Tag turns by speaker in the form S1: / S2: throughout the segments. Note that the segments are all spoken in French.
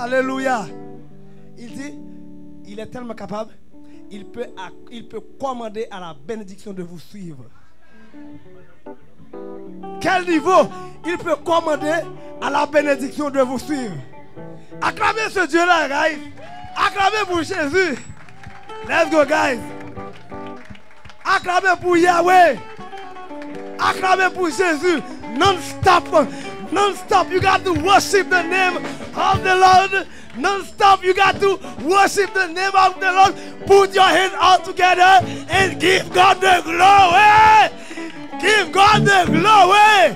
S1: Alléluia. Il dit, il est tellement capable, il peut commander à la bénédiction de vous suivre. Quel niveau? Il peut commander à la bénédiction de vous suivre. Acclamez ce Dieu-là, guys. Acclamez pour Jésus. Let's go, guys. Acclamez pour Yahweh. Acclamez pour Jésus. Non-stop. Non-stop. You got to worship the name of the Lord. Non-stop. You got to worship the name of the Lord. Put your hands all together and give God the glory. Give God the glory.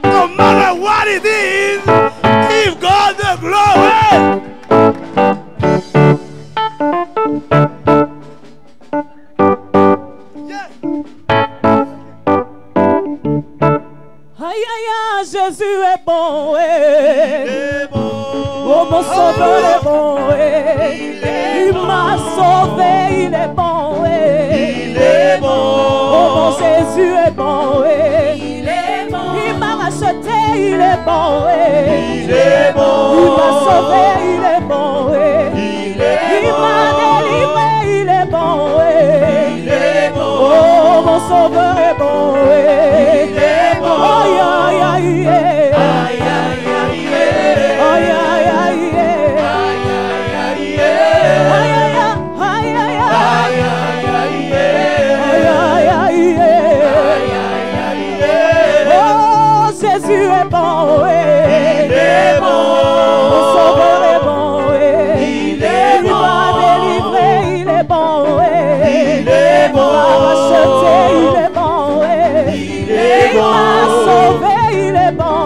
S1: No matter what it is, give God the glory. Yeah.
S2: Aïe aïe aïe, Jésus est bon, oh mon sauveur est bon, il m'a sauvé, il est bon, oh mon Jésus est bon, il m'a racheté, il est bon, il m'a sauvé, il est bon, il m'a délivré, il est bon, oh mon sauveur est bon, aïe aïe aïe aïe Jésus est bon, il est bon, mon sauveur est bon, il m'a délivré, il est bon, il m'a racheté, il est bon, il m'a sauvé, il est bon,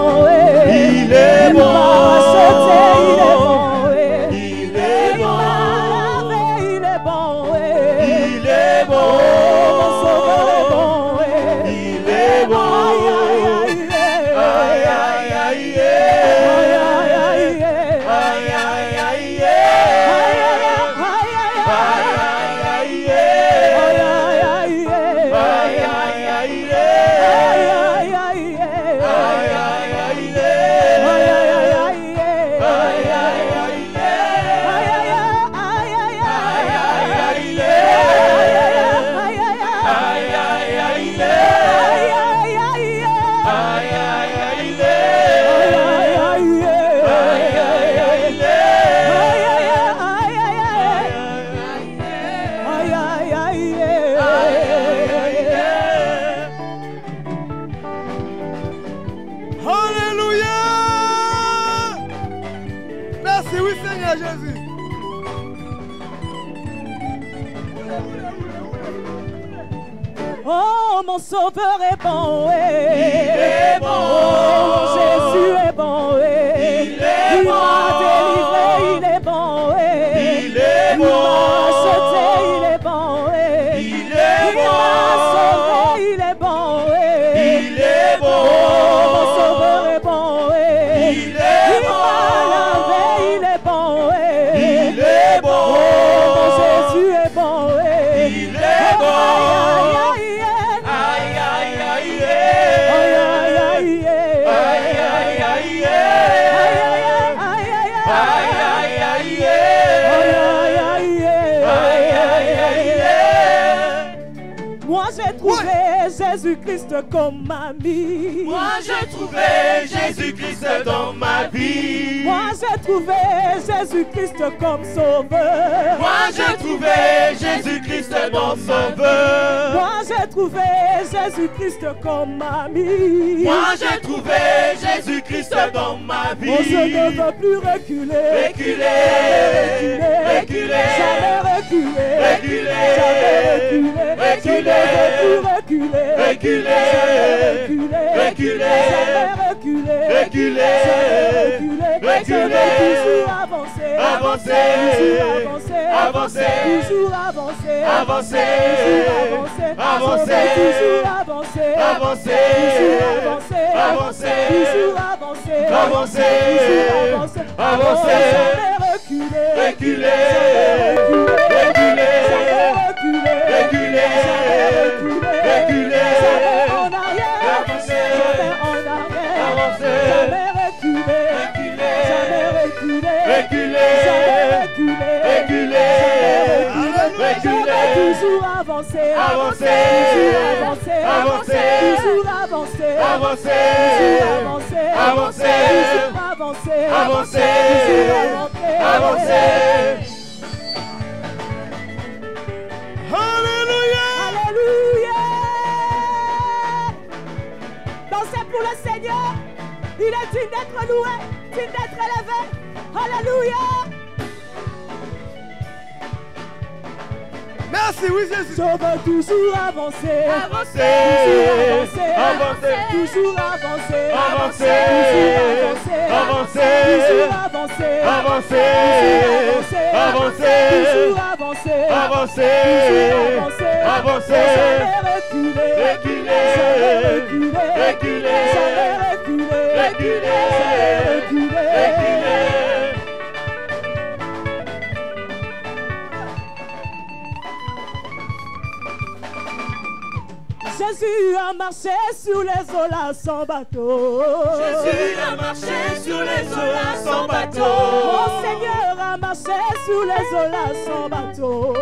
S2: il m'a racheté, il est bon, il m'a lavé, il est bon, mon sauveur est bon, il est bon. Oh, mon sauveur est bon, il est bon, oh, Jésus est bon, il m'a délivré, il est bon, il m'a acheté, il est bon, il m'a sauvé, il est bon, oh, mon sauveur est bon, il m'a lavé, il est bon, oh, mon Jésus est bon, il est bon. Moi j'ai trouvé Jésus-Christ comme ami.
S3: Moi j'ai trouvé Jésus-Christ dans ma vie.
S2: Moi j'ai trouvé Jésus-Christ comme sauveur.
S3: Moi j'ai trouvé Jésus-Christ mon sauveur.
S2: Moi j'ai trouvé Jésus-Christ comme ami.
S3: Moi j'ai trouvé Jésus-Christ dans ma vie.
S2: Oh, je ne veux plus reculer.
S3: Reculer.
S2: Jamais reculer.
S3: Reculer.
S2: Je ne veux plus reculer. Jamais reculer. Je veux toujours avancer. Toujours avancer. En arrière. Jamais reculer. avancer,
S3: avancer,
S2: avancer,
S3: avancer,
S2: toujours avancer,
S3: avancer,
S2: avancer,
S3: avancer,
S2: avancer,
S3: avancer,
S2: avancer.
S1: Alléluia.
S2: Alléluia. Dansez pour le Seigneur. Il est digne d'être loué, digne d'être élevé. Alléluia.
S1: Merci, oui, Jésus.
S2: Je veux toujours avancer,
S3: avancer, avancer,
S2: toujours avancer,
S3: avancer,
S2: avancer,
S3: avancer,
S2: toujours avancer,
S3: avancer, avancer,
S2: toujours avancer,
S3: avancer,
S2: avancer,
S3: avancer,
S2: jamais reculer,
S3: reculer,
S2: jamais reculer,
S3: reculer,
S2: jamais reculer,
S3: reculer,
S2: jamais reculer.
S3: reculer.
S2: Jésus a marché sur les eaux là sans bateau.
S3: Jésus a marché sur les eaux là sans bateau.
S2: Mon Seigneur a marché sur les eaux là sans bateau.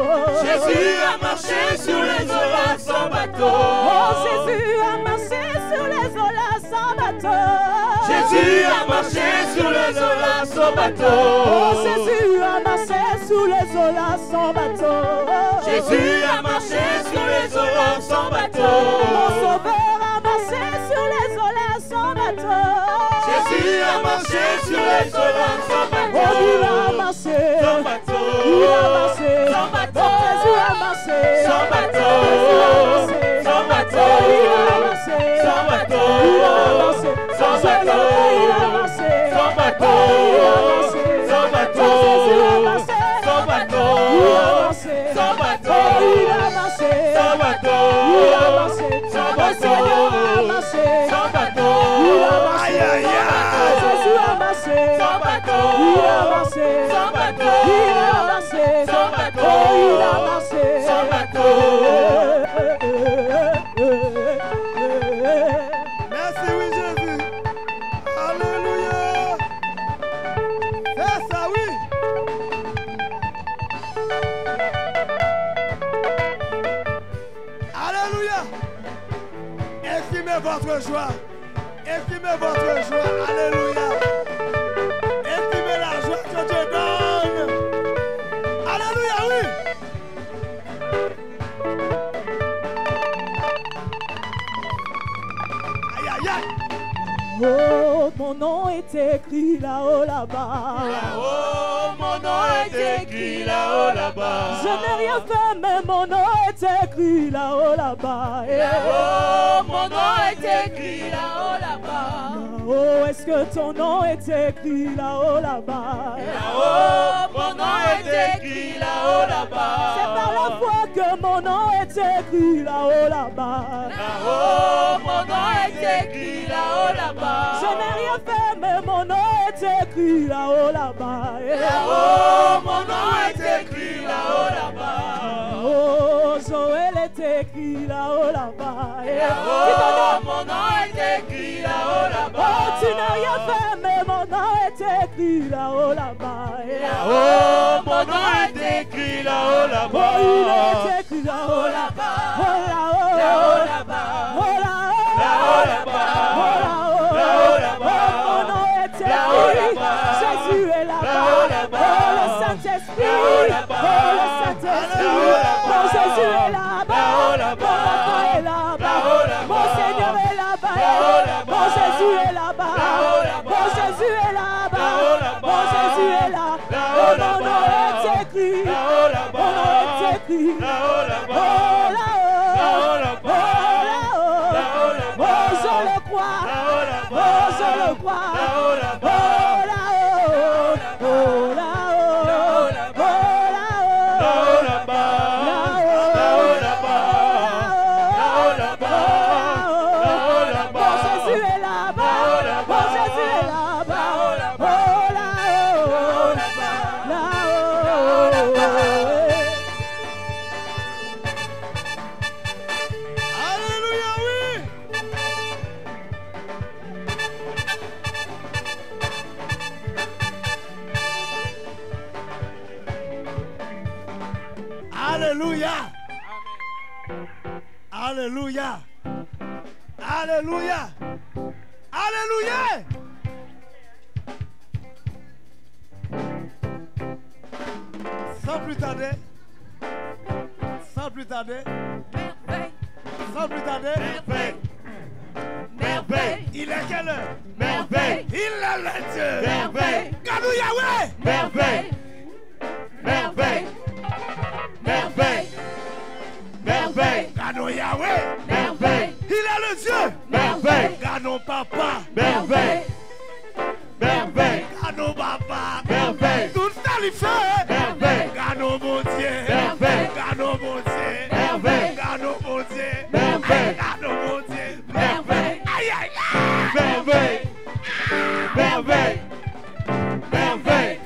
S3: Jésus a marché sur les eaux là sans bateau.
S2: Oh Jésus a marché sur les eaux là sans bateau.
S3: Jésus a marché sur les eaux là sans bateau.
S2: Oh Jésus a marché sur les eaux là sans bateau.
S3: Jésus a marché sur les eaux là sans bateau.
S2: Mon sauveur a marché sur les eaux là sans bateau.
S3: Jésus a marché sur les eaux là sans bateau.
S2: Oh il a marché,
S3: Sans bateau.
S2: il a marché,
S3: Sans bateau.
S2: oh Jésus a marché,
S3: Sans bateau.
S2: Jésus a marché,
S3: Sans bateau.
S2: oh il a marché,
S3: Sans bateau.
S2: il a marché,
S3: Sans
S2: Jésus
S3: bateau.
S2: il a marché,
S3: Sans bateau.
S2: oh il a marché,
S3: Sans bateau.
S2: Jésus a marché,
S3: Sans bateau.
S2: il a marché,
S3: Sans bateau.
S2: oh il a marché,
S3: Sans bateau.
S2: il a marché,
S3: Sans
S2: le
S3: bateau.
S2: Seigneur a marché,
S3: Sans bateau.
S2: il a marché,
S1: Aïe, aïe, aïe.
S2: Jésus a marché,
S3: Sans bateau.
S2: il a marché,
S3: Sans bateau.
S2: il a marché,
S3: Sans bateau.
S2: oh il a marché,
S3: Sans bateau.
S1: Merci, oui, Jésus. Alléluia. C'est ça, oui. Alléluia. Exprimez votre joie. Exprimez votre joie. Alléluia. Exprimez la joie que Dieu donne. Alléluia, oui. Aïe, aïe, aïe.
S2: Oh, mon nom est écrit là-haut, là-bas.
S3: Oh, mon nom est écrit là-haut, là-bas.
S2: Je n'ai rien fait, mais mon nom est écrit là-haut, là-bas.
S3: Oh, mon nom est écrit là-haut, là-bas.
S2: Oh, est-ce que ton nom est écrit là-haut, là-bas?
S3: Là-haut, mon nom est écrit là-haut, là-bas.
S2: C'est par la foi que mon nom est écrit là-haut, là-bas.
S3: Là-haut, mon nom est écrit là-haut, là-bas.
S2: Je n'ai rien fait, mais mon nom est écrit là-haut, là-bas.
S3: Là-haut, mon nom est écrit là-haut, là-bas.
S2: Oh, Joël est écrit là-haut, là-bas.
S3: Là-haut, mon nom est écrit là-haut, là-bas.
S2: Oh, tu n'as rien fait, mais mon nom est écrit là-haut, là-bas.
S3: Là-haut, mon nom est écrit là-haut, là-bas.
S2: Oh, il est écrit là-haut,
S3: là-bas.
S2: oh, là-haut,
S3: Là-haut, là-bas.
S2: oh, là-haut,
S3: Là-haut, là-bas.
S2: oh, là-haut,
S3: Là-haut, là-bas.
S2: oh, mon nom est
S3: Là-haut,
S2: écrit,
S3: là-bas.
S2: Jésus est là-bas,
S3: Là-haut, là-bas.
S2: oh, le Saint-Esprit,
S3: Là-haut, là-bas.
S2: oh, le Saint-Esprit,
S3: Là-haut, là-bas.
S2: oh, Jésus est là-bas,
S3: Là-haut, là-bas.
S2: mon papa est là-bas,
S3: Là-haut, là-bas.
S2: mon Seigneur est là-bas,
S3: Là-haut, là-bas.
S2: mon Jésus est là-bas,
S3: Là-haut, là-bas.
S2: mon Jésus est là-bas,
S3: Là-haut, là-bas.
S2: mon Jésus est là,
S3: Là-haut,
S2: oh, mon
S3: là-bas.
S2: nom est écrit,
S3: Là-haut, là-bas.
S2: mon nom est écrit,
S3: Là-haut, là-bas.
S2: oh, là-haut,
S3: Là-haut, là-bas.
S2: oh, là-haut,
S3: Là-haut, là-bas.
S2: oh, je le crois,
S3: Là-haut, là-bas.
S2: oh, je le crois,
S3: Là-haut, là-bas.
S2: oh, là-haut, oh, là-haut,
S3: Là-haut,
S2: oh,
S3: là-bas.
S2: là-haut,
S3: Là-haut, là-bas. Là-haut, là-bas. Là-haut, là-bas. Là-haut, là-bas.
S2: Mon Jésus est là-bas,
S3: Là-haut, là-bas.
S2: mon Jésus est là-bas,
S3: Là-haut, là-bas.
S2: oh, là-haut,
S3: Là-haut, là-bas.
S2: là-haut.
S1: Alléluia, oui. Alléluia. Alléluia. Alléluia. Alléluia. Sans plus tarder. Sans plus tarder.
S2: Merveille.
S1: Sans plus tarder.
S3: Merveille.
S2: Merveille.
S1: Il est quelle heure?
S3: Merveille.
S1: Il est le Dieu.
S2: Merveille.
S1: Gadou Yahweh.
S3: Merveille. Merveille. Merveille. Merveille.
S1: Gadou Yahweh.
S3: Merveille.
S1: Il est le Dieu.
S3: Merveille.
S1: Gadou Papa.
S3: Merveille. Merveille.
S1: Gadou Papa.
S3: Merveille.
S1: Tout ça il fait.
S3: Merveille.
S1: Gadou mon Dieu.
S3: Merveille.
S1: Gadou mon Dieu.
S3: Merveille.
S1: Gadou mon Dieu.
S3: Merveille.
S1: Gadou mon Dieu.
S3: Merveille.
S1: Aïe aïe aïe.
S3: Merveille. Merveille. Merveille.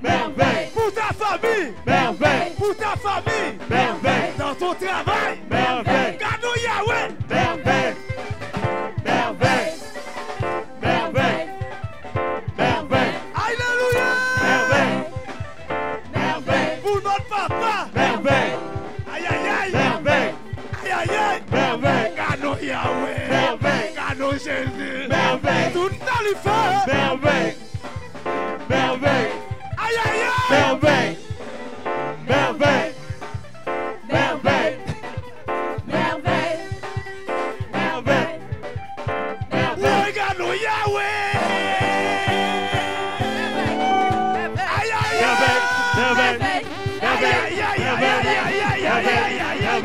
S3: Merveille.
S1: Pour ta famille.
S3: Merveille.
S1: Pour ta famille.
S3: Merveille.
S1: Dans ton travail.
S3: Merveille.
S1: Gadou Yahweh.
S3: Merveille. Merveille. Merveille. Merveille.
S1: Alléluia.
S3: Merveille. Merveille.
S1: Pour notre papa.
S3: Merveille.
S1: Aïe aïe aïe.
S3: Merveille.
S1: Aïe aïe aïe.
S3: Merveille.
S1: Gadou Yahweh.
S3: Merveille.
S1: Gadou Jésus.
S3: Merveille.
S1: Tout ça il fait.
S3: Merveille. Merveille.
S1: Aïe aïe aïe.
S3: Merveille. Merveille. Merveille.
S2: Merveille.
S3: Merveille. Merveille.
S1: Ouais, Gadou Yahweh. Aïe aïe aïe.
S3: Merveille.
S1: Aïe aïe aïe aïe aïe aïe aïe aïe aïe aïe.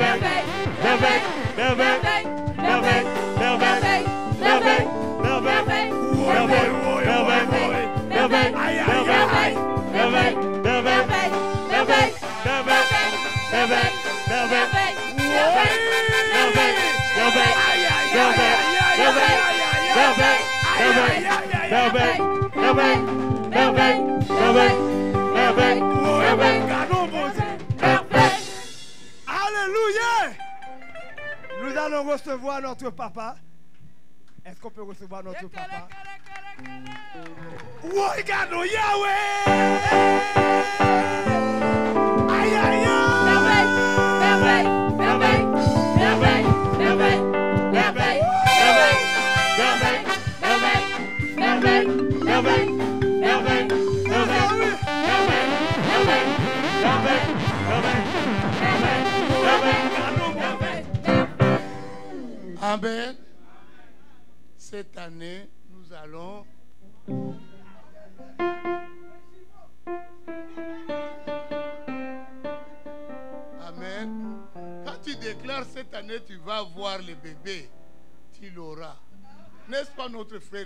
S3: Merveille. Merveille. Merveille. Merveille. Merveille. Merveille.
S1: Ouais, ouais, ouais, ouais.
S3: Merveille.
S1: Aïe aïe aïe.
S3: Merveille. Merveille. Merveille. Merveille. Merveille. Merveille. Merveille. Merveille.
S1: Aïe aïe aïe aïe aïe aïe aïe aïe.
S3: Merveille. Merveille. Merveille. Merveille. Merveille.
S1: Ouais, Gadou mon Dieu.
S3: Merveille.
S1: Alléluia. Nous allons recevoir notre papa. Est-ce qu'on peut recevoir notre papa? Ouais, Gadou Yahweh. Aïe aïe aïe.
S2: Merveille. Merveille. Merveille. Merveille. Merveille. Merveille. Merveille. Merveille. Merveille. Merveille.
S4: Amen. Cette année, nous allons Amen. Quand tu déclares cette année, tu vas voir le bébé. Tu l'auras. N'est-ce pas notre frère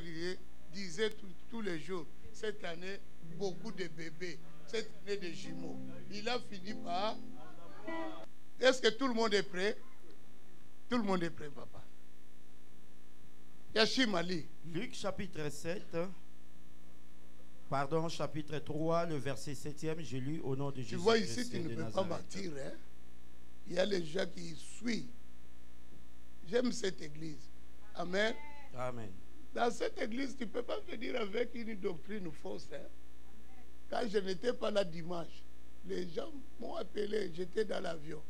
S4: disait tous les jours, cette année, beaucoup de bébés, cette année de jumeaux. Il a fini par... Est-ce que tout le monde est prêt? Tout le monde est prêt, papa. Yachim Ali.
S5: Luc chapitre 7, pardon, chapitre 3, le verset 7e, j'ai lu au nom de Jésus.
S4: Tu vois ici, tu ne peux pas mentir. Hein? Il y a les gens qui suivent. J'aime cette église. Amen.
S5: Amen.
S4: Dans cette église, tu ne peux pas venir avec une doctrine fausse. Hein? Quand je n'étais pas là dimanche, les gens m'ont appelé, j'étais dans l'avion.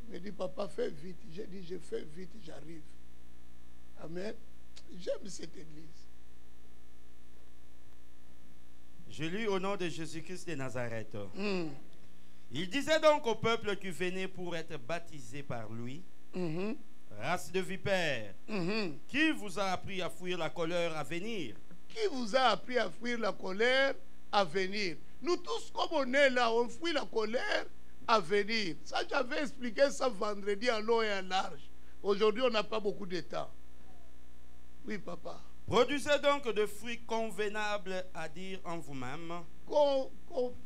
S4: Ils m'ont dit, papa, fais vite. J'ai dit, je fais vite, j'arrive. Amen. J'aime cette église.
S5: Je lis au nom de Jésus-Christ de Nazareth. Il disait donc au peuple qui venait pour être baptisé par lui, race de vipères, qui vous a appris à fuir la colère à venir?
S4: Qui vous a appris à fuir la colère à venir? Nous tous, comme on est là, on fuit la colère à venir. Ça, j'avais expliqué ça vendredi en long et en large. Aujourd'hui, on n'a pas beaucoup de temps. Oui, papa.
S5: Produisez donc de fruits convenables à dire en vous-même.
S4: Qu'on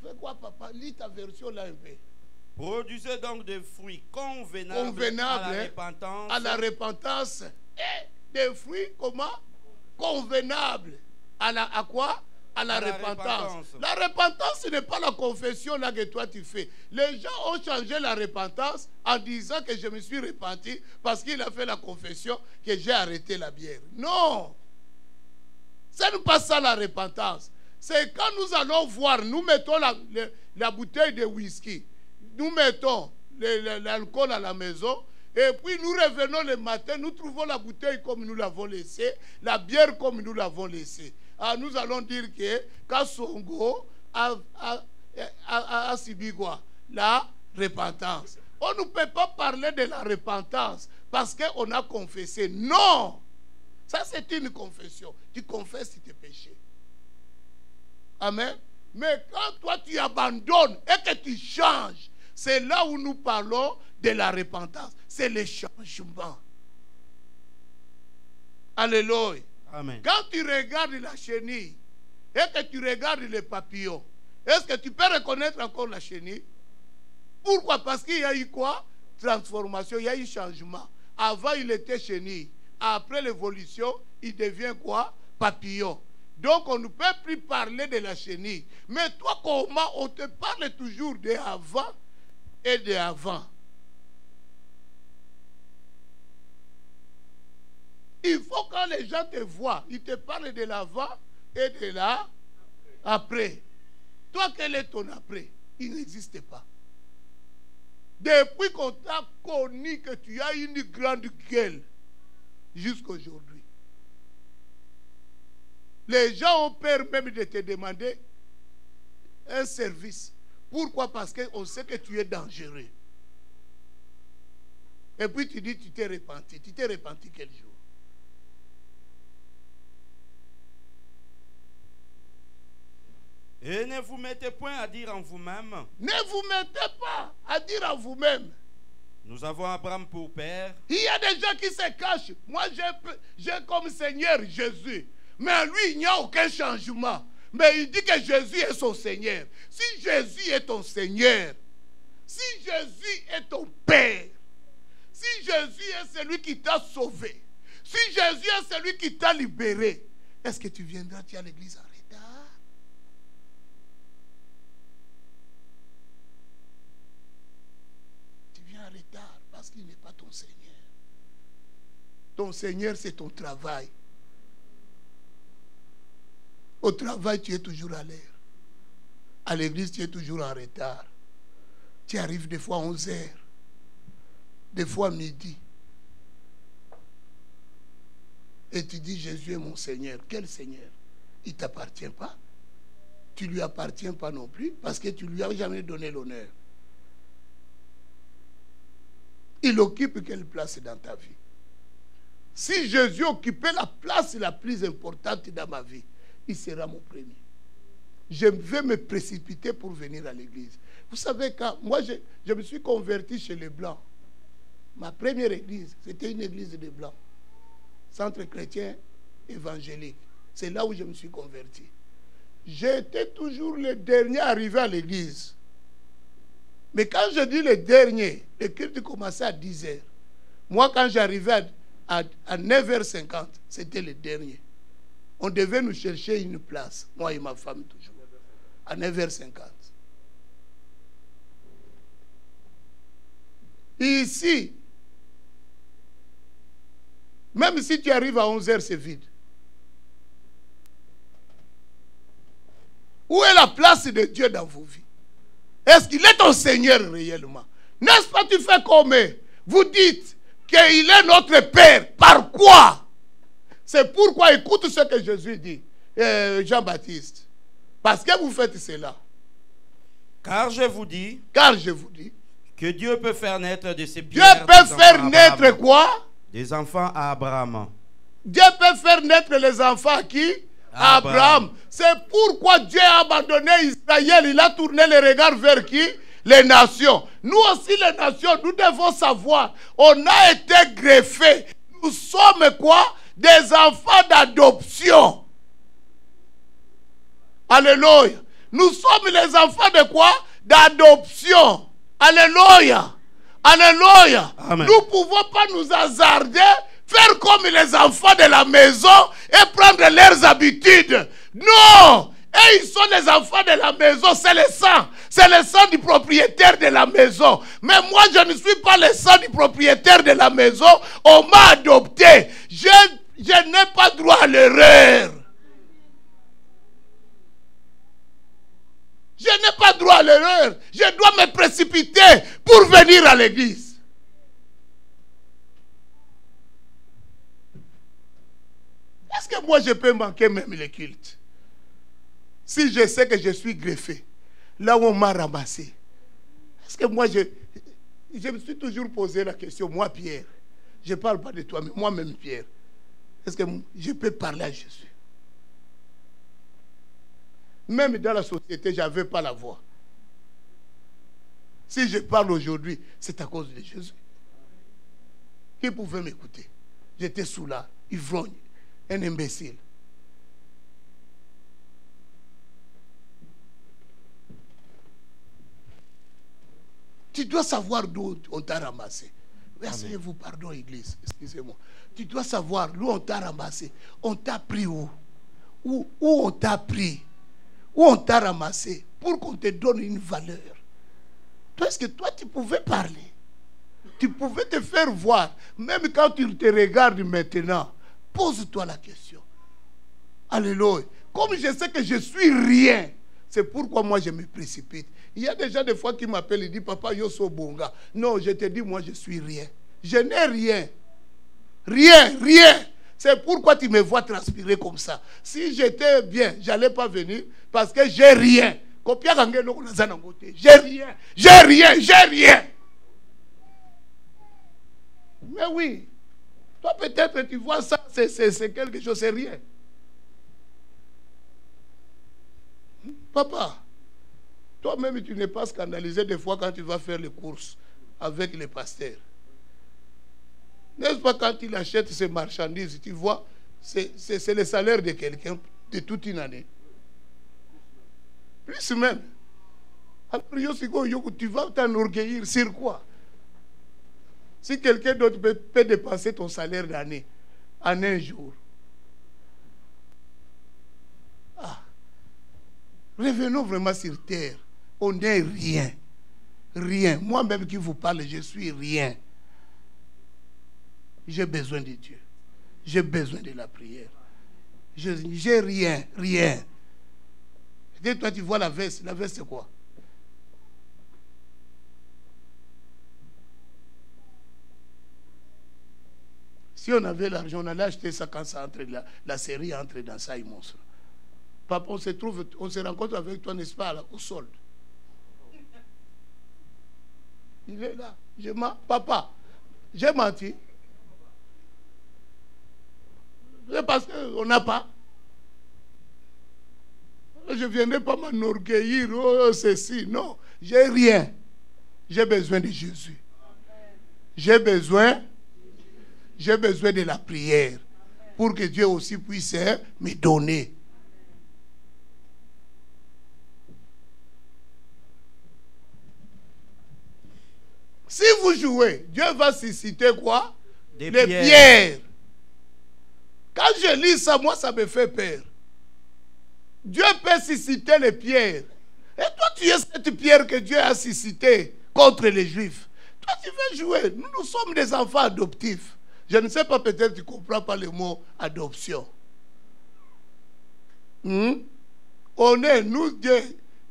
S4: fait quoi, papa? Lis ta version là un peu.
S5: Produisez donc de fruits convenables à la repentance.
S4: À la repentance. Et des fruits comment? Convenables. À quoi? À la repentance. La repentance, ce n'est pas la confession là que toi tu fais. Les gens ont changé la repentance en disant que je me suis repenti parce qu'il a fait la confession que j'ai arrêté la bière. Non. Ce n'est pas ça la repentance. C'est quand nous allons voir, nous mettons la bouteille de whisky, nous mettons l'alcool à la maison Et puis nous revenons le matin, nous trouvons la bouteille comme nous l'avons laissée, la bière comme nous l'avons laissée. Alors nous allons dire que Kassongo a subi quoi? La repentance. On ne peut pas parler de la repentance parce qu'on a confessé. Non! Ça c'est une confession. Tu confesses tes péchés. Amen. Mais quand toi tu abandonnes et que tu changes, c'est là où nous parlons de la repentance. C'est le changement. Alléluia.
S5: Amen.
S4: Quand tu regardes la chenille et que tu regardes les papillons, est-ce que tu peux reconnaître encore la chenille? Pourquoi? Parce qu'il y a eu quoi? Transformation, il y a eu changement. Avant, il était chenille. Après l'évolution, il devient quoi? Papillon. Donc, on ne peut plus parler de la chenille. Mais toi, comment on te parle toujours de avant et de avant? Il faut quand les gens te voient, ils te parlent de l'avant et de l'après. Toi, quel est ton après? Il n'existe pas. Depuis qu'on t'a connu que tu as une grande gueule, jusqu'à aujourd'hui. Les gens ont peur même de te demander un service. Pourquoi? Parce qu'on sait que tu es dangereux. Et puis tu dis, tu t'es repenti. Tu t'es repenti quel jour?
S5: Et ne vous mettez point à dire en vous-même.
S4: Ne vous mettez pas à dire en vous-même.
S5: Nous avons Abraham pour père.
S4: Il y a des gens qui se cachent. Moi, j'ai comme Seigneur Jésus. Mais lui, il n'y a aucun changement. Mais il dit que Jésus est son Seigneur. Si Jésus est ton Seigneur, si Jésus est ton Père, si Jésus est celui qui t'a sauvé, si Jésus est celui qui t'a libéré, est-ce que tu viendras à l'église en retard? Tu viens en retard parce qu'il n'est pas ton Seigneur. Ton Seigneur, c'est ton travail. Au travail, tu es toujours à l'heure. À l'église, tu es toujours en retard. Tu arrives des fois à 11 heures, des fois midi. Et tu dis, Jésus est mon Seigneur. Quel Seigneur? Il ne t'appartient pas. Tu ne lui appartiens pas non plus parce que tu ne lui as jamais donné l'honneur. Il occupe quelle place dans ta vie? Si Jésus occupait la place la plus importante dans ma vie, il sera mon premier. Je vais me précipiter pour venir à l'église. Vous savez, quand moi je me suis converti chez les Blancs, ma première église, c'était une église des Blancs. Centre chrétien évangélique. C'est là où je me suis converti. J'étais toujours le dernier arrivé à l'église. Mais quand je dis le dernier, le culte commençait à 10h. Moi, quand j'arrivais à 9h50, c'était le dernier. On devait nous chercher une place, moi et ma femme toujours, à 9h50. Ici, même si tu arrives à 11h, c'est vide. Où est la place de Dieu dans vos vies? Est-ce qu'il est ton Seigneur réellement? N'est-ce pas, tu fais comme vous dites qu'il est notre Père. Par quoi? C'est pourquoi écoute ce que Jésus dit, Jean-Baptiste. Parce que vous faites cela.
S5: Car je vous dis
S4: Que
S5: Dieu peut faire naître de ces
S4: Dieu
S5: pierres
S4: peut faire naître quoi?
S5: Des enfants à Abraham.
S4: Dieu peut faire naître les enfants à qui? À Abraham. C'est pourquoi Dieu a abandonné Israël. Il a tourné les regards vers qui? Les nations. Nous aussi les nations, nous devons savoir. On a été greffés. Nous sommes quoi? Des enfants d'adoption. Alléluia. Nous sommes les enfants de quoi? D'adoption. Alléluia. Alléluia.
S5: Amen.
S4: Nous ne pouvons pas nous hasarder, faire comme les enfants de la maison et prendre leurs habitudes. Non. Et ils sont les enfants de la maison, c'est le sang. C'est le sang du propriétaire de la maison. Mais moi, je ne suis pas le sang du propriétaire de la maison. On m'a adopté. Je n'ai pas droit à l'erreur. Je n'ai pas droit à l'erreur. Je dois me précipiter pour venir à l'église. que moi je peux manquer même le culte? Si je sais que je suis greffé, là où on m'a ramassé, est-ce que moi je me suis toujours posé la question, moi Pierre, je ne parle pas de toi, mais moi-même Pierre, est-ce que je peux parler à Jésus? Même dans la société, je n'avais pas la voix. Si je parle aujourd'hui, c'est à cause de Jésus. Qui pouvait m'écouter? J'étais sous là, ivrogne, un imbécile. Tu dois savoir d'où on t'a ramassé. Asseyez-vous, pardon, Église, excusez-moi. Tu dois savoir d'où on t'a ramassé. On t'a pris où? Où on t'a pris? Où on t'a ramassé pour qu'on te donne une valeur. Toi, est-ce que toi, tu pouvais parler? Tu pouvais te faire voir. Même quand tu te regardes maintenant, pose-toi la question. Alléluia. Comme je sais que je suis rien, c'est pourquoi moi je me précipite. Il y a déjà des fois qui m'appellent et disent, papa, yo so bonga. Non, je te dis, moi je suis rien. Je n'ai rien. Rien. C'est pourquoi tu me vois transpirer comme ça. Si j'étais bien, je n'allais pas venir parce que j'ai rien. J'ai rien. Mais oui, toi peut-être tu vois ça, c'est quelque chose, c'est rien. Papa, toi-même tu n'es pas scandalisé des fois quand tu vas faire les courses avec les pasteurs. N'est-ce pas quand il achète ses marchandises, tu vois, c'est le salaire de quelqu'un de toute une année. Plus même. Alors, tu vas t'enorgueillir sur quoi? Si quelqu'un d'autre peut dépenser ton salaire d'année en un jour. Ah. Revenons vraiment sur terre. On n'est rien. Rien. Moi-même qui vous parle, je suis rien. J'ai besoin de Dieu. J'ai besoin de la prière. J'ai rien. Et toi, tu vois la veste. La veste, c'est quoi? Si on avait l'argent, on allait acheter ça quand ça entre, la série entre dans ça et monstre. Papa, on se rencontre avec toi, n'est-ce pas, là, au solde. Il est là. Papa, j'ai menti. C'est parce qu'on n'a pas. Je ne viendrai pas m'enorgueillir, oh ceci. Non, j'ai rien. J'ai besoin de Jésus. J'ai besoin de la prière pour que Dieu aussi puisse me donner. Si vous jouez, Dieu va susciter quoi? Les pierres. Quand je lis ça, moi, ça me fait peur. Dieu peut susciter les pierres. Et toi, tu es cette pierre que Dieu a suscitée contre les Juifs. Toi, tu veux jouer. Nous sommes des enfants adoptifs. Je ne sais pas, peut-être tu ne comprends pas le mot adoption. On est, nous, Dieu,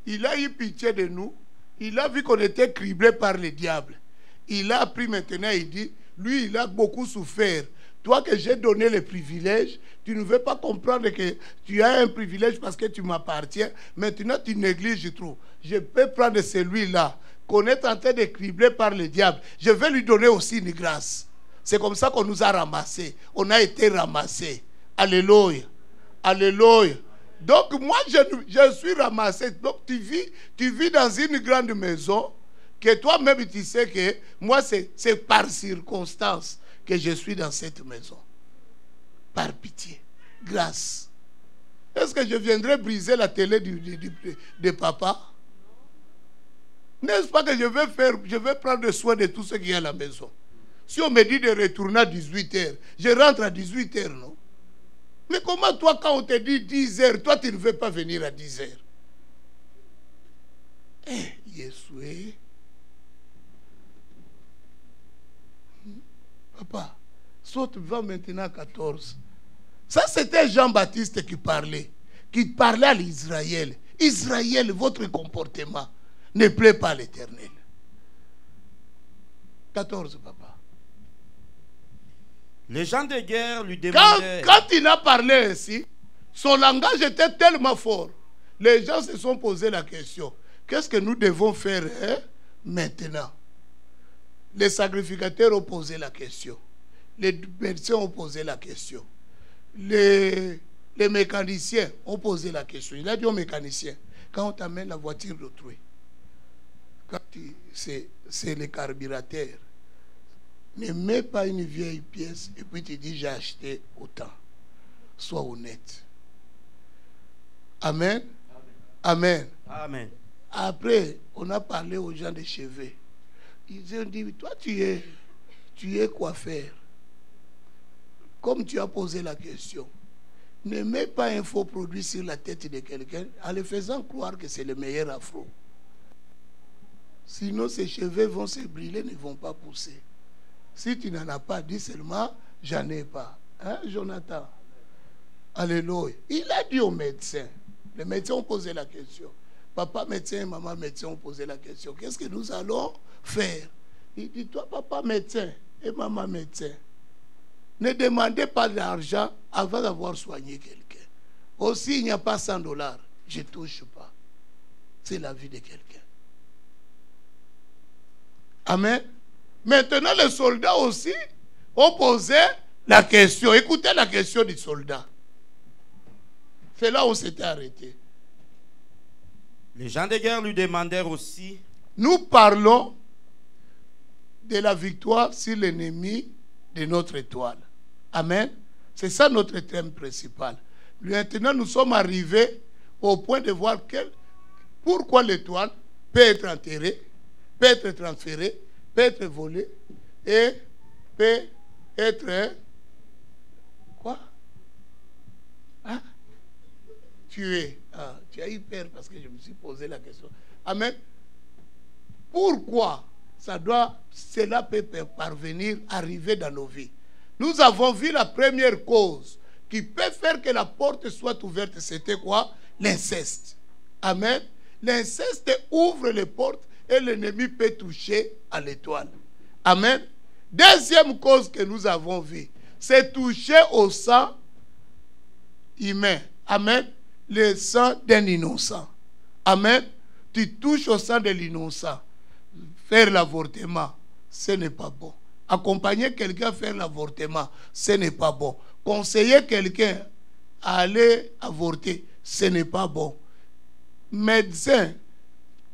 S4: il a eu pitié de nous. Il a vu qu'on était criblés par le diable. Il a pris maintenant, il dit, lui, il a beaucoup souffert. Toi que j'ai donné le privilège, tu ne veux pas comprendre que tu as un privilège parce que tu m'appartiens. Maintenant, tu négliges trop. Je peux prendre celui-là, qu'on est en train de cribler par le diable. Je vais lui donner aussi une grâce. C'est comme ça qu'on nous a ramassés. On a été ramassés. Alléluia. Alléluia. Donc, moi, je suis ramassé. Donc, tu vis dans une grande maison que toi-même, tu sais que moi, c'est par circonstance que je suis dans cette maison. Par pitié. Grâce. Est-ce que je viendrai briser la télé de papa? N'est-ce pas que je vais prendre soin de tout ce qui est à la maison? Si on me dit de retourner à 18h, je rentre à 18h, non? Mais comment toi, quand on te dit 10h, toi, tu ne veux pas venir à 10h? Yeshua. Papa, saute, va maintenant à 14. Ça, c'était Jean-Baptiste qui parlait à l'Israël. Israël, votre comportement ne plaît pas à l'Éternel. 14, papa.
S5: Les gens de guerre lui demandaient...
S4: Quand il a parlé ainsi, son langage était tellement fort. Les gens se sont posé la question. Qu'est-ce que nous devons faire maintenant? Les sacrificateurs ont posé la question. Les médecins ont posé la question. Les mécaniciens ont posé la question. Il a dit aux mécaniciens, quand on t'amène la voiture d'autrui, c'est le carburateur, ne mets pas une vieille pièce et puis tu dis j'ai acheté autant. Sois honnête. Amen. Amen.
S5: Amen.
S4: Après, on a parlé aux gens des cheveux. Ils ont dit, toi tu es coiffeur. Comme tu as posé la question, ne mets pas un faux produit sur la tête de quelqu'un en le faisant croire que c'est le meilleur afro. Sinon, ses cheveux vont se brûler, ne vont pas pousser. Si tu n'en as pas, dis seulement, j'en ai pas. Hein, Jonathan? Alléluia. Il a dit aux médecins. Les médecins ont posé la question. Papa médecin et maman médecin ont posé la question. Qu'est-ce que nous allons faire? Il dit, toi papa médecin et maman médecin, ne demandez pas d'argent avant d'avoir soigné quelqu'un. Aussi, il n'y a pas $100. Je ne touche pas. C'est la vie de quelqu'un. Amen. Maintenant, les soldats aussi ont posé la question. Écoutez la question du soldat. C'est là où c'était arrêté.
S5: Les gens de guerre lui demandèrent aussi.
S4: Nous parlons de la victoire sur l'ennemi de notre étoile. Amen. C'est ça notre thème principal. Maintenant, nous sommes arrivés au point de voir pourquoi l'étoile peut être enterrée, peut être transférée, peut être volée et peut être quoi? Hein? Tuée. Ah, tu as eu peur parce que je me suis posé la question. Amen. Pourquoi cela peut parvenir, arriver dans nos vies? Nous avons vu la première cause qui peut faire que la porte soit ouverte. C'était quoi? L'inceste. Amen. L'inceste ouvre les portes et l'ennemi peut toucher à l'étoile. Amen. Deuxième cause que nous avons vue, c'est toucher au sang humain. Amen. Le sang d'un innocent. Amen. Tu touches au sang de l'innocent. Faire l'avortement, ce n'est pas bon. Accompagner quelqu'un à faire l'avortement, ce n'est pas bon. Conseiller quelqu'un à aller avorter, ce n'est pas bon. Médecin,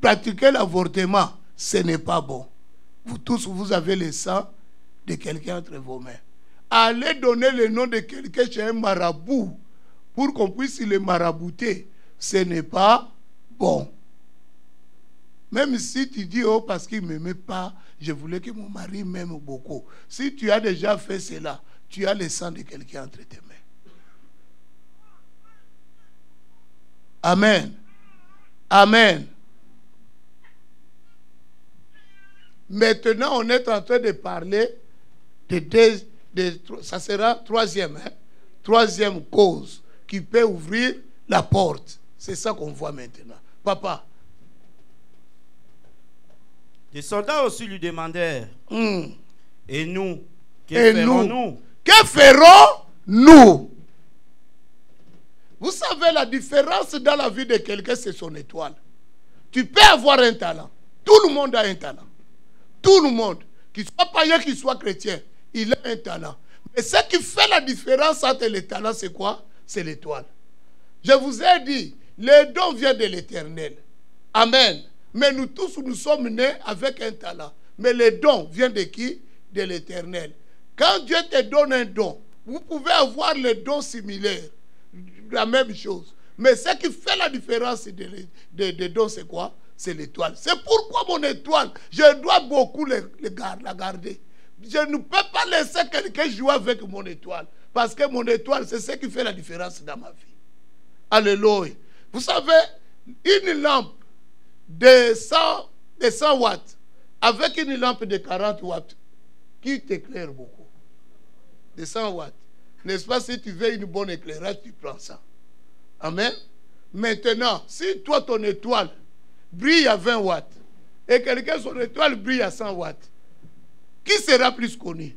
S4: pratiquer l'avortement, ce n'est pas bon. Vous tous, vous avez le sang de quelqu'un entre vos mains. Allez donner le nom de quelqu'un chez un marabout pour qu'on puisse le marabouter, ce n'est pas bon. Même si tu dis, oh, parce qu'il ne m'aimait pas, je voulais que mon mari m'aime beaucoup. Si tu as déjà fait cela, tu as le sang de quelqu'un entre tes mains. Amen. Amen. Maintenant, on est en train de parler ça sera troisième cause qui peut ouvrir la porte. C'est ça qu'on voit maintenant. Papa.
S5: Les soldats aussi lui demandèrent. Et nous, que ferons-nous?
S4: Que ferons-nous? Vous savez, la différence dans la vie de quelqu'un, c'est son étoile. Tu peux avoir un talent. Tout le monde a un talent. Tout le monde. Qu'il soit païen, qu'il soit chrétien, il a un talent. Mais ce qui fait la différence entre les talents, c'est quoi? C'est l'étoile. Je vous ai dit, le don vient de l'Éternel. Amen. Mais nous tous, nous sommes nés avec un talent. Mais le don vient de qui? De l'Éternel. Quand Dieu te donne un don, vous pouvez avoir le don similaire. La même chose. Mais ce qui fait la différence des dons, c'est quoi? C'est l'étoile. C'est pourquoi mon étoile, je dois beaucoup la garder. Je ne peux pas laisser quelqu'un jouer avec mon étoile. Parce que mon étoile, c'est ce qui fait la différence dans ma vie. Alléluia. Vous savez, une lampe de 100 watts avec une lampe de 40 watts qui t'éclaire beaucoup. De 100 watts. N'est-ce pas, si tu veux une bonne éclairage, tu prends ça. Amen. Maintenant, si toi, ton étoile brille à 20 watts et quelqu'un, son étoile brille à 100 watts, qui sera plus connu?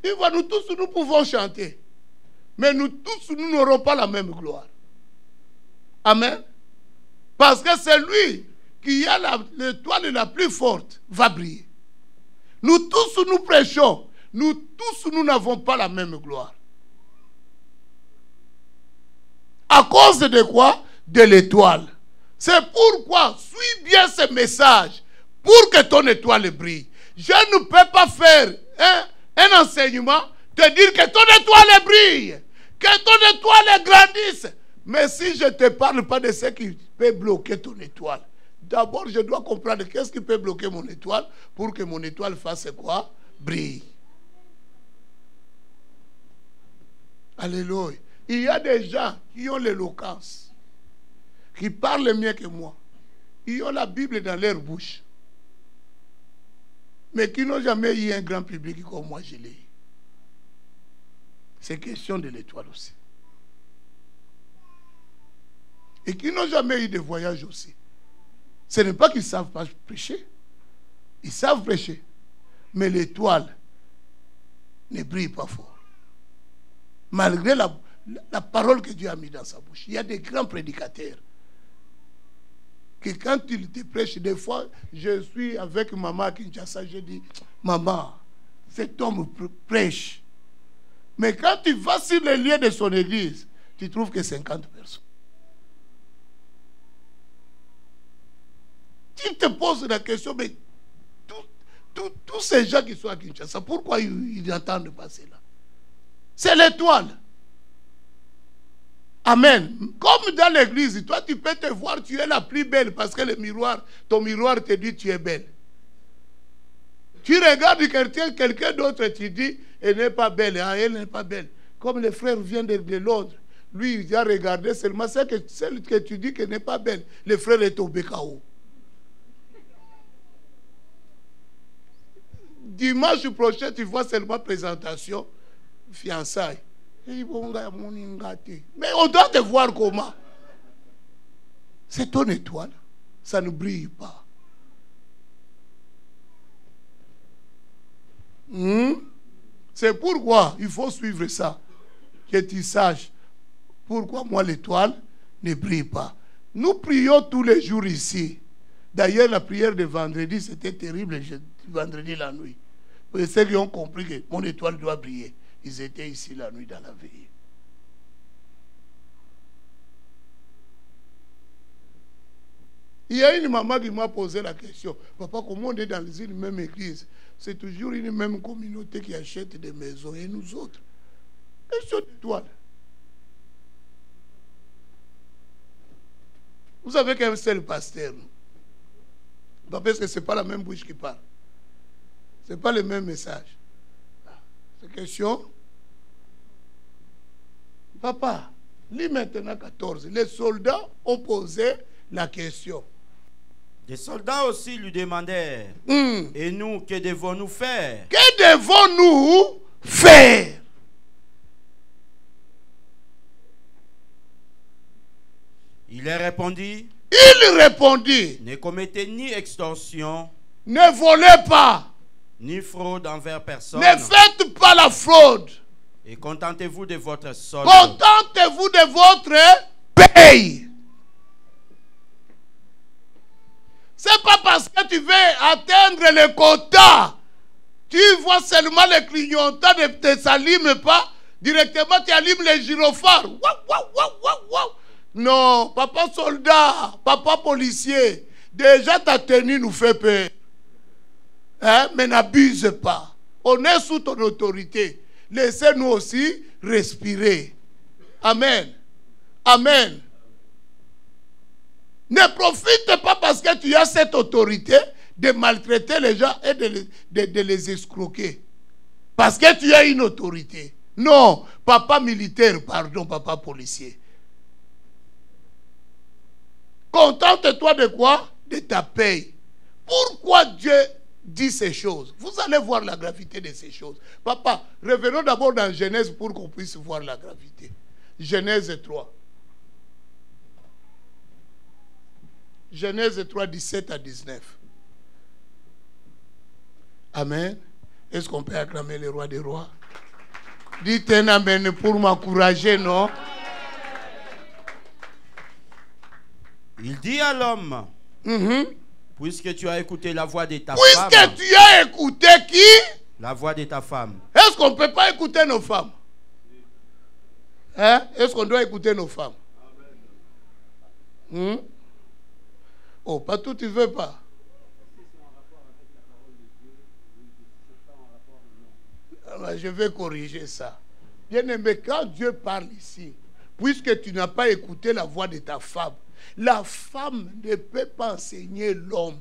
S4: Il voit, nous tous, nous pouvons chanter. Mais nous tous, nous n'aurons pas la même gloire. Amen. Parce que c'est lui qui a l'étoile la plus forte va briller. Nous tous, nous prêchons. Nous tous, nous n'avons pas la même gloire. À cause de quoi? De l'étoile. C'est pourquoi, suis bien ce message pour que ton étoile brille. Je ne peux pas faire un enseignement, te dire que ton étoile brille, que ton étoile grandisse. Mais si je ne te parle pas de ce qui peut bloquer ton étoile, d'abord je dois comprendre qu'est-ce qui peut bloquer mon étoile pour que mon étoile fasse quoi? Brille. Alléluia. Il y a des gens qui ont l'éloquence, qui parlent mieux que moi. Ils ont la Bible dans leur bouche. Mais qui n'ont jamais eu un grand public comme moi je l'ai eu. C'est question de l'étoile aussi. Et qui n'ont jamais eu de voyage aussi. Ce n'est pas qu'ils ne savent pas prêcher. Ils savent prêcher. Mais l'étoile ne brille pas fort. Malgré la parole que Dieu a mise dans sa bouche. Il y a des grands prédicateurs. Que quand il te prêche, des fois, je suis avec maman à Kinshasa, je dis, maman, cet homme prêche. Mais quand tu vas sur les lieux de son église, tu trouves que 50 personnes. Tu te poses la question, mais tous ces gens qui sont à Kinshasa, pourquoi ils entendent passer là? C'est l'étoile. Amen. Comme dans l'église, toi tu peux te voir, tu es la plus belle parce que ton miroir te dit tu es belle. Tu regardes quelqu'un d'autre et tu dis, elle n'est pas belle, hein, elle n'est pas belle. Comme le frère vient de Londres, lui il a regardé seulement celle que tu dis qu'elle n'est pas belle. Le frère est tombé KO. Dimanche prochain, tu vois seulement présentation, fiançailles. Mais on doit te voir comment. C'est ton étoile. Ça ne brille pas. C'est pourquoi il faut suivre ça. Que tu saches pourquoi moi l'étoile ne brille pas. Nous prions tous les jours ici. D'ailleurs, la prière de vendredi, c'était terrible. Vendredi la nuit. Pour ceux qui ont compris que mon étoile doit briller. Ils étaient ici la nuit dans la veille. Il y a une maman qui m'a posé la question. Papa, comment on est dans une même église? C'est toujours une même communauté qui achète des maisons. Et nous autres? Question d'étoile. Vous savez qu'un seul pasteur. Parce que ce n'est pas la même bouche qui parle. Ce n'est pas le même message. C'est question. Papa, lis maintenant 14. Les soldats ont posé la question.
S5: Les soldats aussi lui demandèrent, et nous, que devons-nous faire?
S4: Que devons-nous faire?
S5: Il leur répondit,
S4: ne
S5: commettez ni extorsion,
S4: ne volez pas,
S5: ni fraude envers personne.
S4: Ne faites pas la fraude.
S5: Et contentez-vous de votre solde.
S4: Contentez-vous de votre paye. C'est pas parce que tu veux atteindre le quota. Tu vois seulement les clignotants ne te s'allument pas. Directement, tu allumes les gyrophares. Non, papa soldat, papa policier. Déjà ta tenue nous fait peur. Hein? Mais n'abuse pas. On est sous ton autorité. Laissez-nous aussi respirer. Amen. Amen. Ne profite pas parce que tu as cette autorité de maltraiter les gens et de les escroquer. Parce que tu as une autorité. Non, papa militaire, pardon, papa policier. Contente-toi de quoi? De ta paye. Pourquoi Dieu dit ces choses? Vous allez voir la gravité de ces choses. Papa, revenons d'abord dans Genèse pour qu'on puisse voir la gravité. Genèse 3. Genèse 3, 17 à 19. Amen. Est-ce qu'on peut acclamer le roi des rois? Dites un amen pour m'encourager, non?
S5: Il dit à l'homme, puisque tu as écouté la voix de ta femme.
S4: Puisque tu as écouté qui?
S5: La voix de ta femme.
S4: Est-ce qu'on ne peut pas écouter nos femmes? Hein? Est-ce qu'on doit écouter nos femmes? Oh, pas tout, tu ne veux pas. Alors, je vais corriger ça. Bien aimé, quand Dieu parle ici, puisque tu n'as pas écouté la voix de ta femme, la femme ne peut pas enseigner l'homme.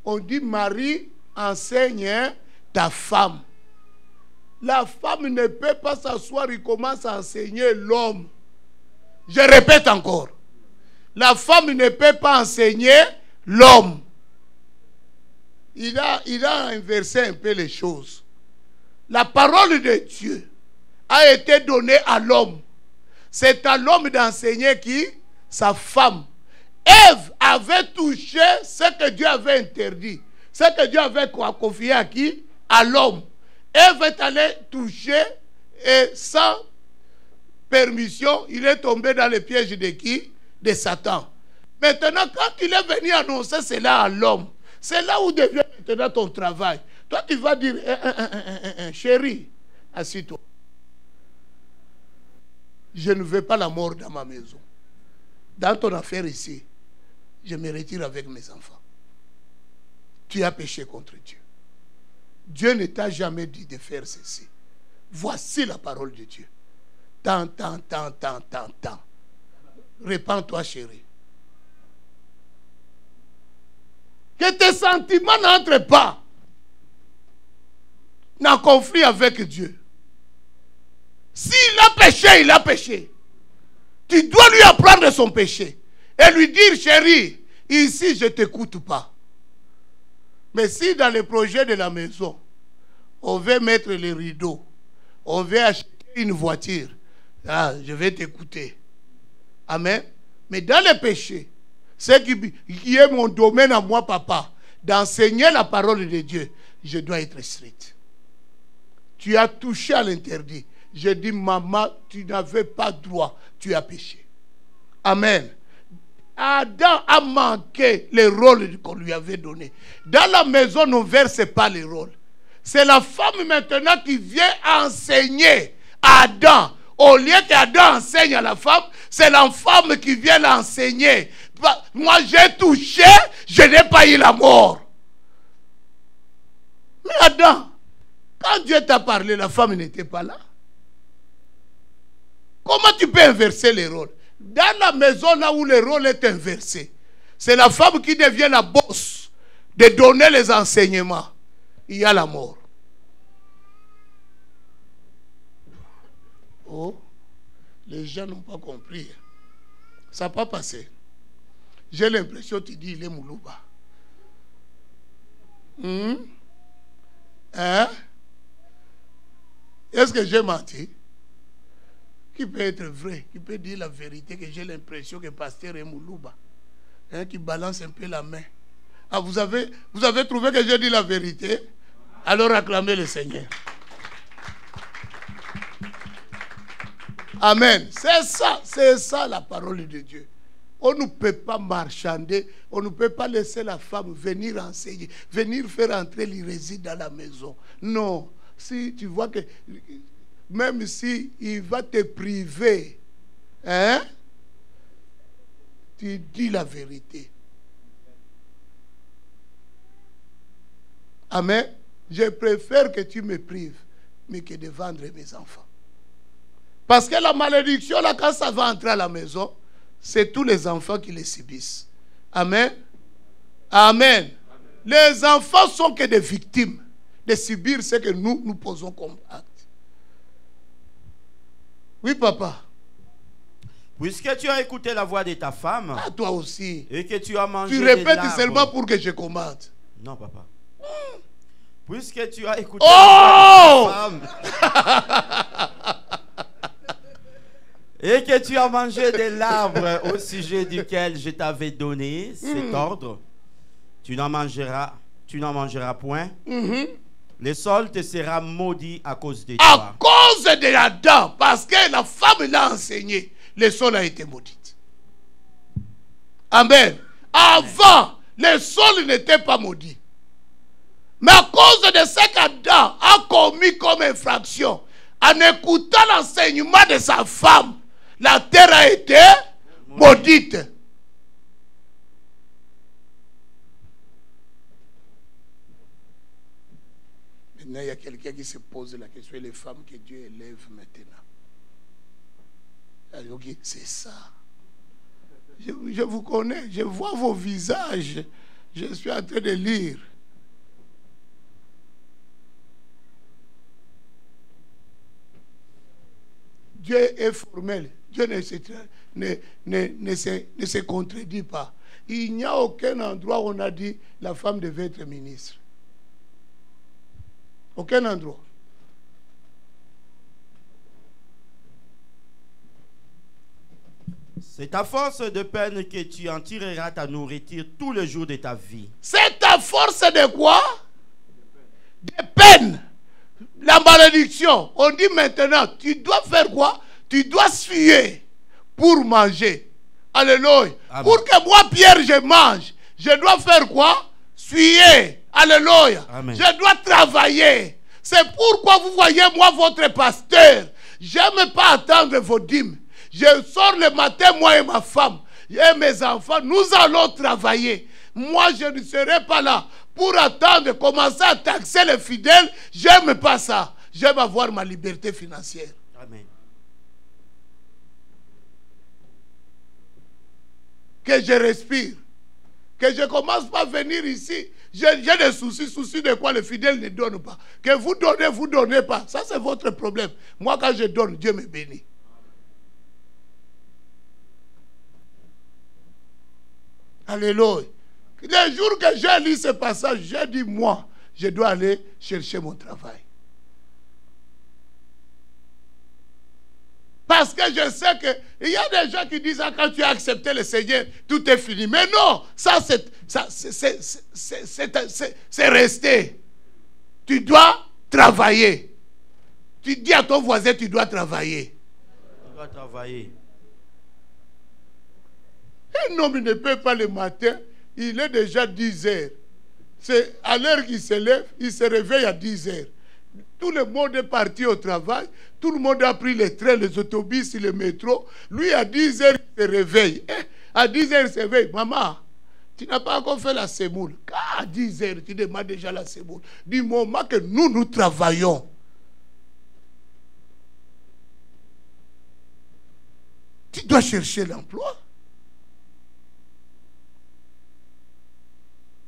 S4: On dit, Marie, enseigne ta femme. La femme ne peut pas s'asseoir, il commence à enseigner l'homme. Je répète encore. La femme ne peut pas enseigner l'homme. Il a inversé un peu les choses. La parole de Dieu a été donnée à l'homme. C'est à l'homme d'enseigner qui? Sa femme. Ève avait touché ce que Dieu avait interdit. Ce que Dieu avait confié à qui? À l'homme. Ève est allée toucher et sans permission, il est tombé dans le piège de qui? De Satan. Maintenant, quand il est venu annoncer cela à l'homme, c'est là où devient maintenant ton travail. Toi, tu vas dire, chérie, assis-toi. Je ne veux pas la mort dans ma maison. Dans ton affaire ici, je me retire avec mes enfants. Tu as péché contre Dieu. Dieu ne t'a jamais dit de faire ceci. Voici la parole de Dieu. Tant. Répands-toi, chérie. Que tes sentiments n'entrent pas en conflit avec Dieu. S'il a péché, il a péché. Tu dois lui apprendre son péché et lui dire, chérie, ici je ne t'écoute pas. Mais si dans le projet de la maison, on veut mettre les rideaux, on veut acheter une voiture, je vais t'écouter. Amen. Mais dans le péché, ce qui est mon domaine à moi, papa, d'enseigner la parole de Dieu, je dois être strict. Tu as touché à l'interdit. Je dis, maman, tu n'avais pas droit, tu as péché. Amen. Adam a manqué le rôle qu'on lui avait donné. Dans la maison, on ne verse pas les rôles. C'est la femme maintenant qui vient enseigner à Adam. Au lieu qu'Adam enseigne à la femme, c'est la femme qui vient l'enseigner. Moi, j'ai touché, je n'ai pas eu la mort. Mais Adam, quand Dieu t'a parlé, la femme n'était pas là. Comment tu peux inverser les rôles? Dans la maison là où le rôle est inversé, c'est la femme qui devient la bosse de donner les enseignements. Il y a la mort. Oh, les gens n'ont pas compris. Ça n'a pas passé. J'ai l'impression que tu dis il est Moulouba. Hein? Est-ce que j'ai menti? Qui peut être vrai? Qui peut dire la vérité que j'ai l'impression que pasteur est Moulouba? Hein, qui balance un peu la main. Ah, vous avez trouvé que j'ai dit la vérité? Alors acclamez le Seigneur. Amen. C'est ça la parole de Dieu. On ne peut pas marchander, on ne peut pas laisser la femme venir enseigner, venir faire entrer l'hérésie dans la maison. Non. Si tu vois que, même si il va te priver, hein, tu dis la vérité. Amen. Je préfère que tu me prives, mais que de vendre mes enfants. Parce que la malédiction, là, quand ça va entrer à la maison, c'est tous les enfants qui les subissent. Amen. Amen. Les enfants sont que des victimes de subir ce que nous posons comme acte. Oui, papa.
S5: Puisque tu as écouté la voix de ta femme,
S4: Ah, toi aussi.
S5: et que tu as mangé
S4: Tu
S5: de
S4: répètes
S5: l'arbre.
S4: seulement pour que je commande.
S5: Non, papa. Puisque tu as écouté
S4: Oh!
S5: la voix de ta femme, et que tu as mangé de l'arbre au sujet duquel je t'avais donné cet ordre, tu n'en mangeras point, Le sol te sera maudit à cause de
S4: À
S5: toi.
S4: cause de Adam, parce que la femme l'a enseigné, le sol a été maudit. Amen. Avant, le sol n'était pas maudit. Mais à cause de ce qu'Adam a commis comme infraction, en écoutant l'enseignement de sa femme, la terre a été maudite. Maintenant, il y a quelqu'un qui se pose la question, et les femmes que Dieu élève maintenant. Alors, c'est ça. Je vous connais, je vois vos visages. Je suis en train de lire. Dieu est formel. Dieu ne se contredit pas. Il n'y a aucun endroit où on a dit la femme devait être ministre. Aucun endroit.
S5: C'est à force de peine que tu en tireras ta nourriture tous les jours de ta vie.
S4: C'est à force de quoi? De peine. La malédiction. On dit maintenant, tu dois faire quoi? Tu dois suer pour manger. Alléluia.
S5: Amen.
S4: Pour que moi, Pierre, je mange, je dois faire quoi? Suer. Alléluia.
S5: Amen.
S4: Je dois travailler. C'est pourquoi vous voyez, moi, votre pasteur, j'aime pas attendre vos dîmes. Je sors le matin, moi et ma femme, et mes enfants, nous allons travailler. Moi, je ne serai pas là pour attendre, commencer à taxer les fidèles. J'aime pas ça. J'aime avoir ma liberté financière.
S5: Amen.
S4: Que je respire. Que je commence pas à venir ici. J'ai des soucis de quoi les fidèles ne donnent pas. Que vous donnez pas. Ça, c'est votre problème. Moi, quand je donne, Dieu me bénit. Alléluia. Les jours que j'ai lu ce passage, j'ai dit, moi, je dois aller chercher mon travail. Parce que je sais qu'il y a des gens qui disent, ah, quand tu as accepté le Seigneur, tout est fini. Mais non, ça c'est resté. Tu dois travailler. Tu dis à ton voisin, tu dois travailler.
S5: Tu dois travailler.
S4: Un homme ne peut pas le matin, il est déjà 10 heures. C'est à l'heure qu'il se lève, il se réveille à 10 heures. Tout le monde est parti au travail, tout le monde a pris les trains, les autobus, le métro. Lui, à 10 heures, il se réveille. À 10 heures, il se réveille. Maman, tu n'as pas encore fait la semoule. À 10 heures, tu demandes déjà la semoule. Du moment que nous travaillons. Tu dois chercher l'emploi.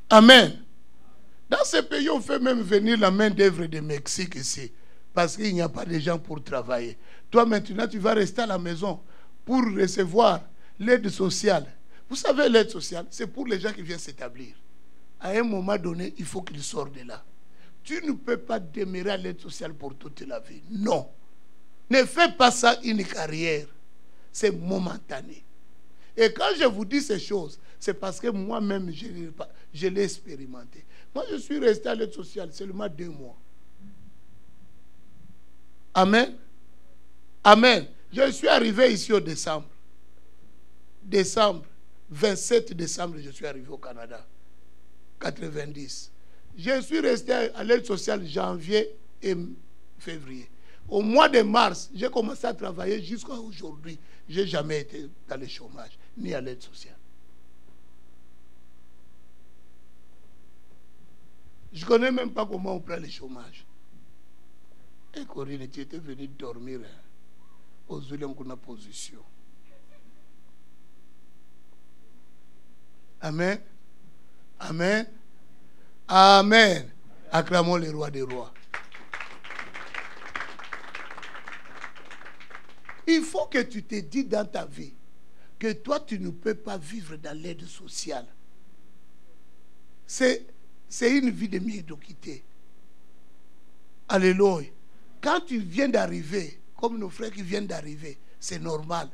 S4: Amen. Dans ce pays, on fait même venir la main-d'œuvre du Mexique ici. Parce qu'il n'y a pas de gens pour travailler. Toi, maintenant, tu vas rester à la maison pour recevoir l'aide sociale. Vous savez, l'aide sociale, c'est pour les gens qui viennent s'établir. À un moment donné, il faut qu'ils sortent de là. Tu ne peux pas demeurer à l'aide sociale pour toute la vie. Non. Ne fais pas ça une carrière. C'est momentané. Et quand je vous dis ces choses, c'est parce que moi-même, je l'ai expérimenté. Moi, je suis resté à l'aide sociale seulement 2 mois. Amen. Amen. Je suis arrivé ici au décembre. 27 décembre, je suis arrivé au Canada. 90. Je suis resté à l'aide sociale janvier et février. Au mois de mars, j'ai commencé à travailler jusqu'à aujourd'hui. Je n'ai jamais été dans le chômage, ni à l'aide sociale. Je ne connais même pas comment on prend le chômage. Et Corinne, tu étais venu dormir aux Zulem qu'on a position. Amen. Amen. Amen. Acclamons le roi des rois. Il faut que tu te dises dans ta vie que toi, tu ne peux pas vivre dans l'aide sociale. C'est une vie de médiocrité. Alléluia. Quand tu viens d'arriver, comme nos frères qui viennent d'arriver, c'est normal.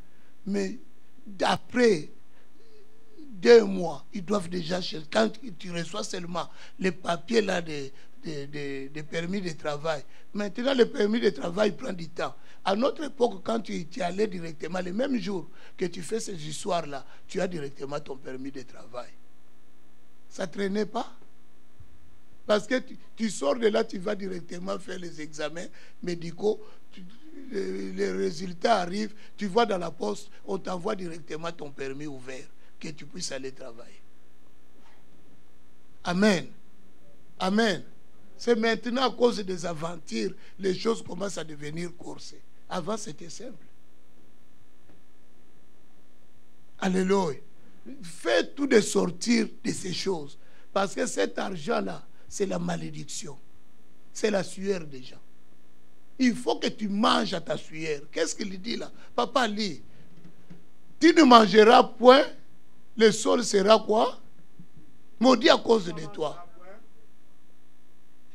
S4: Mais d'après 2 mois, ils doivent déjà chercher. Quand tu reçois seulement les papiers là de permis de travail. Maintenant, le permis de travail prend du temps. À notre époque, quand tu allais directement, le même jour que tu fais ces histoires-là, tu as directement ton permis de travail. Ça ne traînait pas. Parce que tu sors de là, tu vas directement faire les examens médicaux. Les résultats arrivent, tu vois dans la poste, on t'envoie directement ton permis ouvert, que tu puisses aller travailler. Amen. Amen. C'est maintenant à cause des aventures, les choses commencent à devenir corsées. Avant, c'était simple. Alléluia. Fais tout de sortir de ces choses. Parce que cet argent-là, c'est la malédiction. C'est la sueur des gens. Il faut que tu manges à ta sueur. Qu'est-ce qu'il dit là? Papa lit. Tu ne mangeras point, le sol sera quoi? Maudit à cause de toi.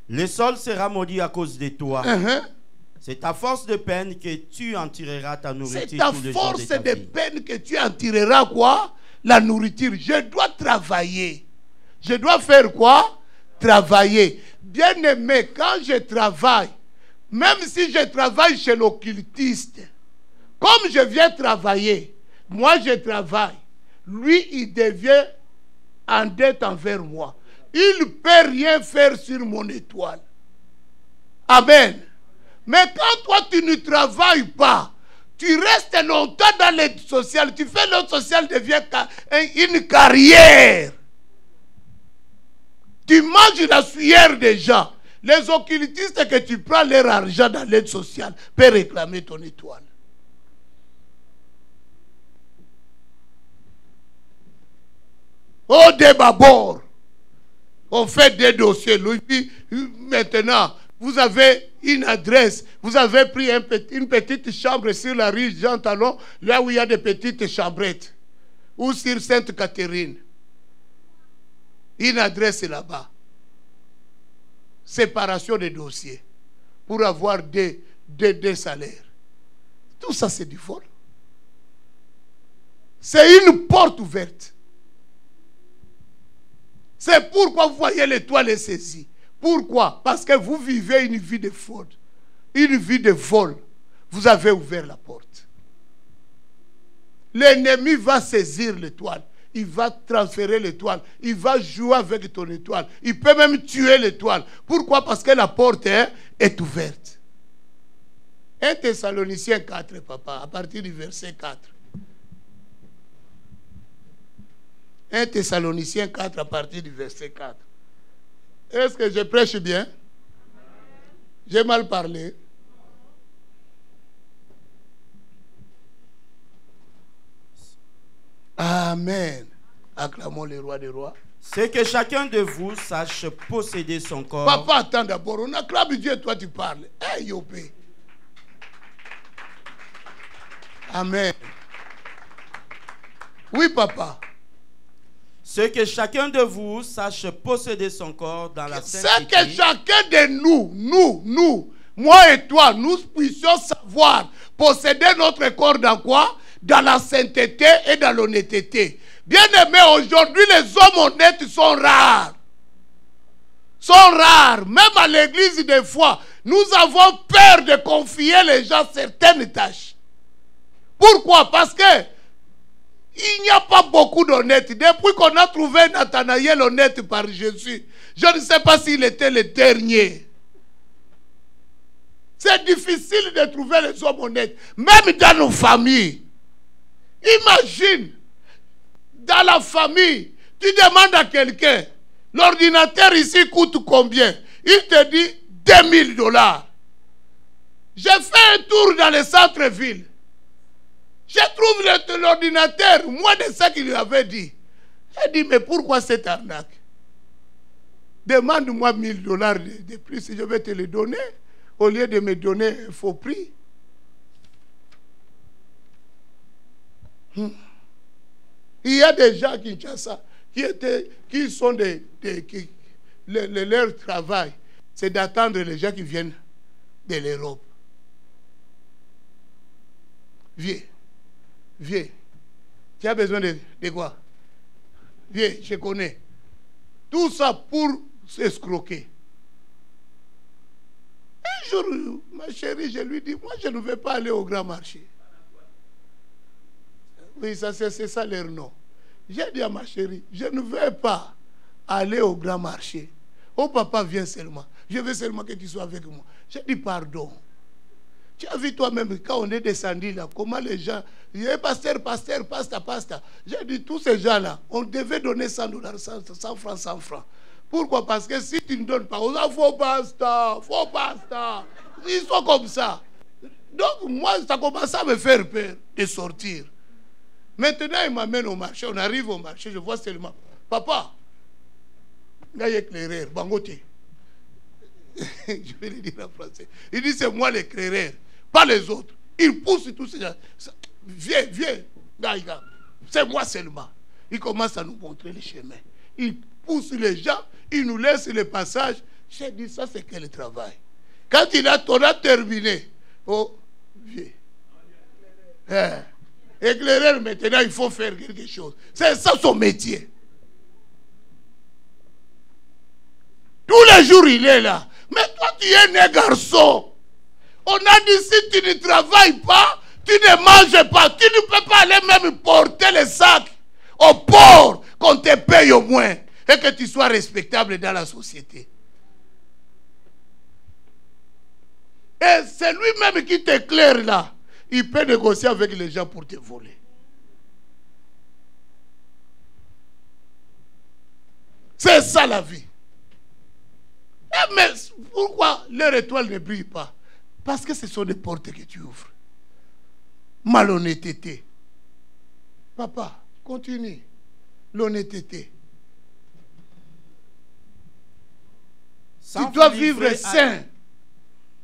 S5: Le sol sera maudit à cause de toi. C'est ta force de peine que tu en tireras ta nourriture.
S4: C'est ta force de peine que tu en tireras quoi? La nourriture. Je dois travailler. Je dois faire quoi? Travailler. Bien aimé, quand je travaille, même si je travaille chez l'occultiste, comme je viens travailler, moi je travaille, lui il devient en dette envers moi. Il ne peut rien faire sur mon étoile. Amen. Mais quand toi tu ne travailles pas, tu restes longtemps dans l'aide sociale, tu fais l'aide sociale devient une carrière. Tu manges la sueur des gens. Les occultistes que tu prends leur argent dans l'aide sociale peuvent réclamer ton étoile. Au débabord, on fait des dossiers. Lui, maintenant, vous avez une adresse. Vous avez pris une petite chambre sur la rue Jean Talon, là où il y a des petites chambrettes. Ou sur Sainte-Catherine. Une adresse là-bas. Séparation des dossiers. Pour avoir des salaires. Tout ça, c'est du vol. C'est une porte ouverte. C'est pourquoi vous voyez l'étoile est saisie. Pourquoi? Parce que vous vivez une vie de fraude. Une vie de vol. Vous avez ouvert la porte. L'ennemi va saisir l'étoile. Il va transférer l'étoile. Il va jouer avec ton étoile. Il peut même tuer l'étoile. Pourquoi? Parce que la porte est ouverte. 1 Thessaloniciens 4, papa, à partir du verset 4. 1 Thessaloniciens 4, à partir du verset 4. Est-ce que je prêche bien? J'ai mal parlé. Amen. Acclamons le roi des rois.
S5: C'est que chacun de vous sache posséder son corps.
S4: Papa, attends d'abord. On acclame Dieu et toi tu parles. Hey, Yopé. Amen. Oui, papa.
S5: C'est que chacun de vous sache posséder son corps dans la sainteté.
S4: C'est que chacun de nous, moi et toi, nous puissions savoir posséder notre corps dans quoi? Dans la sainteté et dans l'honnêteté. Bien aimé, aujourd'hui, les hommes honnêtes sont rares. Sont rares. Même à l'église, des fois, nous avons peur de confier les gens certaines tâches. Pourquoi? Parce que il n'y a pas beaucoup d'honnêtes. Depuis qu'on a trouvé Nathanaël honnête par Jésus, je ne sais pas s'il était le dernier. C'est difficile de trouver les hommes honnêtes. Même dans nos familles. Imagine, dans la famille, tu demandes à quelqu'un, l'ordinateur ici coûte combien? Il te dit $2000. J'ai fait un tour dans le centre-ville. Je trouve l'ordinateur moins de ce qu'il lui avait dit. J'ai dit, mais pourquoi cette arnaque? Demande-moi $1000 de plus, je vais te le donner, au lieu de me donner un faux prix. Il y a des gens qui sont leur travail, c'est d'attendre les gens qui viennent de l'Europe. Viens. Tu as besoin de quoi? Viens, je connais. Tout ça pour s'escroquer. jour, ma chérie, je lui dis, moi, je ne vais pas aller au grand marché. Oui, c'est ça leur nom. J'ai dit à ma chérie, je ne vais pas aller au grand marché. Oh papa, viens seulement. Je veux seulement que tu sois avec moi. J'ai dit pardon. Tu as vu toi-même quand on est descendu là, comment les gens, pasteur, pasteur. J'ai dit tous ces gens-là, on devait donner $100, 100 francs, 100 francs. Pourquoi? Parce que si tu ne donnes pas, on a faux pasteur. Ils sont comme ça. Donc moi, ça commence à me faire peur de sortir. Maintenant, il m'amène au marché. On arrive au marché, je vois seulement, papa, il y a éclaireur, bangote. Je vais le dire en français. Il dit, c'est moi l'éclaireur, pas les autres. Il pousse tous ces gens. Viens, c'est moi seulement. Il commence à nous montrer le chemin. Il pousse les gens, il nous laisse le passage. J'ai dit, ça c'est quel travail. Quand on a terminé, oh, viens. Éclaireur, maintenant, il faut faire quelque chose. C'est ça son métier. Tous les jours, il est là. Mais toi, tu es un garçon. On a dit, si tu ne travailles pas, tu ne manges pas. Tu ne peux pas aller même porter les sacs au port, qu'on te paye au moins. Et que tu sois respectable dans la société. Et c'est lui-même qui t'éclaire là. Il peut négocier avec les gens pour te voler. C'est ça la vie. Mais pourquoi leur étoile ne brille pas? Parce que ce sont des portes que tu ouvres. Malhonnêteté. Papa, continue. L'honnêteté. Tu dois vivre sain.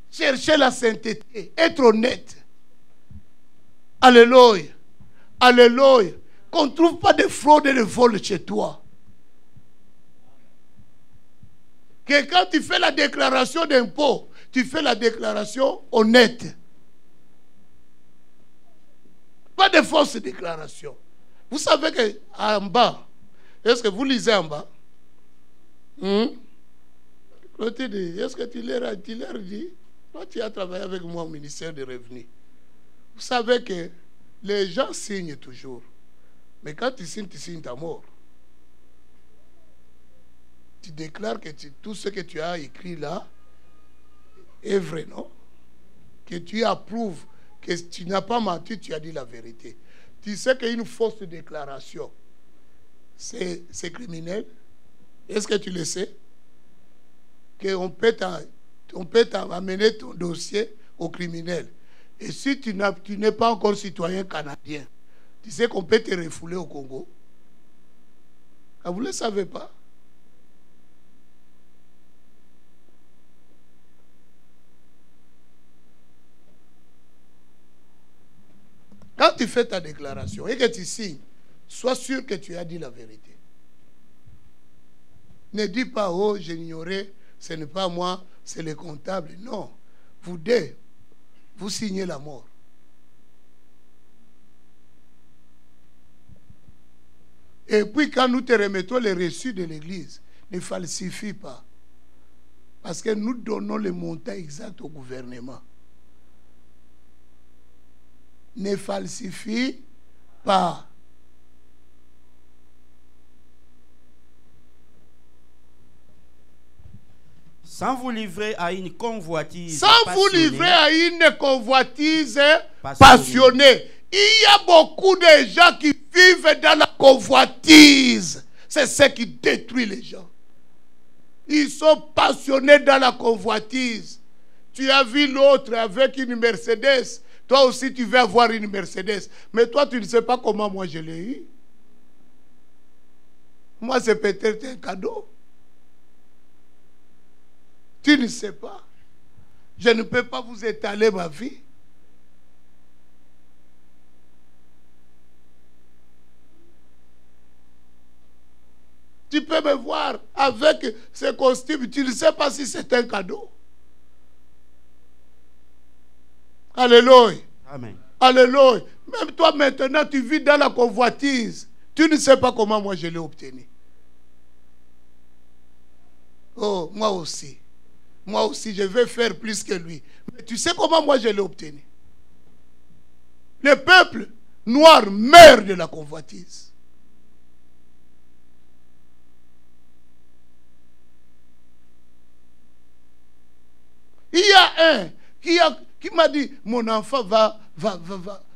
S4: Chercher la sainteté. Être honnête. Alléluia. Alléluia. Qu'on ne trouve pas de fraude et de vol chez toi. Que quand tu fais la déclaration d'impôt, tu fais la déclaration honnête. Pas de fausses déclarations. Vous savez qu'en bas, est-ce que vous lisez en bas? Est-ce que tu leur dis? Toi, tu as travaillé avec moi au ministère des Revenus. Vous savez que les gens signent toujours. Mais quand tu signes ta mort. Tu déclares que tout ce que tu as écrit là est vrai, non? Que tu approuves, que tu n'as pas menti, tu as dit la vérité. Tu sais qu'une fausse déclaration, c'est criminel. Est-ce que tu le sais? Qu'on peut amener ton dossier au criminel. Et si tu n'es pas encore citoyen canadien, tu sais qu'on peut te refouler au Congo. Ah, vous ne le savez pas? Quand tu fais ta déclaration et que tu signes, sois sûr que tu as dit la vérité. Ne dis pas, oh, j'ignorais, ce n'est pas moi, c'est le comptable. Non. Vous deux, vous signez la mort. Et puis quand nous te remettons les reçus de l'église, ne falsifie pas. Parce que nous donnons le montant exact au gouvernement. Ne falsifie pas.
S5: Sans vous livrer à une convoitise.
S4: Sans vous livrer à une convoitise passionnée. Il y a beaucoup de gens qui vivent dans la convoitise. C'est ce qui détruit les gens. Ils sont passionnés dans la convoitise. Tu as vu l'autre avec une Mercedes. Toi aussi, tu veux avoir une Mercedes. Mais toi, tu ne sais pas comment moi je l'ai eu. Moi, c'est peut-être un cadeau. Tu ne sais pas. Je ne peux pas vous étaler ma vie. Tu peux me voir avec ce costume. Tu ne sais pas si c'est un cadeau. Alléluia.
S5: Amen.
S4: Alléluia. Même toi maintenant, tu vis dans la convoitise. Tu ne sais pas comment moi je l'ai obtenu. Oh, moi aussi. moi aussi je vais faire plus que lui. Mais tu sais comment moi je l'ai obtenu? Le peuple noir meurt de la convoitise. Il y a un qui m'a dit, mon enfant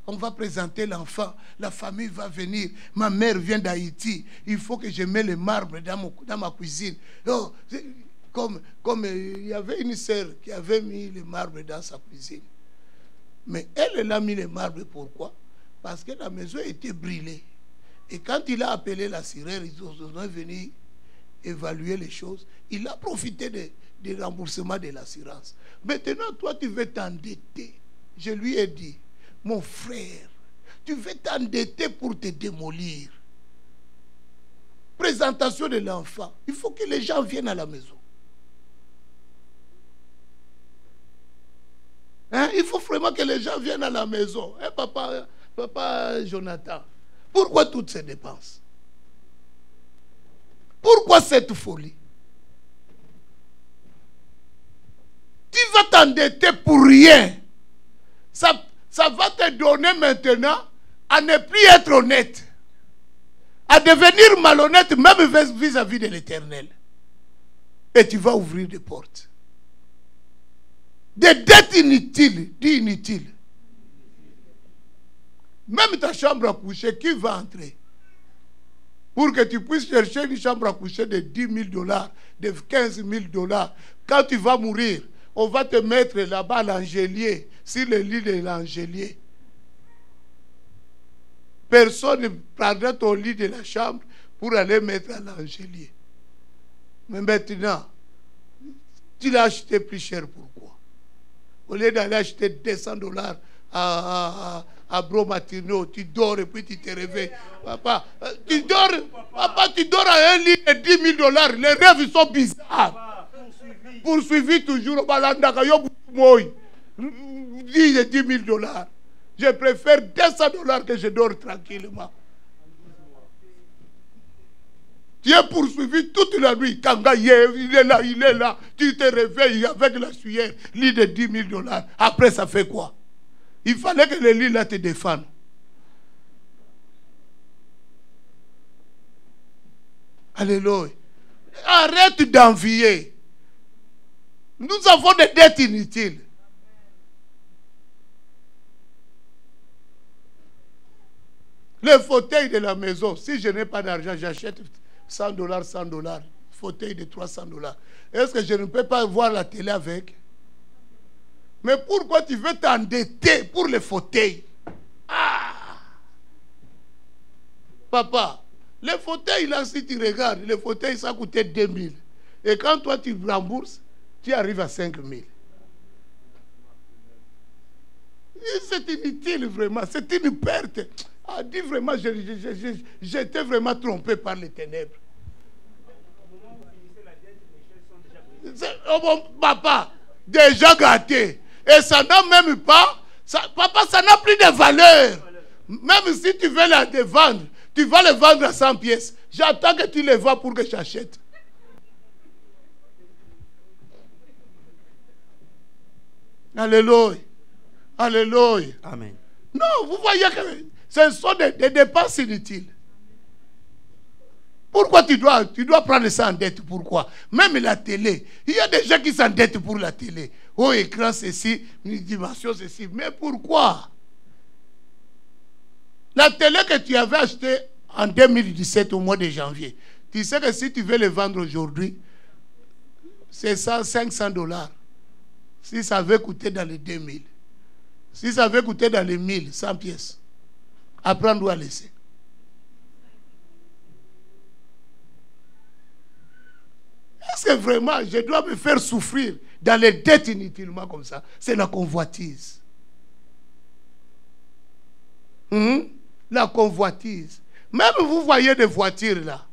S4: on va présenter l'enfant, la famille va venir, ma mère vient d'Haïti, il faut que je mette le marbre dans ma cuisine. Oh, comme il y avait une sœur qui avait mis le marbre dans sa cuisine. Mais elle a mis le marbre, pourquoi? Parce que la maison était brûlée. Et quand il a appelé l'assureur, ils sont venus évaluer les choses. Il a profité des remboursements de l'assurance. Maintenant, toi, tu veux t'endetter. Je lui ai dit, mon frère, tu veux t'endetter pour te démolir. Présentation de l'enfant. Il faut que les gens viennent à la maison. Hein? Il faut vraiment que les gens viennent à la maison. Hein, papa Jonathan, pourquoi toutes ces dépenses? Pourquoi cette folie? Tu vas t'endetter pour rien. Ça va te donner maintenant à ne plus être honnête, à devenir malhonnête même vis-à-vis de l'Éternel. Et tu vas ouvrir des portes. Des dettes inutiles, dis inutiles. Même ta chambre à coucher, qui va entrer? Pour que tu puisses chercher une chambre à coucher de 10 000 $, de 15 000 $. Quand tu vas mourir, on va te mettre là-bas à l'angélier, sur le lit de l'angélier. Personne ne prendra ton lit de la chambre pour aller mettre à l'angélier. Mais maintenant, tu l'as acheté plus cher, pourquoi? Au lieu d'aller acheter 200 $ à Bromatino, tu dors et puis tu te réveilles. Papa, tu dors à un lit de 10 000 $. Les rêves sont bizarres. Poursuivi toujours au Balandaka, dis de 10 000 $. Je préfère 200 $ que je dors tranquillement. Tu es poursuivi toute la nuit. Kanga, il est là. Tu te réveilles avec la sueur. Lit de 10 000 $. Après, ça fait quoi? Il fallait que le lit là te défende. Alléluia. Arrête d'envier. Nous avons des dettes inutiles. Le fauteuil de la maison, si je n'ai pas d'argent, j'achète 100 $, 100 $. Fauteuil de 300 $. Est-ce que je ne peux pas voir la télé avec? Mais pourquoi tu veux t'endetter pour le fauteuil? Ah! Papa, le fauteuil là, si tu regardes, le fauteuil ça coûtait 2 000. Et quand toi tu rembourses, tu arrives à 5 000. C'est inutile vraiment, c'est une perte. Ah, dis vraiment, j'étais vraiment trompé par les ténèbres. Oh bon, papa, déjà gâté. Et ça n'a même pas, papa, ça n'a plus de valeur. Même si tu veux la vendre, tu vas le vendre à 100 pièces. J'attends que tu le vends pour que j'achète. Alléluia. Alléluia.
S5: Amen.
S4: Non, vous voyez que ce sont des dépenses inutiles. Pourquoi tu dois prendre ça en dette? Pourquoi? Même la télé. Il y a des gens qui s'endettent pour la télé. Oh, écran ceci, une dimension ceci. Mais pourquoi? La télé que tu avais achetée en 2017 au mois de janvier, tu sais que si tu veux le vendre aujourd'hui, c'est 500 $. Si ça avait coûté dans les 2000. Si ça avait coûté dans les 1000, 100 pièces. Après, on doit laisser. Est-ce que vraiment je dois me faire souffrir dans les dettes inutilement comme ça? C'est la convoitise. La convoitise. Même vous voyez des voitures là.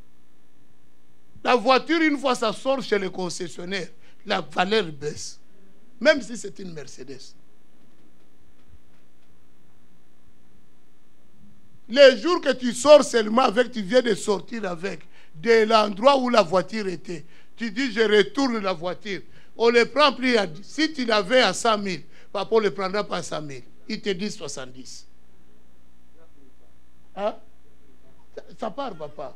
S4: La voiture, une fois ça sort chez le concessionnaire, la valeur baisse. Même si c'est une Mercedes. Les jours que tu sors seulement avec, tu viens de sortir avec, de l'endroit où la voiture était. Tu dis, je retourne la voiture. on ne le prend plus à 10. Si tu l'avais à 100 000, papa, on ne le prendra pas à 100 000. Il te dit 70. Hein? Ça part, papa.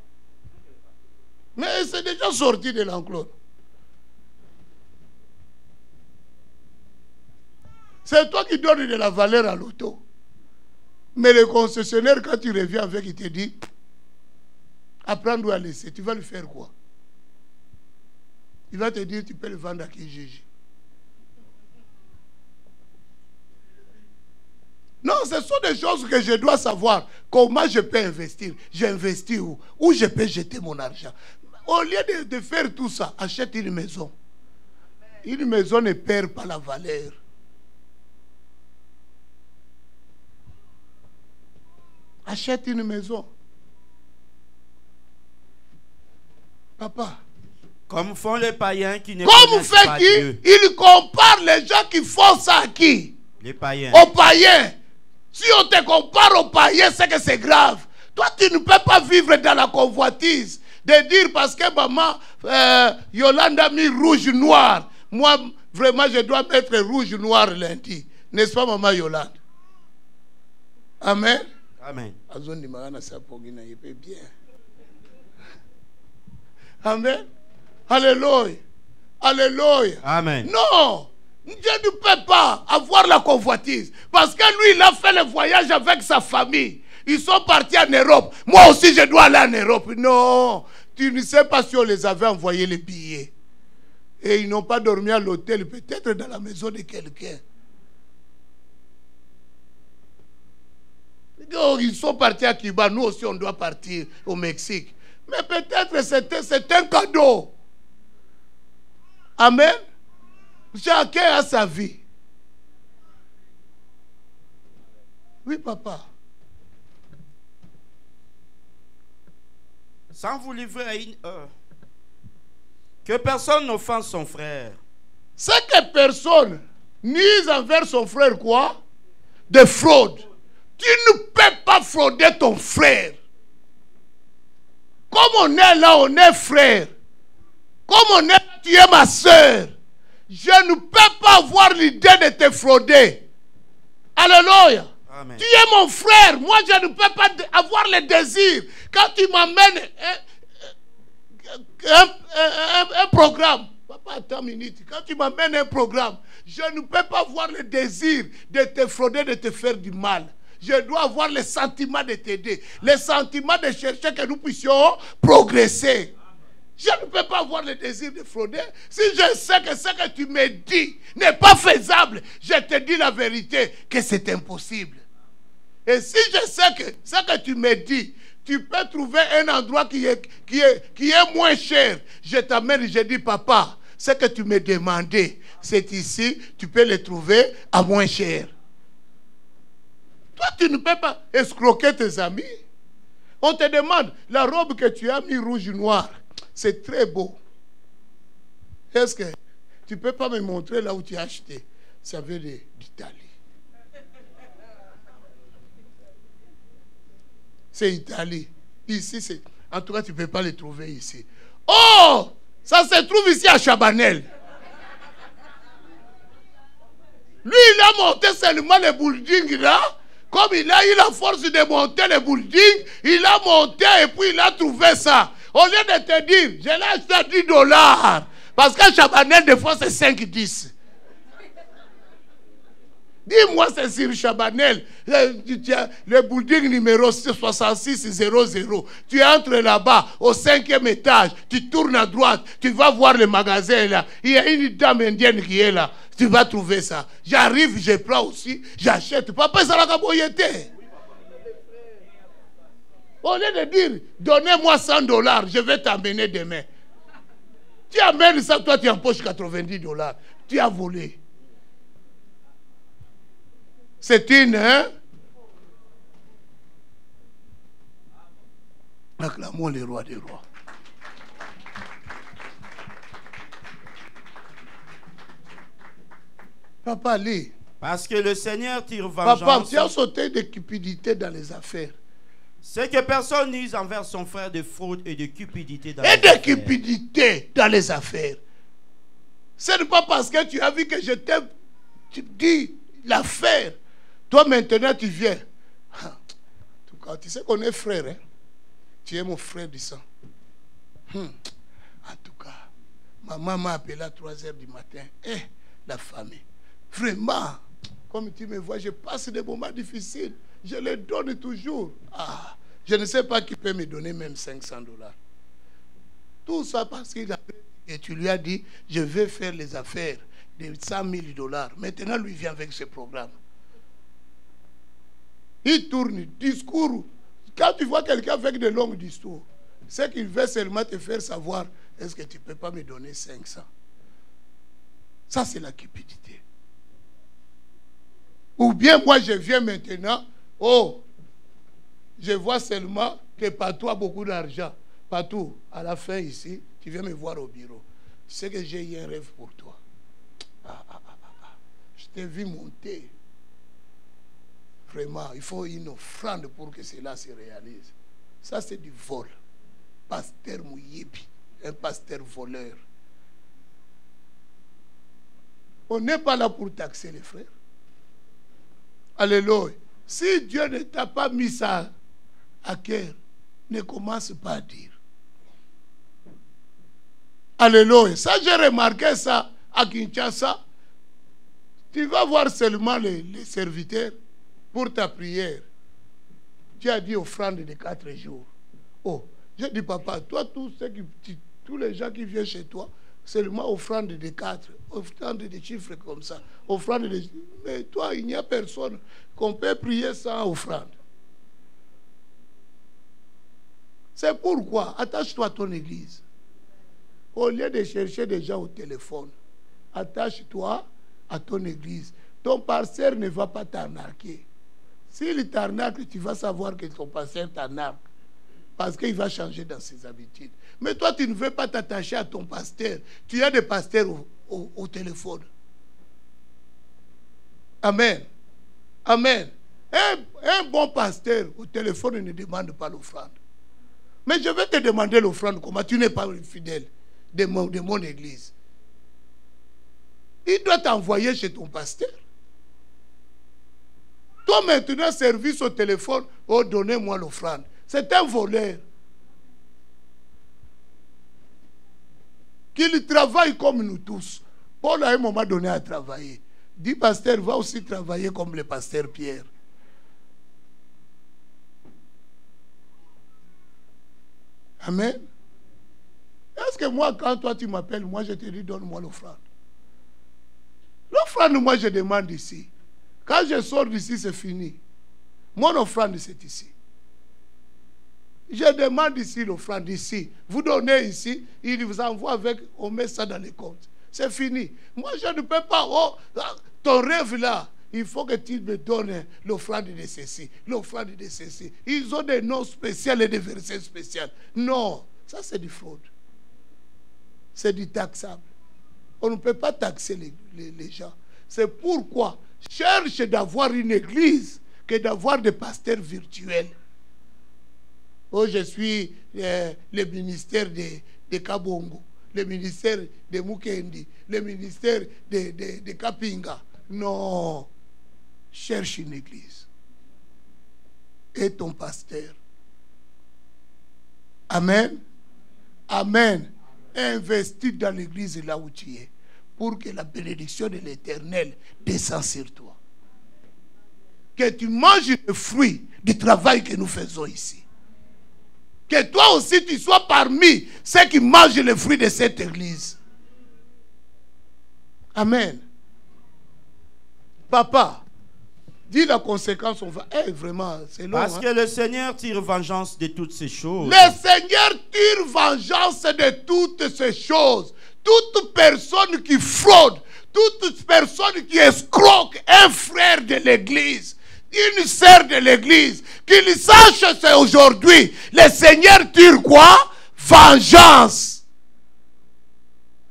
S4: Mais c'est déjà sorti de l'enclos. C'est toi qui donnes de la valeur à l'auto. Mais le concessionnaire, quand tu reviens avec, il te dit, apprends-nous à laisser. Tu vas lui faire quoi? Il va te dire, tu peux le vendre à qui juge. Non, ce sont des choses que je dois savoir. Comment je peux investir? J'investis où? Où je peux jeter mon argent? Au lieu de faire tout ça, achète une maison. Une maison ne perd pas la valeur. Achète une maison. Papa.
S5: Comme font les païens qui ne
S4: Comme
S5: connaissent
S4: fait
S5: pas
S4: qui?
S5: Dieu.
S4: Ils comparent les gens qui font ça à qui?
S5: Les païens.
S4: Aux païens. Si on te compare aux païens, c'est que c'est grave. Toi, tu ne peux pas vivre dans la convoitise. De dire parce que maman Yolande a mis rouge noir. Moi, vraiment, je dois mettre rouge noir lundi. N'est-ce pas, maman Yolande? Amen.
S5: Amen.
S4: Amen. Alléluia. Alléluia.
S5: Amen.
S4: Non. Dieu ne peut pas avoir la convoitise. Parce que lui, il a fait le voyage avec sa famille. Ils sont partis en Europe. Moi aussi, je dois aller en Europe. Non. Tu ne sais pas si on les avait envoyé les billets. Et ils n'ont pas dormi à l'hôtel, peut-être dans la maison de quelqu'un. Ils sont partis à Cuba. Nous aussi, on doit partir au Mexique. Mais peut-être c'est un cadeau. Amen. Chacun a sa vie. Oui, papa.
S5: Sans vous livrer à une heure. Que personne n'offense son frère.
S4: C'est que personne nuise envers son frère quoi? De fraude. Tu ne peux pas frauder ton frère. Comme on est là, on est frère. Comme on est là, tu es ma soeur. Je ne peux pas avoir l'idée de te frauder. Alléluia.
S5: Amen.
S4: Tu es mon frère. Moi, je ne peux pas avoir le désir. Quand tu m'amènes un programme. Papa, attends une minute. Quand tu m'amènes un programme, je ne peux pas avoir le désir de te frauder, de te faire du mal. Je dois avoir le sentiment de t'aider. Le sentiment de chercher que nous puissions progresser. Je ne peux pas avoir le désir de frauder. Si je sais que ce que tu me dis n'est pas faisable, je te dis la vérité que c'est impossible. Et si je sais que ce que tu me dis, tu peux trouver un endroit qui est moins cher, je t'amène, je dis papa, ce que tu me demandais, c'est ici, tu peux le trouver à moins cher. Toi, tu ne peux pas escroquer tes amis. On te demande, la robe que tu as mis rouge-noir, c'est très beau. Est-ce que tu ne peux pas me montrer là où tu as acheté? Ça vient d'Italie. C'est Italie. Ici, c'est... En tout cas, tu ne peux pas le trouver ici. Oh! Ça se trouve ici à Chabanel. Lui, il a monté seulement le building là. Comme il a eu la force de monter le building, il a monté et puis il a trouvé ça. Au lieu de te dire, je l'ai acheté à $10. Parce qu'à Chabanel, des fois, c'est 5-10. Dis-moi, c'est sur Chabanel, le building numéro 6600. Tu entres là-bas, au 5e étage, tu tournes à droite, tu vas voir le magasin là. Il y a une dame indienne qui est là. Tu vas trouver ça. J'arrive, je prends aussi, j'achète. Papa, ça l'a boyété. Au lieu de dire, donnez-moi $100, je vais t'amener demain. Tu amènes ça, toi tu empoches $90. Tu as volé. C'est une... Hein? Acclamons les rois des rois. Papa, lis.
S5: Parce que le Seigneur tire vengeance.
S4: Papa, tu as sauté de cupidité dans les affaires.
S5: C'est que personne n'use envers son frère de fraude et de cupidité dans
S4: Et
S5: les
S4: de
S5: affaires.
S4: cupidité dans les affaires. Ce n'est pas parce que tu as vu que je t'ai dit l'affaire. Toi maintenant tu viens. En tout cas, tu sais qu'on est frères. Hein? Tu es mon frère du sang. En tout cas, maman m'a appelé à 3 h du matin. Eh, la famille. Vraiment, comme tu me vois, je passe des moments difficiles. Je les donne toujours. Ah, je ne sais pas qui peut me donner même 500 $. Tout ça parce que tu lui as dit, je vais faire les affaires de 100 000 $. Maintenant, lui vient avec ce programme. Il tourne, discours. Quand tu vois quelqu'un avec de longs discours, c'est qu'il veut seulement te faire savoir, est-ce que tu ne peux pas me donner 500? Ça, c'est la cupidité. Ou bien moi, je viens maintenant, oh, je vois seulement que Patou a beaucoup d'argent. Patou, à la fin ici, tu viens me voir au bureau. Tu sais que j'ai eu un rêve pour toi. Je t'ai vu monter. Vraiment, il faut une offrande pour que cela se réalise. Ça, c'est du vol. Pasteur Mouyibi, un pasteur voleur. On n'est pas là pour taxer les frères. Alléluia. Si Dieu ne t'a pas mis ça à cœur, ne commence pas à dire. Alléluia. Ça, j'ai remarqué ça à Kinshasa. Tu vas voir seulement les serviteurs pour ta prière. Tu as dit offrande de 4 jours. Oh, j'ai dit, papa, toi, tous les gens qui viennent chez toi, seulement offrande de 4, offrande de chiffres comme ça, offrande de... Mais toi, il n'y a personne qu'on peut prier sans offrande. C'est pourquoi, attache-toi à ton église. Au lieu de chercher des gens au téléphone, attache-toi à ton église. Ton pasteur ne va pas t'arnaquer. S'il t'arnaque, tu vas savoir que ton pasteur t'arnaque. Parce qu'il va changer dans ses habitudes. Mais toi, tu ne veux pas t'attacher à ton pasteur. Tu as des pasteurs au téléphone. Amen. Amen. Un bon pasteur au téléphone ne demande pas l'offrande. Mais je vais te demander l'offrande. Comment tu n'es pas fidèle de mon église? Il doit t'envoyer chez ton pasteur. Toi maintenant, service au téléphone, oh, donnez-moi l'offrande. C'est un voleur. Qu'il travaille comme nous tous. Paul à un moment donné a travaillé. Dit pasteur, va aussi travailler comme le pasteur Pierre. Amen. Est-ce que moi, quand toi tu m'appelles, moi je te dis donne-moi l'offrande. L'offrande, moi je demande ici. Quand je sors d'ici, c'est fini. Mon offrande, c'est ici. Je demande ici l'offrande, ici. Vous donnez ici, il vous envoie avec, on met ça dans les comptes. C'est fini. Moi, je ne peux pas, oh, ton rêve là, il faut que tu me donnes l'offrande de ceci, l'offrande de ceci. Ils ont des noms spéciaux et des versets spéciaux. Non, ça c'est du fraude. C'est du taxable. On ne peut pas taxer les gens. C'est pourquoi cherche d'avoir une église que d'avoir des pasteurs virtuels. Oh, je suis le ministère de Kabongo, le ministère de Mukendi, le ministère de Kapinga. Non. Cherche une église. Et ton pasteur. Amen. Amen. Investis dans l'église là où tu es, pour que la bénédiction de l'Éternel descende sur toi. Que tu manges le fruit du travail que nous faisons ici. Que toi aussi tu sois parmi ceux qui mangent le fruit de cette église. Amen. Papa, dis la conséquence, on va... vraiment, c'est long.
S5: Parce que le Seigneur tire vengeance de toutes ces choses.
S4: Le Seigneur tire vengeance de toutes ces choses. Toute personne qui fraude, toute personne qui escroque un frère de l'église, une sœur de l'église, qu'il sache c'est aujourd'hui, le Seigneur tire quoi? Vengeance.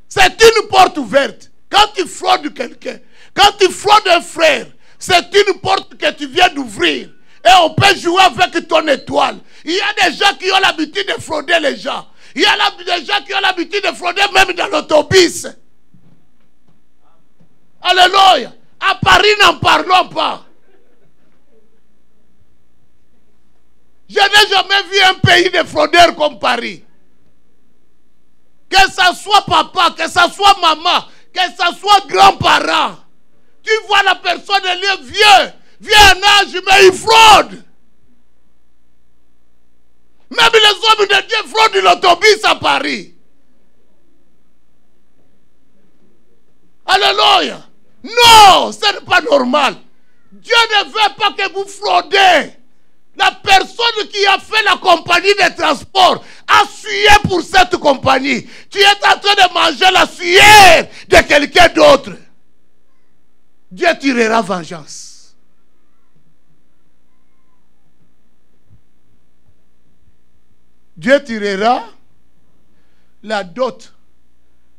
S4: C'est une porte ouverte. Quand tu fraudes quelqu'un, quand tu fraudes un frère, c'est une porte que tu viens d'ouvrir. Et on peut jouer avec ton étoile. Il y a des gens qui ont l'habitude de frauder les gens. Il y a des gens qui ont l'habitude de frauder même dans l'autobus. Alléluia. À Paris, n'en parlons pas. Je n'ai jamais vu un pays de fraudeurs comme Paris. Que ça soit papa, que ça soit maman, que ça soit grands-parents. Tu vois la personne, elle est vieux en âge, mais il fraude. Même les hommes de Dieu fraudent l'autobus à Paris. Alléluia. Non, ce n'est pas normal. Dieu ne veut pas que vous fraudez. La personne qui a fait la compagnie de transport a sué pour cette compagnie. Tu es en train de manger la sueur de quelqu'un d'autre. Dieu tirera vengeance. Dieu tirera la dot.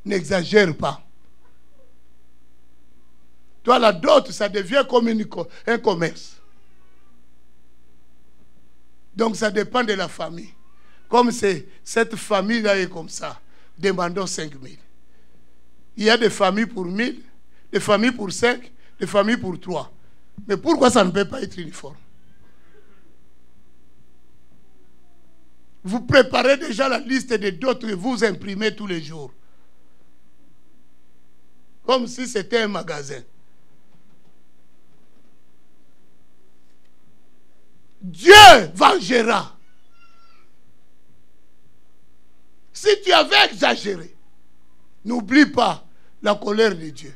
S4: N'exagère pas. Toi, la dot, ça devient comme un commerce. Donc, ça dépend de la famille. Comme cette famille-là est comme ça, demandons 5 000. Il y a des familles pour 1 000, des familles pour 5, des familles pour 3. Mais pourquoi ça ne peut pas être uniforme? Vous préparez déjà la liste des dots que vous imprimez tous les jours. Comme si c'était un magasin. Dieu vengera. Si tu avais exagéré, n'oublie pas la colère de Dieu.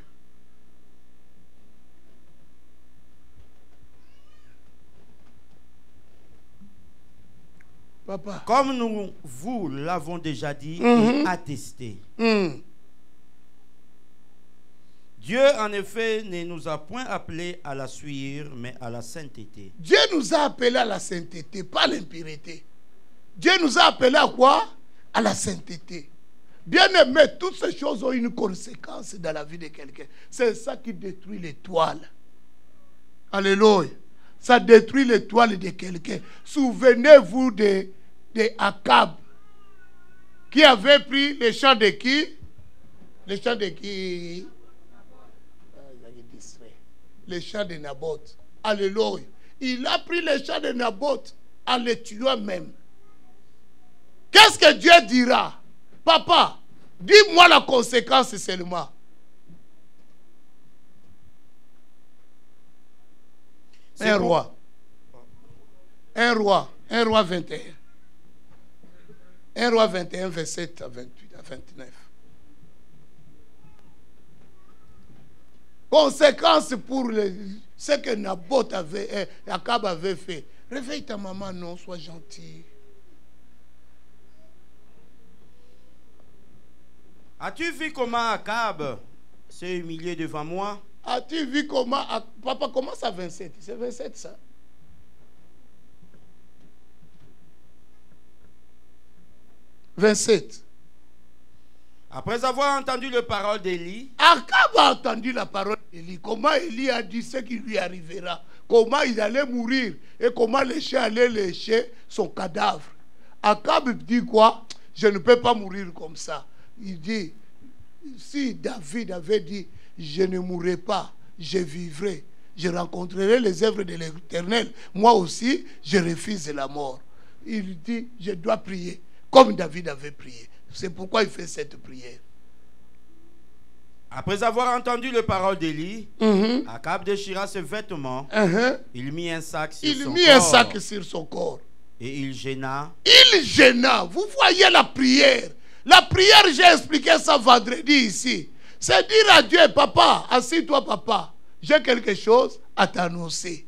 S4: Papa.
S5: Comme nous vous l'avons déjà dit et attesté. Dieu, en effet, ne nous a point appelés à la souillure, mais à la sainteté.
S4: Dieu nous a appelés à la sainteté, pas l'impureté. Dieu nous a appelés à quoi? À la sainteté. Bien aimé, toutes ces choses ont une conséquence dans la vie de quelqu'un. C'est ça qui détruit l'étoile. Alléluia. Ça détruit l'étoile de quelqu'un. Souvenez-vous de Akab, qui avait pris les champs de qui? Les champs de qui? Les champs de Naboth. Alléluia. Il a pris les champs de Naboth en les tuant même. Qu'est-ce que Dieu dira? Papa, dis-moi la conséquence seulement. Un roi 21. Un roi 21, 27 à 28 à 29. Conséquence pour ce que Naboth Akab avait fait. Réveille ta maman, non, sois gentil.
S5: As-tu vu comment Akab s'est humilié devant moi?
S4: As-tu vu comment... Papa, commence à 27. C'est 27 ça. « 27.
S5: Après avoir entendu les paroles d'Élie,
S4: Akab a entendu la parole d'Élie. Comment Élie a dit ce qui lui arrivera. Comment il allait mourir. Et comment les chiens allaient lécher son cadavre. Akab dit quoi? Je ne peux pas mourir comme ça. Il dit, si David avait dit, je ne mourrai pas, je vivrai, je rencontrerai les œuvres de l'Éternel, moi aussi, je refuse la mort. Il dit, je dois prier, comme David avait prié. C'est pourquoi il fait cette prière.
S5: Après avoir entendu les paroles d'Élie, Akab déchira ses vêtements, il mit un sac
S4: sur son corps.
S5: Et il gêna.
S4: Il gêna. Vous voyez la prière. La prière, j'ai expliqué ça vendredi ici. C'est dire à Dieu, papa, assis-toi papa, j'ai quelque chose à t'annoncer.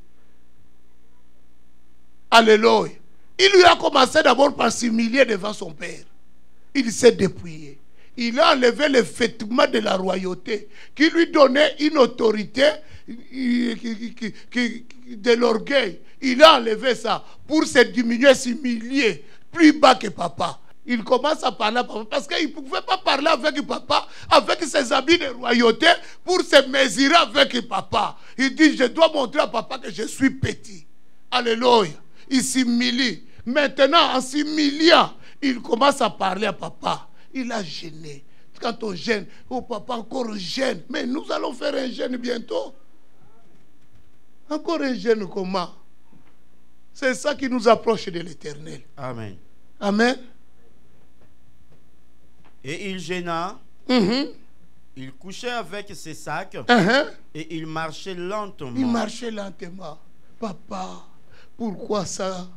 S4: Alléluia. Il lui a commencé d'abord par s'humilier devant son père. Il s'est dépouillé. Il a enlevé les vêtements de la royauté qui lui donnait une autorité de l'orgueil. Il a enlevé ça pour se diminuer, s'humilier plus bas que papa. Il commence à parler à papa parce qu'il ne pouvait pas parler avec papa, avec ses habits de royauté pour se mesurer avec papa. Il dit, je dois montrer à papa que je suis petit. Alléluia. Il s'humilie. Maintenant, en s'humiliant, il commence à parler à papa. Il a gêné. quand on gêne, oh papa, encore un gêne. Mais nous allons faire un gêne bientôt. Encore un gêne comment? C'est ça qui nous approche de l'Éternel.
S5: Amen.
S4: Amen.
S5: Et il gêna. Il couchait avec ses sacs. Et il marchait lentement.
S4: Il marchait lentement. Papa, pourquoi ça?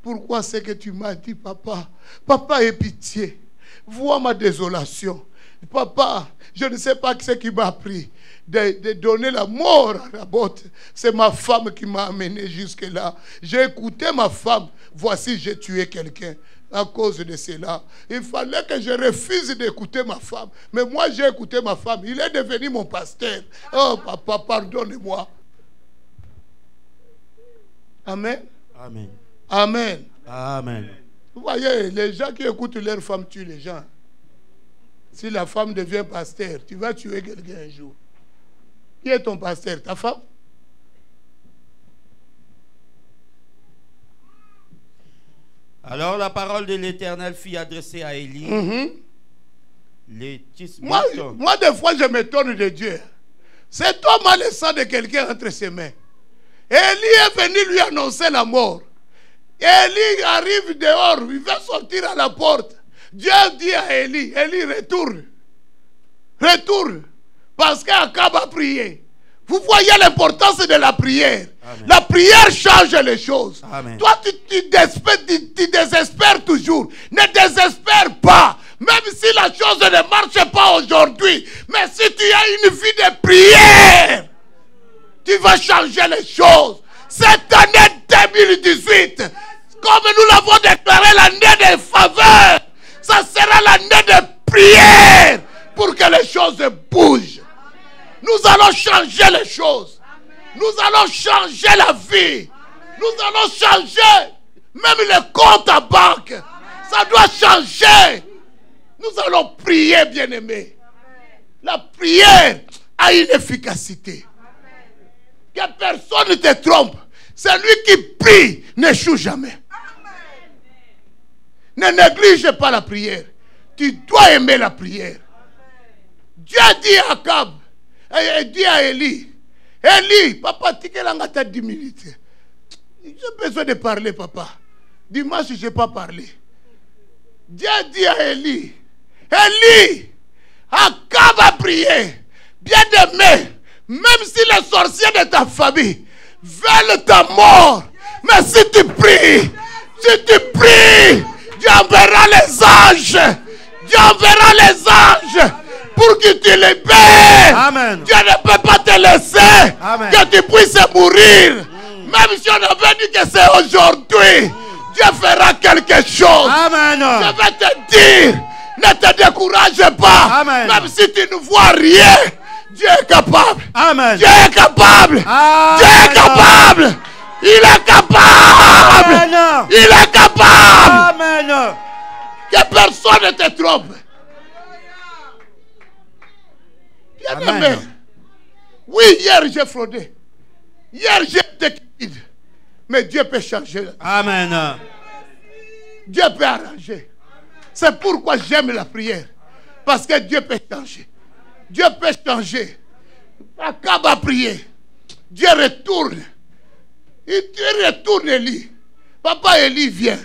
S4: Pourquoi c'est que tu m'as dit, papa? Papa, aie pitié. Vois ma désolation. Papa, je ne sais pas ce qui m'a pris de donner la mort à Naboth. C'est ma femme qui m'a amené jusque-là. J'ai écouté ma femme. Voici, j'ai tué quelqu'un. À cause de cela, il fallait que je refuse d'écouter ma femme. Mais moi, j'ai écouté ma femme. Il est devenu mon pasteur. Oh, papa, pardonne-moi. Amen.
S5: Amen.
S4: Amen.
S5: Amen.
S4: Vous voyez, les gens qui écoutent leur femme tuent les gens. Si la femme devient pasteur, tu vas tuer quelqu'un un jour. Qui est ton pasteur? Ta femme?
S5: Alors la parole de l'Éternel fut adressée à Élie. Les Tisbites.
S4: Moi, des fois, je m'étonne de Dieu. Cet homme a le sang de quelqu'un entre ses mains. Élie est venu lui annoncer la mort. Élie arrive dehors, il va sortir à la porte. Dieu dit à Élie, Élie retourne. Retourne. Parce qu'Akab a prié. Vous voyez l'importance de la prière. Amen. La prière change les choses.
S5: Amen.
S4: Toi, tu désespères toujours. Ne désespère pas. Même si la chose ne marche pas aujourd'hui. Mais si tu as une vie de prière, tu vas changer les choses. Cette année 2018, comme nous l'avons déclaré, l'année de faveur, ça sera l'année de prière pour que les choses bougent. Nous allons changer les choses. Nous allons changer la vie. Nous allons changer même les comptes à banque. Ça doit changer. Nous allons prier, bien-aimés. La prière a une efficacité. Que personne ne te trompe. Celui qui prie n'échoue jamais. Ne néglige pas la prière. Tu dois aimer la prière. Dieu dit à Akab, et dit à Élie, Élie, papa, tu as 10 minutes. J'ai besoin de parler, papa. Dimanche, je n'ai pas parlé. Dieu dit à Élie, Élie, Akab a prié. Bien-aimé, même si les sorciers de ta famille veulent ta mort, mais si tu pries, Dieu enverra les anges. Dieu enverra les anges pour que tu libères.
S5: Amen.
S4: Dieu ne peut pas te laisser.
S5: Amen.
S4: Que tu puisses mourir. Même si on avait dit que c'est aujourd'hui, Dieu fera quelque chose.
S5: Amen.
S4: Je vais te dire, ne te décourage pas.
S5: Amen.
S4: Même si tu ne vois rien, Dieu est capable.
S5: Amen.
S4: Dieu est capable.
S5: Amen.
S4: Dieu est capable. Il est capable.
S5: Amen.
S4: Il est capable.
S5: Amen.
S4: Que personne ne te trompe. Bien-aimé. Oui, hier j'ai fraudé. Hier j'ai été timide. Mais Dieu peut changer.
S5: Amen.
S4: Dieu peut arranger. C'est pourquoi j'aime la prière. Parce que Dieu peut changer. Dieu peut changer. Akab a prié. Dieu retourne. Dieu retourne Élie. Papa Élie vient.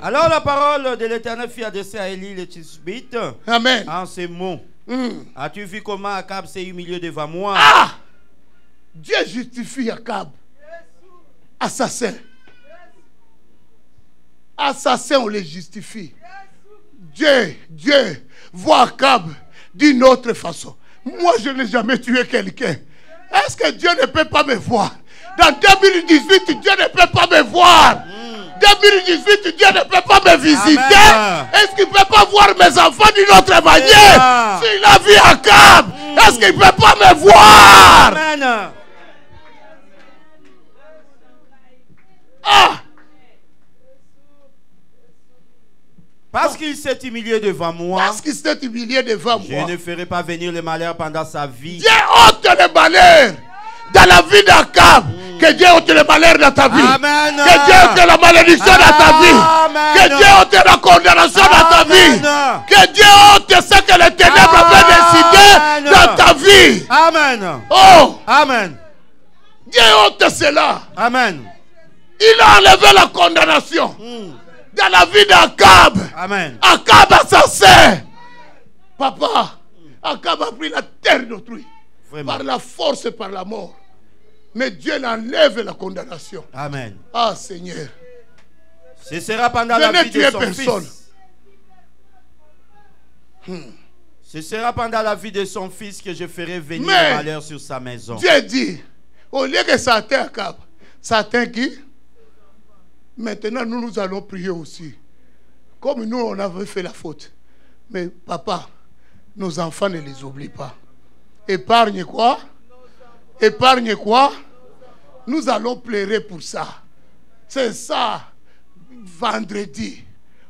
S5: Alors la parole de l'Éternel fut adressée à Élie le Tisbite.
S4: Amen.
S5: En ces mots. As-tu vu comment Akab s'est humilié devant moi?
S4: Ah! Dieu justifie Akab. Assassin. Assassin, on les justifie. Dieu voit Akab d'une autre façon. Moi, je n'ai jamais tué quelqu'un. Est-ce que Dieu ne peut pas me voir? Dans 2018, Dieu ne peut pas me voir. 2018, Dieu ne peut pas me visiter. Est-ce qu'il ne peut pas voir mes enfants d'une autre manière? S'il a vu Akab, est-ce qu'il ne peut pas me voir?
S5: Amen.
S4: Ah!
S5: Parce qu'il s'est humilié devant moi.
S4: Parce qu'il s'est humilié devant moi.
S5: Je ne ferai pas venir le malheur pendant sa vie.
S4: Dieu ôte le malheur dans la vie d'Akab. Que Dieu ôte le malheur dans ta vie.
S5: Amen.
S4: Que Dieu ôte la malédiction dans ta vie.
S5: Amen.
S4: Que Dieu ôte la condamnation dans ta vie. Que Dieu vie.
S5: Amen.
S4: Oh,
S5: Amen.
S4: Dieu ôte cela.
S5: Amen.
S4: Il a enlevé la condamnation dans la vie d'Akab.
S5: Amen.
S4: Akab assassin. Papa, Akab a pris la terre d'autrui.
S5: Vraiment.
S4: Par la force et par la mort. Mais Dieu enlève la condamnation.
S5: Amen.
S4: Ah Seigneur.
S5: Ce sera pendant
S4: Je
S5: la
S4: n'ai
S5: vie
S4: tué
S5: de son
S4: personne.
S5: fils. Ce sera pendant la vie de son fils que je ferai venir
S4: Mais
S5: le malheur sur sa maison.
S4: Dieu dit, au lieu que ça atteint Akab, ça atteint qui? Maintenant, nous allons prier aussi. Comme nous, on avait fait la faute. Mais papa, nos enfants ne les oublie pas. Épargne quoi? Épargne quoi? Nous allons pleurer pour ça. C'est ça. Vendredi,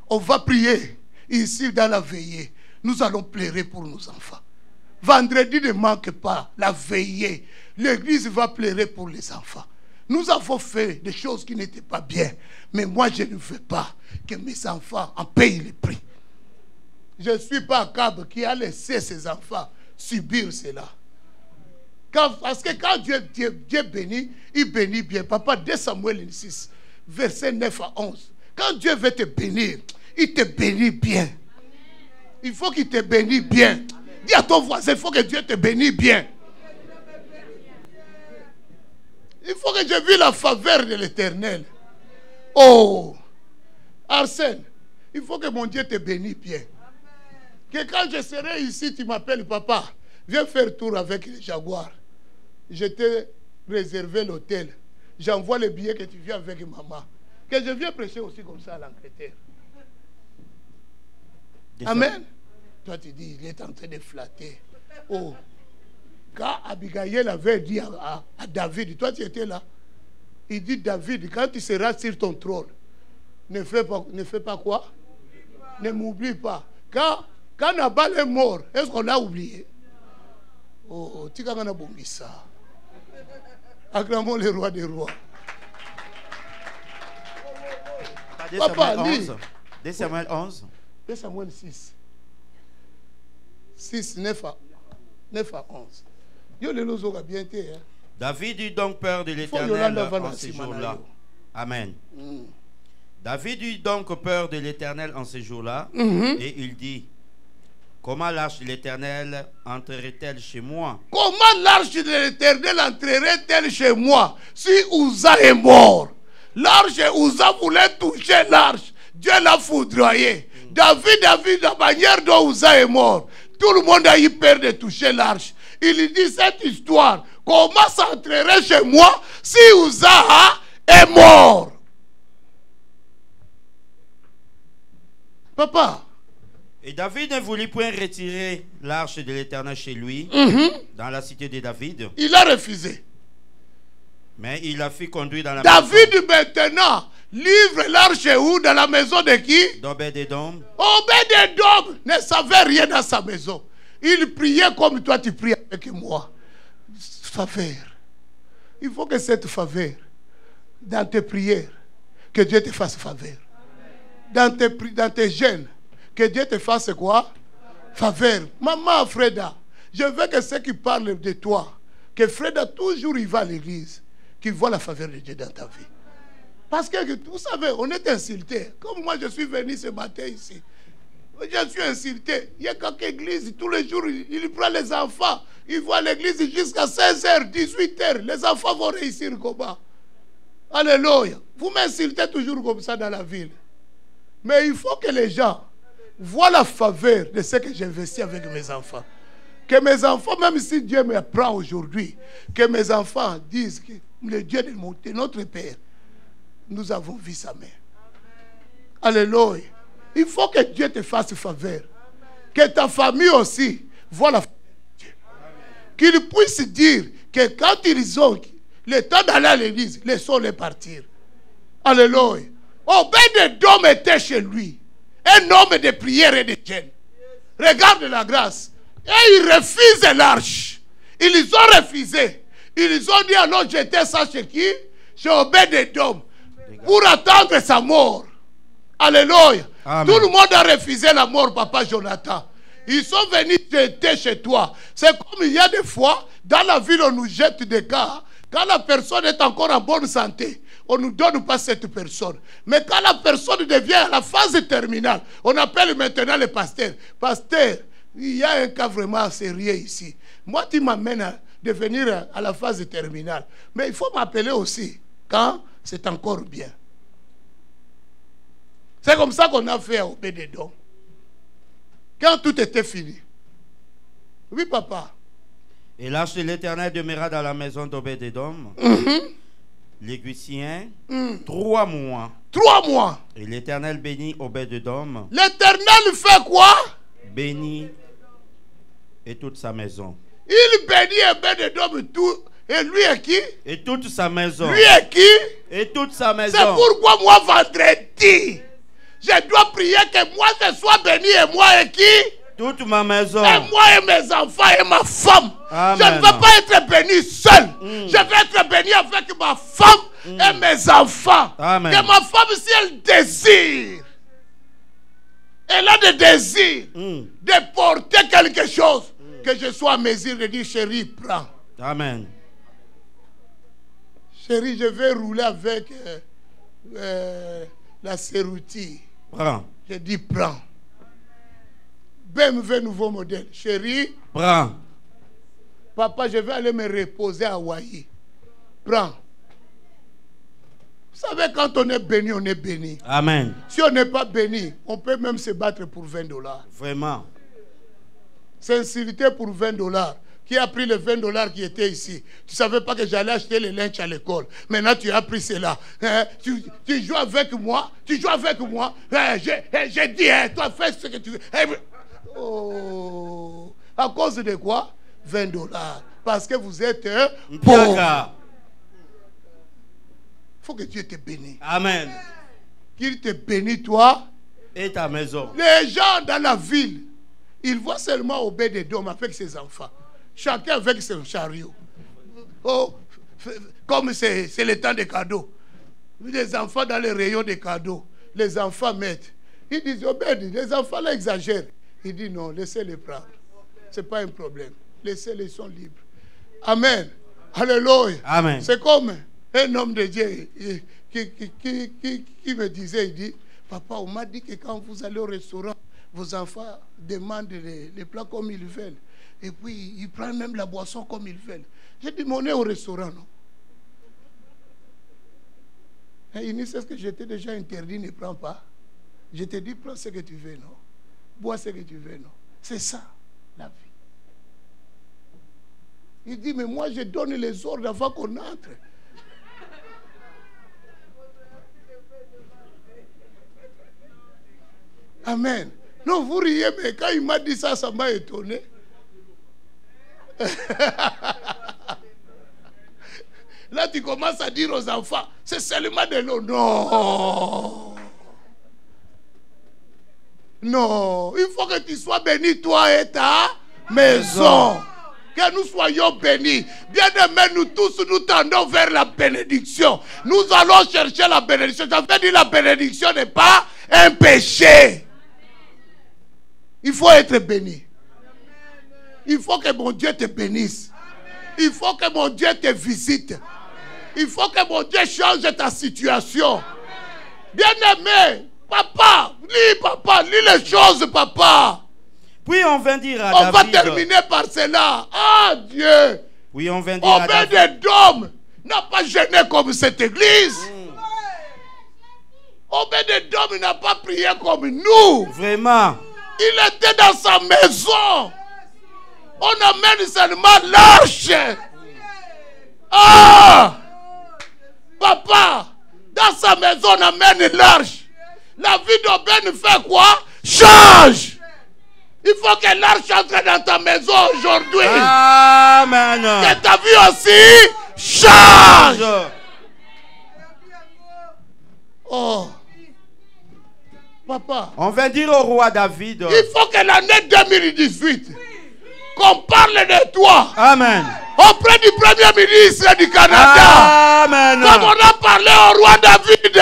S4: on va prier ici dans la veillée. Nous allons pleurer pour nos enfants. Vendredi ne manque pas la veillée. L'église va pleurer pour les enfants. Nous avons fait des choses qui n'étaient pas bien. Mais moi, je ne veux pas que mes enfants en payent les prix. Je ne suis pas Akab qui a laissé ses enfants subir cela. Parce que quand Dieu bénit, il bénit bien. Papa, 2 Samuel 6, versets 9 à 11. Quand Dieu veut te bénir, il te bénit bien. Il faut qu'il te bénisse bien. Dis à ton voisin, il faut que Dieu te bénisse bien. Il faut que je vive la faveur de l'Éternel. Oh, Arsène, il faut que mon Dieu te bénisse bien. Que quand je serai ici, tu m'appelles papa. Viens faire tour avec les jaguars. Je t'ai réservé l'hôtel. J'envoie les billets que tu viens avec maman. Que je viens prêcher aussi comme ça à l'Angleterre. Amen. Toi tu dis, il est en train de flatter. Oh. Quand Abigail avait dit à David, toi tu étais là. Il dit, David, quand tu seras sur ton trône, ne fais pas quoi? Ne m'oublie pas. Quand Nabal est mort, est-ce qu'on l'a oublié? Oh, tu as bongi ça. Acclamons le roi des rois. Papa, lis.
S5: 2 Samuel 11.
S4: 2 Samuel 6. 6, 9 à 11. Yo le lozo a bien été.
S5: David eut donc peur de l'Éternel en ces jours-là. Amen. David eut donc peur de l'Éternel en ces jours-là. Et il dit, comment l'arche de l'Éternel entrerait-elle chez moi?
S4: Comment l'arche de l'Éternel entrerait-elle chez moi si Uza est mort? L'arche, Uza voulait toucher l'arche. Dieu l'a foudroyé. David a vu la manière dont Uza est mort. Tout le monde a eu peur de toucher l'arche. Il dit cette histoire. Comment ça entrerait chez moi si Uza est mort? Papa.
S5: Et David ne voulut point retirer l'arche de l'Éternel chez lui, dans la cité de David.
S4: Il a refusé.
S5: Mais il la fit conduire dans la
S4: David
S5: maison.
S4: Maintenant livre l'arche où? Dans la maison de qui?
S5: d'Obed-Édom.
S4: Obed-Édom ne savait rien dans sa maison. Il priait comme toi tu pries avec moi. Faveur. Il faut que cette faveur, dans tes prières, que Dieu te fasse faveur. Dans tes jeûnes, que Dieu te fasse quoi? Faveur. Maman Freda, je veux que ceux qui parlent de toi, que Freda toujours il va à l'église, qu'il voit la faveur de Dieu dans ta vie. Parce que vous savez, on est insulté. Comme moi je suis venu ce matin ici. Je suis insulté. Il y a quelques églises, tous les jours, il prend les enfants. Il voit l'église jusqu'à 16h, 18h. Les enfants vont réussir comment? Alléluia. Vous m'insultez toujours comme ça dans la ville. Mais il faut que les gens voient la faveur de ce que j'investis avec mes enfants. Que mes enfants, même si Dieu me prend aujourd'hui, que mes enfants disent que le Dieu de notre Père, nous avons vu sa main. Alléluia. Il faut que Dieu te fasse faveur. Que ta famille aussi voit la faveur de Dieu. Qu'ils puissent dire que quand ils ont le temps d'aller à l'église, laissons-les partir. Alléluia. Obed-Édom était chez lui. Un homme de prière et de jeûne. Regarde la grâce. Et ils refusent l'arche. Ils ont refusé. Ils ont dit alors jeter ça chez qui? Chez Obed-Édom. Pour attendre sa mort. Alléluia. Amen. Tout le monde a refusé la mort, papa Jonathan. Ils sont venus jeter chez toi. C'est comme il y a des fois, dans la ville, on nous jette des cas. Quand la personne est encore en bonne santé, on ne nous donne pas cette personne. Mais quand la personne devient à la phase terminale, on appelle maintenant le pasteur. Pasteur, il y a un cas vraiment sérieux ici. Moi, tu m'amènes à devenir à la phase terminale. Mais il faut m'appeler aussi quand c'est encore bien. C'est comme ça qu'on a fait à Obed-Edom. Quand tout était fini. Oui, papa.
S5: Et l'arche de l'Éternel demeura dans la maison d'Obed-Edom. L'Égyptien, 3 mois.
S4: 3 mois.
S5: Et l'Éternel bénit Obed-Edom.
S4: L'Éternel fait quoi?
S5: Bénit et toute sa maison.
S4: Il bénit Obed-Edom tout. Et lui est qui?
S5: Et toute sa maison.
S4: Lui est qui?
S5: Et toute sa maison.
S4: C'est pourquoi moi, vendredi, je dois prier que moi je sois béni et moi et qui?
S5: Toute ma maison.
S4: Et moi et mes enfants et ma femme.
S5: Amen.
S4: Je ne veux pas être béni seul. Je veux être béni avec ma femme et mes enfants.
S5: Amen.
S4: Que ma femme, si elle désire, elle a des désirs de porter quelque chose, que je sois à mesure de dire, chérie, prends.
S5: Amen.
S4: Chérie, je vais rouler avec la serrutie.
S5: Prends.
S4: Je dis, prends. BMW nouveau modèle. Chérie,
S5: Prends.
S4: papa, je vais aller me reposer à Hawaï. Prends. Vous savez, quand on est béni, on est béni.
S5: Amen.
S4: Si on n'est pas béni, on peut même se battre pour $20.
S5: Vraiment.
S4: Sincérité pour $20. Qui a pris les $20 qui étaient ici? Tu ne savais pas que j'allais acheter les linges à l'école. Maintenant, tu as pris cela. Hein? Tu joues avec moi. Tu joues avec moi. Hein? J'ai dit, hein, toi, fais ce que tu veux. Hein? Oh. À cause de quoi? $20. Parce que vous êtes pauvres. Il faut que Dieu te bénisse.
S5: Amen.
S4: Qu'il te bénisse, toi.
S5: Et ta maison.
S4: Les gens dans la ville, ils voient seulement Obed-Edom avec ses enfants. Chacun avec son chariot. Oh, comme c'est le temps des cadeaux. Les enfants dans les rayons des cadeaux. Les enfants mettent. Ils disent, Obed, les enfants là exagèrent. Il dit non, laissez-les prendre. Ce n'est pas un problème. Laissez-les, ils sont libres. Amen. Alléluia.
S5: Amen.
S4: C'est comme un homme de Dieu qui me disait, il dit, papa, on m'a dit que quand vous allez au restaurant, vos enfants demandent les plats comme ils veulent. Et puis, ils prennent même la boisson comme ils veulent. J'ai dit, mais on est au restaurant, non? Et il dit, c'est ce que j'étais déjà interdit, ne prends pas. Je te dis, prends ce que tu veux, non? Bois ce que tu veux, non? C'est ça, la vie. Il dit, mais moi, je donne les ordres avant qu'on entre. Amen. Non, vous riez, mais quand il m'a dit ça, ça m'a étonné. Là, tu commences à dire aux enfants, c'est seulement de l'eau. Non. Non. Il faut que tu sois béni, toi et ta maison. Que nous soyons bénis. Bien-aimés, nous tous, nous tendons vers la bénédiction. Nous allons chercher la bénédiction. J'avais dit, la bénédiction n'est pas un péché. Il faut être béni. Il faut que mon Dieu te bénisse. Il faut que mon Dieu te visite. Il faut que mon Dieu change ta situation. Bien-aimé, papa, lis les choses, papa.
S5: Puis on vint dire à
S4: On
S5: David.
S4: va terminer par cela. Ah Dieu.
S5: Oui, on vint dire à David.
S4: Obed-Edom n'a pas gêné comme cette église. Obed-Edom n'a pas prié comme nous.
S5: Vraiment.
S4: Il était dans sa maison. On amène seulement l'arche. Ah! Papa, dans sa maison, on amène l'arche. La vie d'Obed fait quoi? Change. Il faut que l'arche entre dans ta maison aujourd'hui.
S5: Amen.
S4: Que ta vie aussi change. Oh. Papa.
S5: On va dire au roi David.
S4: Il faut que l'année 2018, qu'on parle de toi.
S5: Amen.
S4: Auprès du Premier ministre du Canada.
S5: Amen.
S4: Comme on a parlé au roi David.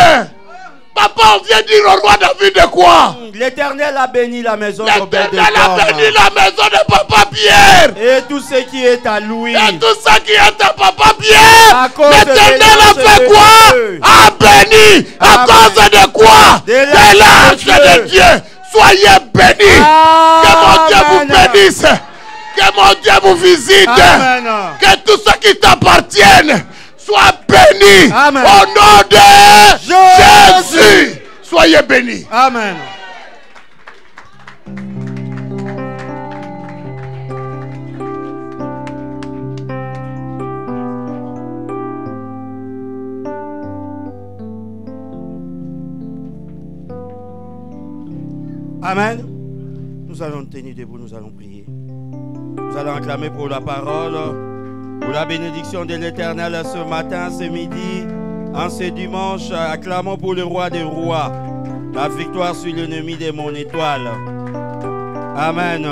S4: Papa, on vient dire au roi David de quoi?
S5: L'Éternel a béni la maison d'Obed-Edom.
S4: L'Éternel a béni la maison de Papa Pierre.
S5: Et tout ce qui est à lui.
S4: Et tout ça qui est à Papa Pierre. L'Éternel a fait quoi? A béni. À cause de quoi? De l'arche de Dieu. Soyez bénis. Que mon Dieu vous bénisse. Que mon Dieu vous visite.
S5: Amen.
S4: Que tout ce qui t'appartienne soit béni.
S5: Amen.
S4: Au nom de Jésus. Soyez bénis.
S5: Amen. Amen. Nous allons tenir debout, nous allons prier. Nous allons acclamer pour la parole, pour la bénédiction de l'Éternel ce matin, ce midi, en ce dimanche. Acclamons pour le roi des rois, la victoire sur l'ennemi de mon étoile. Amen.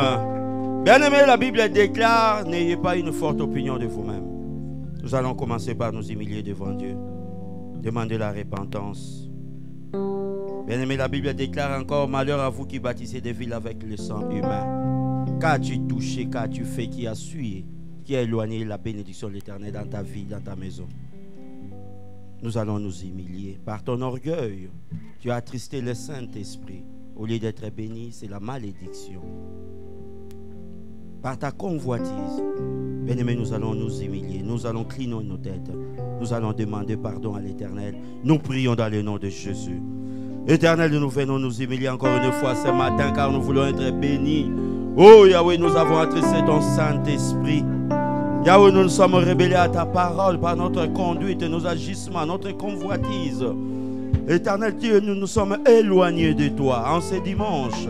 S5: Bien-aimé, la Bible déclare, n'ayez pas une forte opinion de vous-même. Nous allons commencer par nous humilier devant Dieu, demander la repentance. Bien-aimé, la Bible déclare encore, malheur à vous qui bâtissez des villes avec le sang humain. Qu'as-tu touché, qu'as-tu fait, qui a sué, qui a éloigné la bénédiction de l'Éternel dans ta vie, dans ta maison? Nous allons nous humilier. Par ton orgueil, tu as attristé le Saint-Esprit. Au lieu d'être béni, c'est la malédiction. Par ta convoitise, bien-aimé, nous allons nous humilier. Nous allons cligner nos têtes. Nous allons demander pardon à l'Éternel. Nous prions dans le nom de Jésus. Éternel, nous venons nous humilier encore une fois ce matin car nous voulons être bénis. Oh Yahweh, nous avons attristé ton Saint-Esprit. Yahweh, nous nous sommes rebellés à ta parole par notre conduite, nos agissements, notre convoitise. Éternel Dieu, nous nous sommes éloignés de toi en ce dimanche.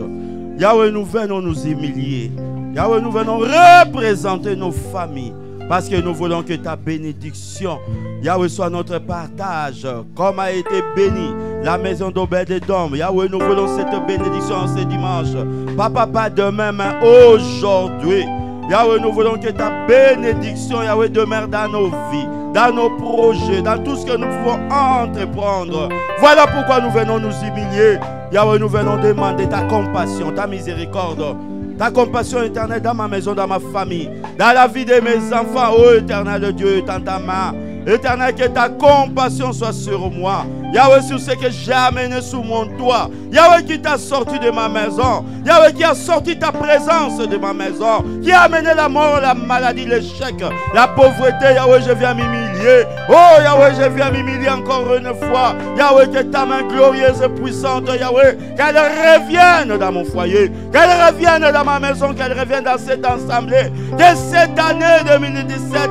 S5: Yahweh, nous venons nous humilier. Yahweh, nous venons représenter nos familles parce que nous voulons que ta bénédiction, Yahweh, soit notre partage comme a été béni la maison d'Obed-Edom. Yahweh, nous voulons cette bénédiction en ce dimanche. Papa, pas demain, mais aujourd'hui. Yahweh, nous voulons que ta bénédiction, Yahweh, demeure dans nos vies, dans nos projets, dans tout ce que nous pouvons entreprendre. Voilà pourquoi nous venons nous humilier. Yahweh, nous venons demander ta compassion, ta miséricorde, ta compassion éternelle dans ma maison, dans ma famille, dans la vie de mes enfants. Oh éternel Dieu, dans ta main. Éternel, que ta compassion soit sur moi. Yahweh, sur ce que j'ai amené sous mon toit. Yahweh, qui t'a sorti de ma maison. Yahweh, qui a sorti ta présence de ma maison. Qui a amené la mort, la maladie, l'échec, la pauvreté. Yahweh, je viens m'humilier. Oh Yahweh, je viens m'humilier encore une fois. Yahweh, que ta main glorieuse et puissante, Yahweh, qu'elle revienne dans mon foyer. Qu'elle revienne dans ma maison. Qu'elle revienne dans cette assemblée. De cette année 2017.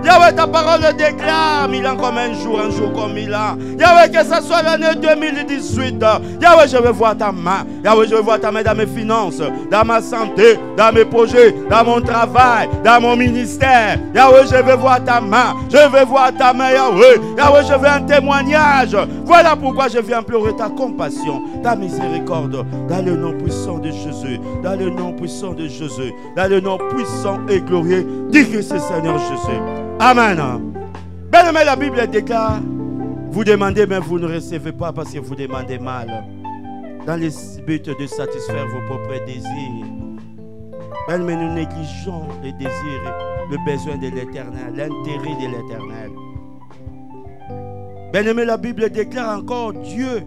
S5: Yahweh, ta parole déclare 1000 ans comme un jour comme 1000 ans. Yahweh, que ce soit l'année 2018. Yahweh, je veux voir ta main. Yahweh, je veux voir ta main dans mes finances, dans ma santé, dans mes projets, dans mon travail, dans mon ministère. Yahweh, je veux voir ta main. Je veux voir ta main, Yahweh. Yahweh, je veux un témoignage. Voilà pourquoi je viens pleurer ta compassion, ta miséricorde, dans le nom puissant de Jésus. Dans le nom puissant de Jésus. Dans le nom puissant et glorieux. Dis que c'est Seigneur Jésus. Amen. Bien-aimé, la Bible déclare, vous demandez, mais vous ne recevez pas parce que vous demandez mal. Dans le but de satisfaire vos propres désirs. Bien-aimé, nous négligeons les désirs, le besoin de l'Éternel, l'intérêt de l'Éternel. Bien-aimé, la Bible déclare encore, Dieu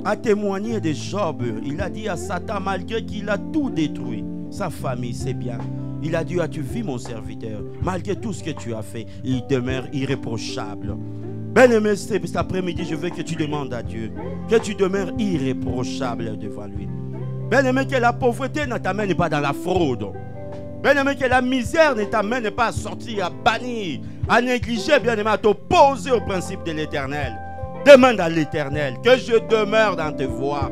S5: a témoigné de Job. Il a dit à Satan, malgré qu'il a tout détruit, sa famille, c'est bien. Il a dit, as-tu vu mon serviteur? Malgré tout ce que tu as fait, il demeure irréprochable. Bien-aimé, cet après-midi, je veux que tu demandes à Dieu, que tu demeures irréprochable devant lui. Bien-aimé, que la pauvreté ne t'amène pas dans la fraude. Bien-aimé, que la misère ne t'amène pas à sortir, à bannir, à négliger, bien-aimé, à t'opposer au principe de l'Éternel. Demande à l'Éternel que je demeure dans tes voies,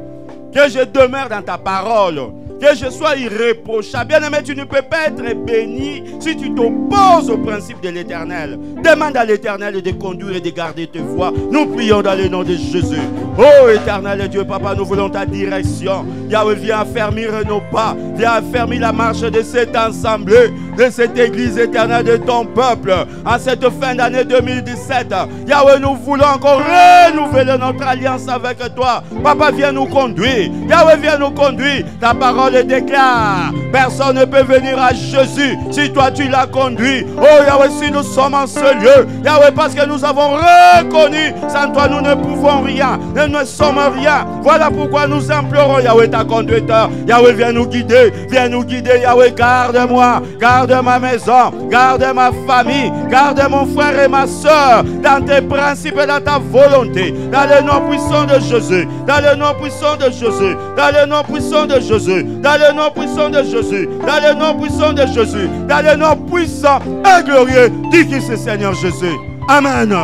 S5: que je demeure dans ta parole, que je sois irréprochable. Bien-aimé, tu ne peux pas être béni si tu t'opposes au principe de l'Éternel. Demande à l'Éternel de conduire et de garder tes voies. Nous prions dans le nom de Jésus. Oh Éternel Dieu, Papa, nous voulons ta direction. Yahweh, viens affermir nos pas. Viens affermir la marche de cette assemblée. de cette église éternelle de ton peuple. En cette fin d'année 2017, Yahweh, nous voulons encore renouveler notre alliance avec toi. Papa, viens nous conduire. Yahweh, viens nous conduire. Ta parole déclare, personne ne peut venir à Jésus si toi tu l'as conduit. Oh Yahweh, si nous sommes en ce lieu, Yahweh, parce que nous avons reconnu, sans toi nous ne pouvons rien, nous ne sommes rien. Voilà pourquoi nous implorons Yahweh ta conduite. Yahweh, viens nous guider, Yahweh, garde-moi, garde ma maison, garde ma famille, garde mon frère et ma soeur dans tes principes et dans ta volonté, dans le nom puissant de Jésus, dans le nom puissant de Jésus, dans le nom puissant de Jésus, dans le nom puissant de Jésus, dans le nom puissant de Jésus, dans le nom puissant et glorieux du Christ Seigneur Jésus. Amen.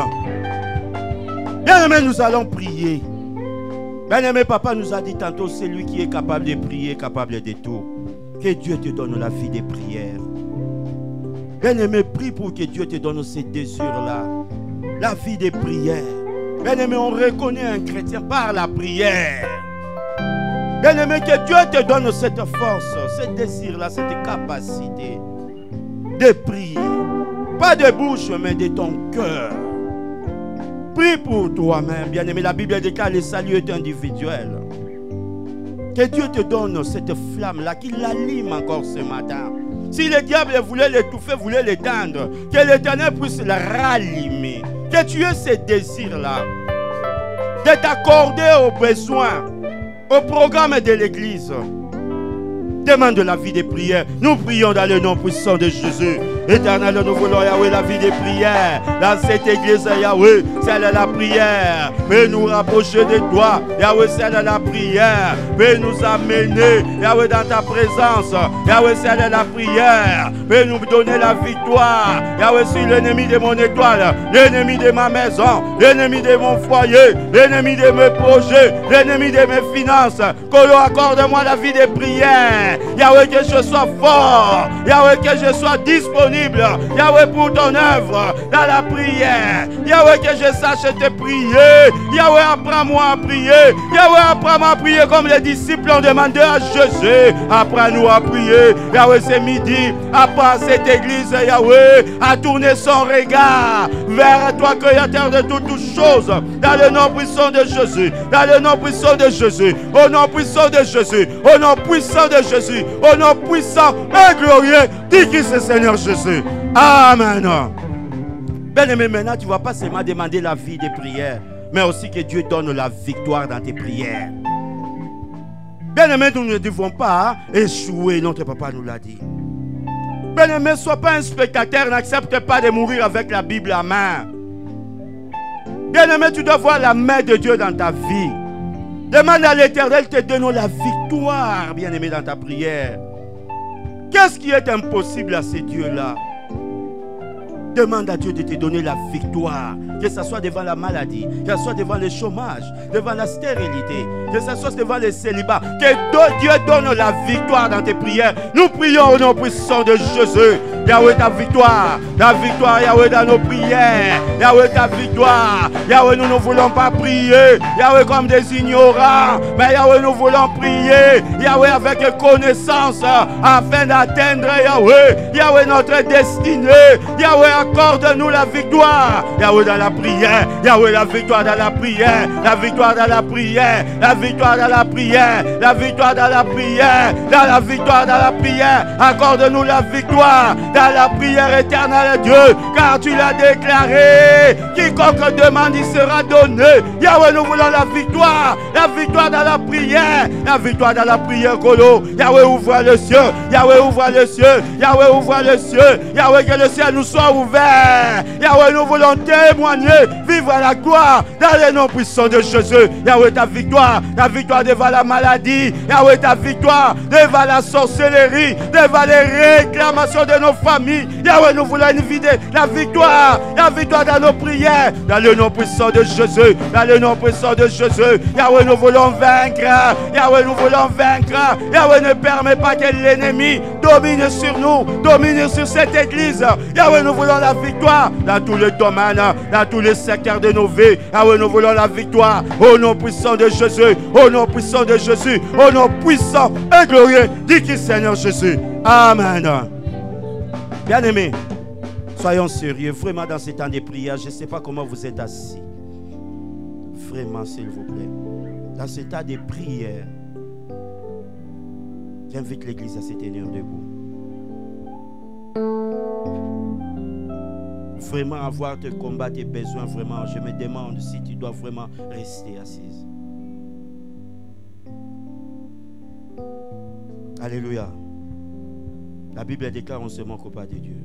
S5: Bien-aimé, nous allons prier. Bien-aimé, papa nous a dit tantôt, c'est lui qui est capable de prier, capable de tout. Que Dieu te donne la vie des prières. Bien-aimé, prie pour que Dieu te donne ces désirs-là. La vie des prières. Bien-aimé, on reconnaît un chrétien par la prière. Bien-aimé, que Dieu te donne cette force, ce désir-là, cette capacité de prier. Pas de bouche, mais de ton cœur. Prie pour toi-même, bien-aimé. La Bible déclare que le salut est individuel. Que Dieu te donne cette flamme-là, qu'il l'allume encore ce matin. Si le diable voulait l'étouffer, voulait l'éteindre, que l'Éternel puisse la rallumer. Que tu aies ce désir-là de t'accorder aux besoins, au programme de l'Église. Demande la vie des prières. Nous prions dans le nom puissant de Jésus. Éternel, nous voulons, Yahweh, la vie des prières. Dans cette église, Yahweh, celle de la prière. Peut nous rapprocher de toi. Yahweh, celle de la prière. Peut nous amener, Yahweh, dans ta présence. Yahweh, celle de la prière. Peut nous donner la victoire. Yahweh, sur l'ennemi de mon étoile, l'ennemi de ma maison, l'ennemi de mon foyer, l'ennemi de mes projets, l'ennemi de mes finances. Colo, accorde-moi la vie des prières. Yahweh, que je sois fort. Yahweh, que je sois disponible. Yahweh, pour ton œuvre dans la prière. Yahweh, que je sache te prier. Yahweh, apprends-moi à prier. Yahweh, apprends-moi à prier comme les disciples ont demandé à Jésus. Apprends-nous à prier. Yahweh, c'est midi. Apprends cette église, Yahweh, à tourner son regard vers toi, créateur de toutes choses. Dans le nom puissant de Jésus. Dans le nom puissant de Jésus. Au nom puissant de Jésus. Au nom puissant de Jésus. Au nom puissant et glorieux du Christ Seigneur Jésus. Amen. Bien-aimé, maintenant tu ne vas pas seulement demander la vie des prières, mais aussi que Dieu donne la victoire dans tes prières. Bien-aimé, nous ne devons pas échouer, notre papa nous l'a dit. Bien-aimé, ne sois pas un spectateur, n'accepte pas de mourir avec la Bible à main. Bien-aimé, tu dois voir la main de Dieu dans ta vie. Demande à l'Éternel de te donner la victoire, bien-aimé, dans ta prière. Qu'est-ce qui est impossible à ces dieux-là? Demande à Dieu de te donner la victoire. Que ce soit devant la maladie, que ce soit devant le chômage, devant la stérilité, que ce soit devant le célibat. Que Dieu donne la victoire dans tes prières. Nous prions au nom puissant de Jésus. Yahweh, ta victoire, Yahweh, dans nos prières. Yahweh, ta victoire. Yahweh, nous ne voulons pas prier, Yahweh, comme des ignorants, mais Yahweh, nous voulons prier, Yahweh, avec connaissance, afin d'atteindre, Yahweh, notre destinée. Yahweh, accorde-nous la victoire. Yahweh, dans la prière. Yahweh, la victoire dans la prière. La victoire dans la prière. La victoire dans la prière. La victoire dans la prière. Dans la victoire dans la prière. Accorde-nous la victoire dans la prière éternelle, Dieu, car tu l'as déclaré. Quiconque demande, il sera donné. Yahweh, nous voulons la victoire dans la prière. La victoire dans la prière, Colo. Yahweh, ouvre le ciel. Yahweh, ouvre le ciel. Yahweh, ouvre le ciel. Yahweh, que le ciel nous soit ouvert. Yahweh, nous voulons témoigner, vivre à la gloire dans le nom puissant de Jésus. Yahweh, ta victoire devant la maladie. Yahweh, ta victoire devant la sorcellerie, devant les réclamations de nos familles. Yahweh, nous voulons la victoire dans nos prières, dans le nom puissant de Jésus, dans le nom puissant de Jésus. Yahweh, nous voulons vaincre. Yahweh, nous voulons vaincre. Yahweh, ne permet pas que l'ennemi domine sur nous, domine sur cette église. Yahweh, nous voulons la victoire dans tous les domaines, dans tous les secteurs de nos vies. Yahweh, nous voulons la victoire au nom puissant de Jésus, au nom puissant de Jésus, au nom puissant et glorieux du Seigneur Jésus. Amen. Bien-aimés, soyons sérieux. Vraiment, dans ces temps de prière, je ne sais pas comment vous êtes assis. Vraiment, s'il vous plaît. Dans ce temps de prière, j'invite l'église à se tenir debout. Vraiment avoir tes combats, tes besoins, vraiment, je me demande si tu dois vraiment rester assise. Alléluia. La Bible déclare, on ne se manque pas de Dieu.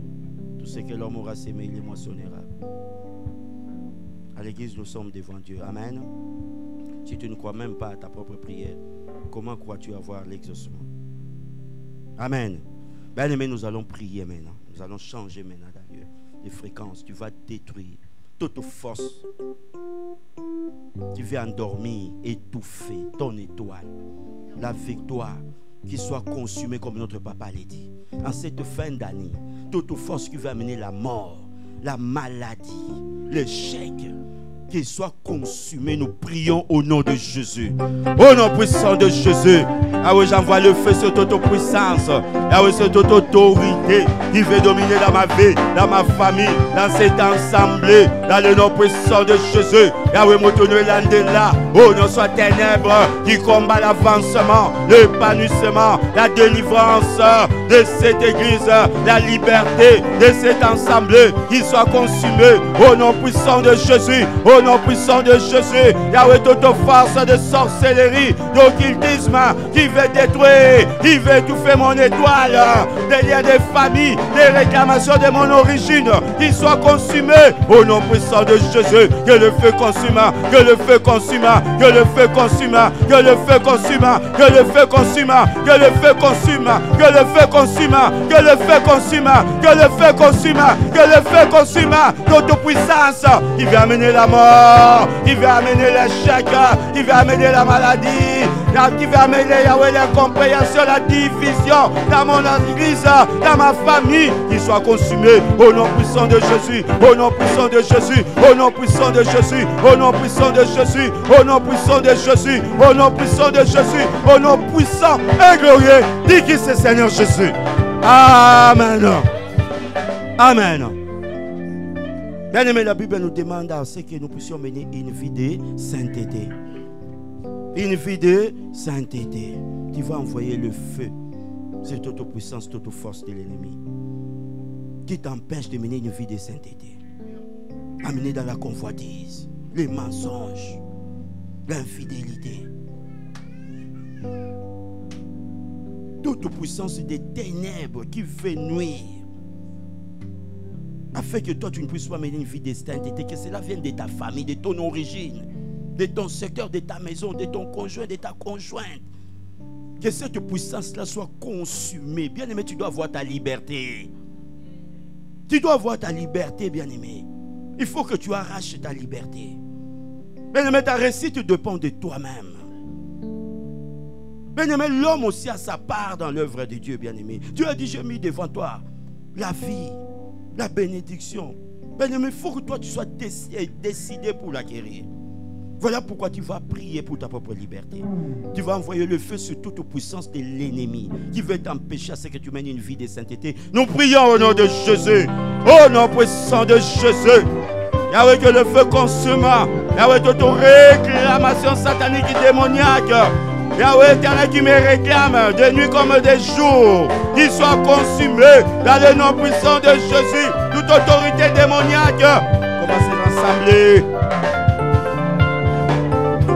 S5: Tout ce que l'homme aura sémé, il moissonnera. À l'église, nous sommes devant Dieu. Amen. Si tu ne crois même pas à ta propre prière, comment crois-tu avoir l'exaucement? Amen. Bien aimé, nous allons prier maintenant. Nous allons changer maintenant d'ailleurs de fréquence. Tu vas détruire toute force. Tu vas endormir, étouffer ton étoile. La victoire qui soit consumée comme notre papa l'a dit. En cette fin d'année, toute force qui va amener la mort, la maladie, l'échec, qu'il soit consumé, nous prions au nom de Jésus. Au nom puissant de Jésus. Ah oui, j'envoie le feu sur toute puissance. Ah oui, sur toute autorité qui veut dominer dans ma vie, dans ma famille, dans cette assemblée, dans le nom puissant de Jésus. Ah oui, Moutonou Landela. Oh non, soit ténèbres qui combat l'avancement, l'épanouissement, la délivrance de cette église, la liberté de cette assemblée qui soit consumée au nom puissant de Jésus. Au nom puissant de Jésus, Yahweh, toute force de sorcellerie, d'occultisme qui veut détruire, qui veut étouffer mon étoile, des liens de famille, des réclamations de mon origine, qui soient consumées au nom puissant de Jésus. Que le feu consume, que le feu consume, que le feu consume, que le feu consume, que le feu consume, que le feu consume, que le feu consume, que le feu consume, que le feu consume, que le feu consume, toute puissance qui veut amener la mort, qui va amener l'échec, qui va amener la maladie, qui va amener l'incompréhension, la division dans mon église, dans ma famille, qui soit consumée au nom puissant de Jésus, au nom puissant de Jésus, au nom puissant de Jésus, au nom puissant de Jésus, au nom puissant de Jésus, au nom puissant de Jésus, au nom puissant et glorieux. Dis qui c'est Seigneur Jésus. Amen. Amen. Bien aimé, la Bible nous demande à ce que nous puissions mener une vie de sainteté. Une vie de sainteté. Tu vas envoyer le feu sur toute puissance, toute force de l'ennemi qui t'empêche de mener une vie de sainteté. Amener dans la convoitise, les mensonges, l'infidélité. Toute puissance des ténèbres qui fait nuire. Afin que toi tu ne puisses pas mener une vie de sainteté, que cela vienne de ta famille, de ton origine, de ton secteur, de ta maison, de ton conjoint, de ta conjointe. Que cette puissance-là soit consumée. Bien-aimé, tu dois avoir ta liberté. Tu dois avoir ta liberté, bien-aimé. Il faut que tu arraches ta liberté. Bien-aimé, ta réussite dépend de toi-même. Bien-aimé, l'homme aussi a sa part dans l'œuvre de Dieu, bien-aimé. Dieu a dit, j'ai mis devant toi la vie, la bénédiction. Bien-aimé, il faut que toi tu sois décidé pour l'acquérir. Voilà pourquoi tu vas prier pour ta propre liberté. Tu vas envoyer le feu sur toute puissance de l'ennemi qui veut t'empêcher à ce que tu mènes une vie de sainteté. Nous prions au nom de Jésus. Au nom puissant de Jésus. Yahweh, que le feu consume. Yahweh, toute réclamation satanique et démoniaque. Yahweh, éternel qui me réclame de nuit comme de jour, qu'il soit consumé dans le nom puissant de Jésus. Toute autorité démoniaque, commencez à rassembler.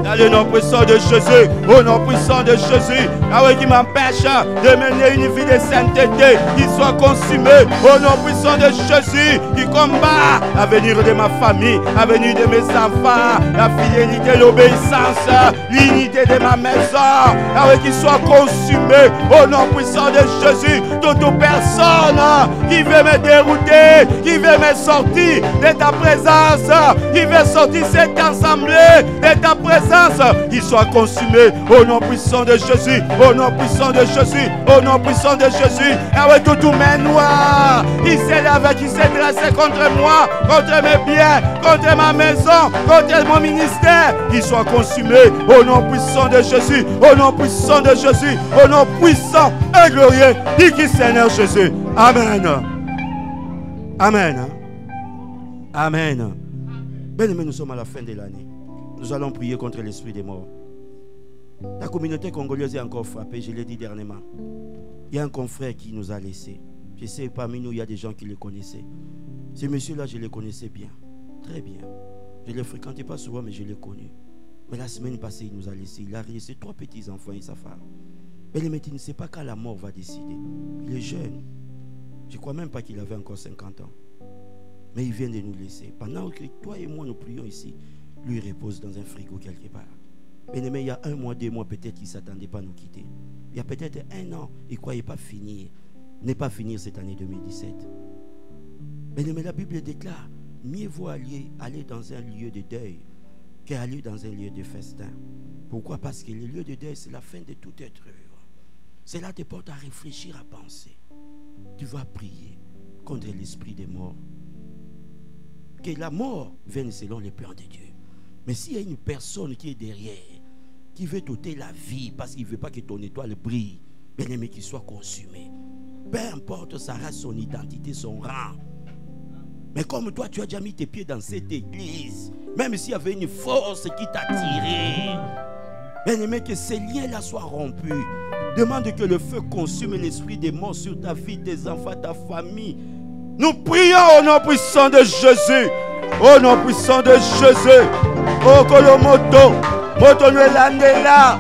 S5: Dans le nom puissant de Jésus, au nom puissant de Jésus, Yahweh qui m'empêche de mener une vie de sainteté, qui soit consumée au nom puissant de Jésus, qui combat l'avenir de ma famille, l'avenir de mes enfants, la fidélité, l'obéissance, l'unité de ma maison, Yahweh qui soit consumée au nom puissant de Jésus. Toute personne qui veut me dérouter, qui veut me sortir de ta présence, qui veut sortir cette assemblée de ta présence, qu'il soit consumé au nom puissant de Jésus, au nom puissant de Jésus, au nom puissant de Jésus. Avec tout main noire qui s'élève, qui s'est dressé contre moi, contre mes biens, contre ma maison, contre mon ministère, qu'il soit consumé au nom puissant de Jésus, au nom puissant de Jésus, au nom puissant et glorieux. Dis qui Seigneur Jésus. Amen. Amen. Hein? Amen. Bien-aimés, nous sommes à la fin de l'année. Nous allons prier contre l'esprit des morts. La communauté congolaise est encore frappée, je l'ai dit dernièrement. Il y a un confrère qui nous a laissés. Je sais, parmi nous, il y a des gens qui le connaissaient. Ce monsieur-là, je le connaissais bien. Très bien. Je ne le fréquentais pas souvent, mais je l'ai connu. Mais la semaine passée, il nous a laissés. Il a laissé 3 petits-enfants et sa femme. Mais le médecin ne sait pas quand la mort va décider. Il est jeune. Je ne crois même pas qu'il avait encore 50 ans. Mais il vient de nous laisser. Pendant que toi et moi, nous prions ici, lui repose dans un frigo quelque part. Bien-aimé, il y a 1 mois, 2 mois, peut-être qu'il ne s'attendait pas à nous quitter. Il y a peut-être 1 an, il ne croyait pas finir. Ne pas finir cette année 2017. Bien-aimé, la Bible déclare, mieux vaut aller dans un lieu de deuil qu'aller dans un lieu de festin. Pourquoi? Parce que le lieu de deuil, c'est la fin de tout être heureux. Cela te porte à réfléchir, à penser. Tu vas prier contre l'esprit des morts. Que la mort vienne selon les plans de Dieu. Mais s'il y a une personne qui est derrière, qui veut t'ôter la vie parce qu'il ne veut pas que ton étoile brille, bien aimé, qu'il soit consumé. Peu importe sa race, son identité, son rang. Mais comme toi, tu as déjà mis tes pieds dans cette église, même s'il y avait une force qui t'a tiré, bien aimé, que ces liens-là soient rompus. Demande que le feu consume l'esprit des morts sur ta vie, tes enfants, ta famille. Nous prions au nom puissant de Jésus. Au nom puissant de Jésus. Oh, Kolomoto. Moto Nuelandela.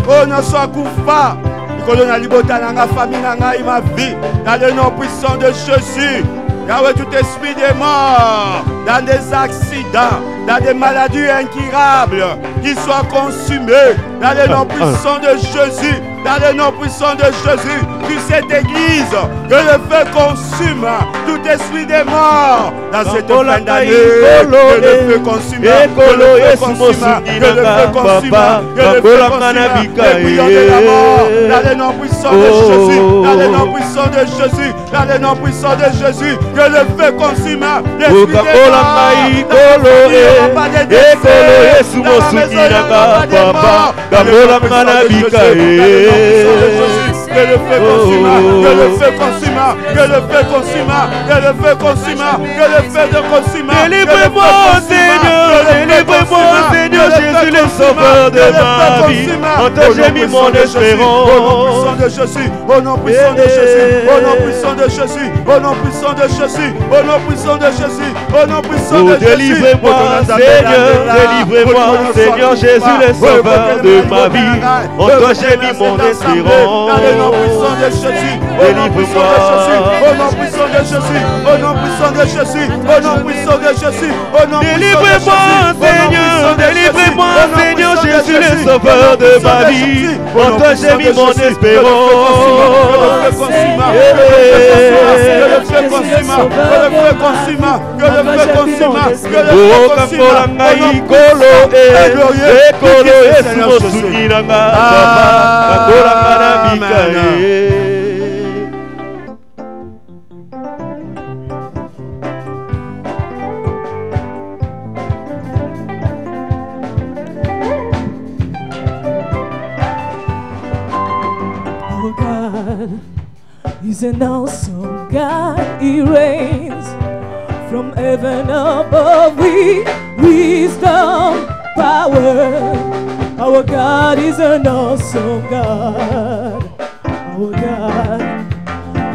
S5: Oh, non, soit Koufa. Kolona Libota Nanga, famille Nanga, ma vie. Dans le nom puissant de Jésus. Yahweh, tout esprit des morts, dans des accidents, dans des maladies incurables, qu'ils soient consumés dans le nom puissant de Jésus, dans le nom puissant de Jésus, sur cette église, que le feu consume tout esprit des morts dans cette fin d'année, que le feu consume, que le feu consume, que le feu consume, que le feu consume, de la mort, dans le nom puissant de Jésus, dans le nom puissant de Jésus, dans le nom puissant de Jésus, que le feu consume l'esprit des morts, pas de décès, dans la maison, il n'y aura pas de mort, dans le nom puissant de Jésus, que le feu consume, que le feu consume, que le feu consume, que le feu consume, que le feu de consume.
S6: Délivrez-moi, Seigneur, délivrez-moi, Seigneur Jésus, le sauveur de ma vie. En toi j'ai mis mon espérance.
S5: Au nom puissant de Jésus, au nom puissant de Jésus, au nom puissant de Jésus, au nom puissant de Jésus, au nom puissant de Jésus, au nom puissant de Jésus.
S6: Délivrez-moi, Seigneur, délivrez-moi, Seigneur Jésus, le sauveur de ma vie. En toi j'ai mis mon espérance.
S5: Au nom puissant de Jésus, au nom puissant de Jésus, au nom puissant de Jésus, au nom puissant de Jésus, au nom puissant de Jésus, au nom puissant de Jésus.
S6: Délivrez-moi, Seigneur, délivrez-moi, Seigneur Jésus, le sauveur de ma vie. En toi j'ai mis mon espérance.
S5: Que le feu consume, que le feu consume, que le feu consume, que le feu consume.
S2: Our God is an awesome God. He reigns from heaven above with wisdom, power. Our God is an awesome God. Our God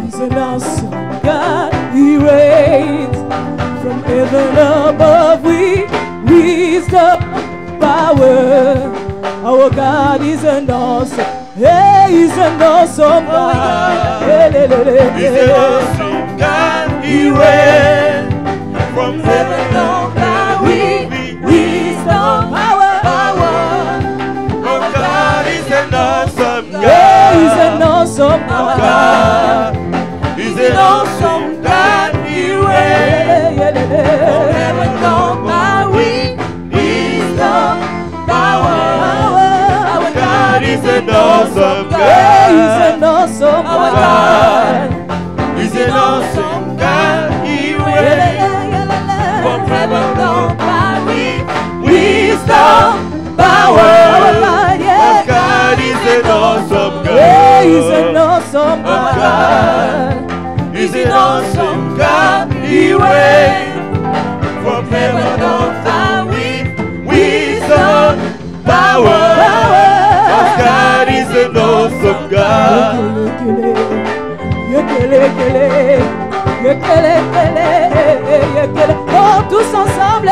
S2: is an awesome God. He reigns from heaven above with wisdom, power. Our God is an awesome. Hey, he's an awesome God.
S6: He's an awesome God. He reigns from heaven above with wisdom, power. Our God is an awesome God.
S2: Yeah, he's an awesome God.
S6: He's an awesome God. He reigns from heaven above with wisdom, power. Our God is an awesome God.
S2: Yeah, he's an awesome God.
S6: He's an awesome God. He reigns from heaven above with wisdom, power. Our God is an awesome God.
S2: Yeah, he's an awesome God.
S6: He's an awesome God. He reign from heaven on high with wisdom, power. Our God is an awesome God.
S2: Oh, tous ensemble.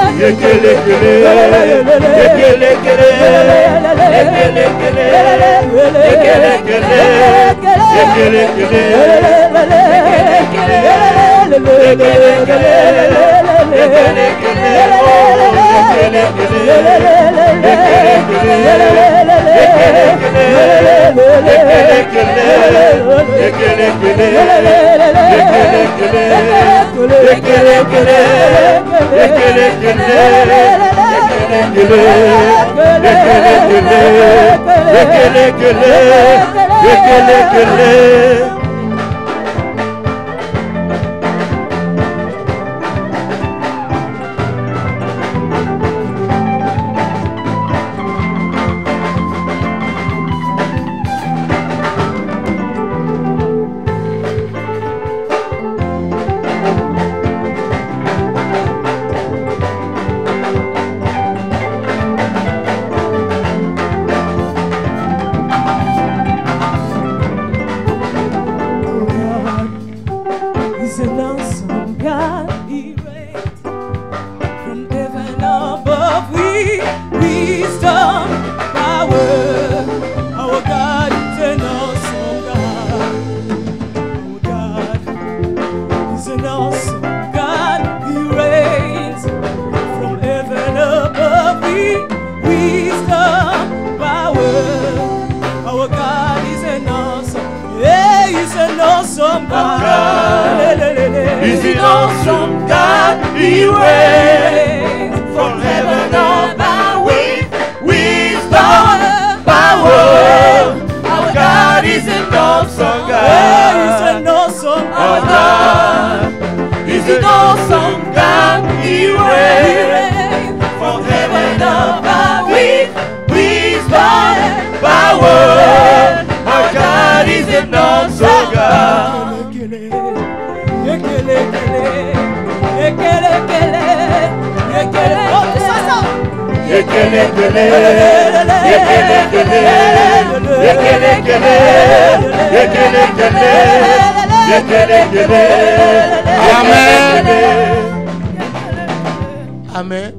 S4: Amen.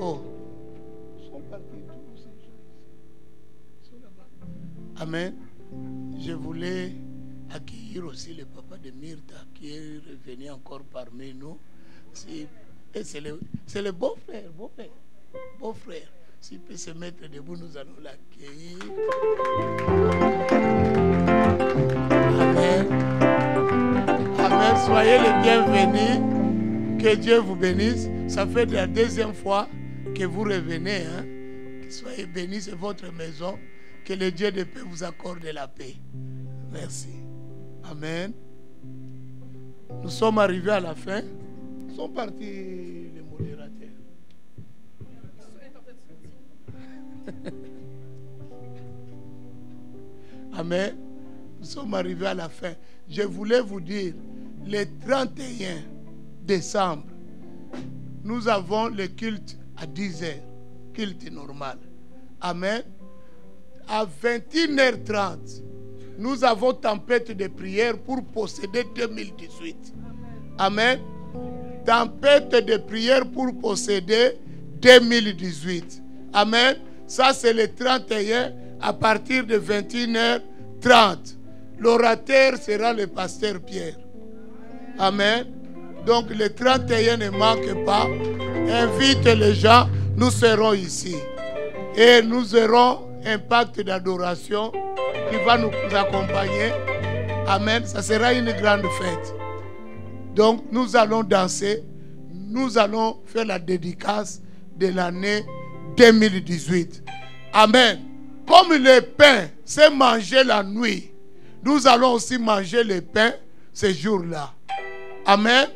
S4: Oh. Amen. Je voulais accueillir aussi le papa de Myrta qui est revenu encore parmi nous. C'est le beau-frère, beau-frère. S'il peut se mettre debout, nous allons l'accueillir. Amen. Amen. Soyez les bienvenus. Que Dieu vous bénisse. Ça fait la deuxième fois que vous revenez. Hein? Que soyez bénis, c'est votre maison. Que le Dieu de paix vous accorde la paix. Merci. Amen. Nous sommes arrivés à la fin. Ils sont partis les modérateurs. Amen. Nous sommes arrivés à la fin. Je voulais vous dire, le 31 décembre, nous avons le culte à 10h, culte normal. Amen. À 21h30, nous avons tempête de prière pour posséder 2018. Amen. Tempête de prière pour posséder 2018. Amen. Ça, c'est le 31 à partir de 21h30. L'orateur sera le pasteur Pierre. Amen. Donc, le 31 ne manque pas. Invite les gens. Nous serons ici. Et nous aurons un pacte d'adoration qui va nous accompagner. Amen. Ça sera une grande fête. Donc, nous allons danser. Nous allons faire la dédicace de l'année 2018. Amen. Comme le pain, c'est manger la nuit, nous allons aussi manger le pain ce jour-là. Amen.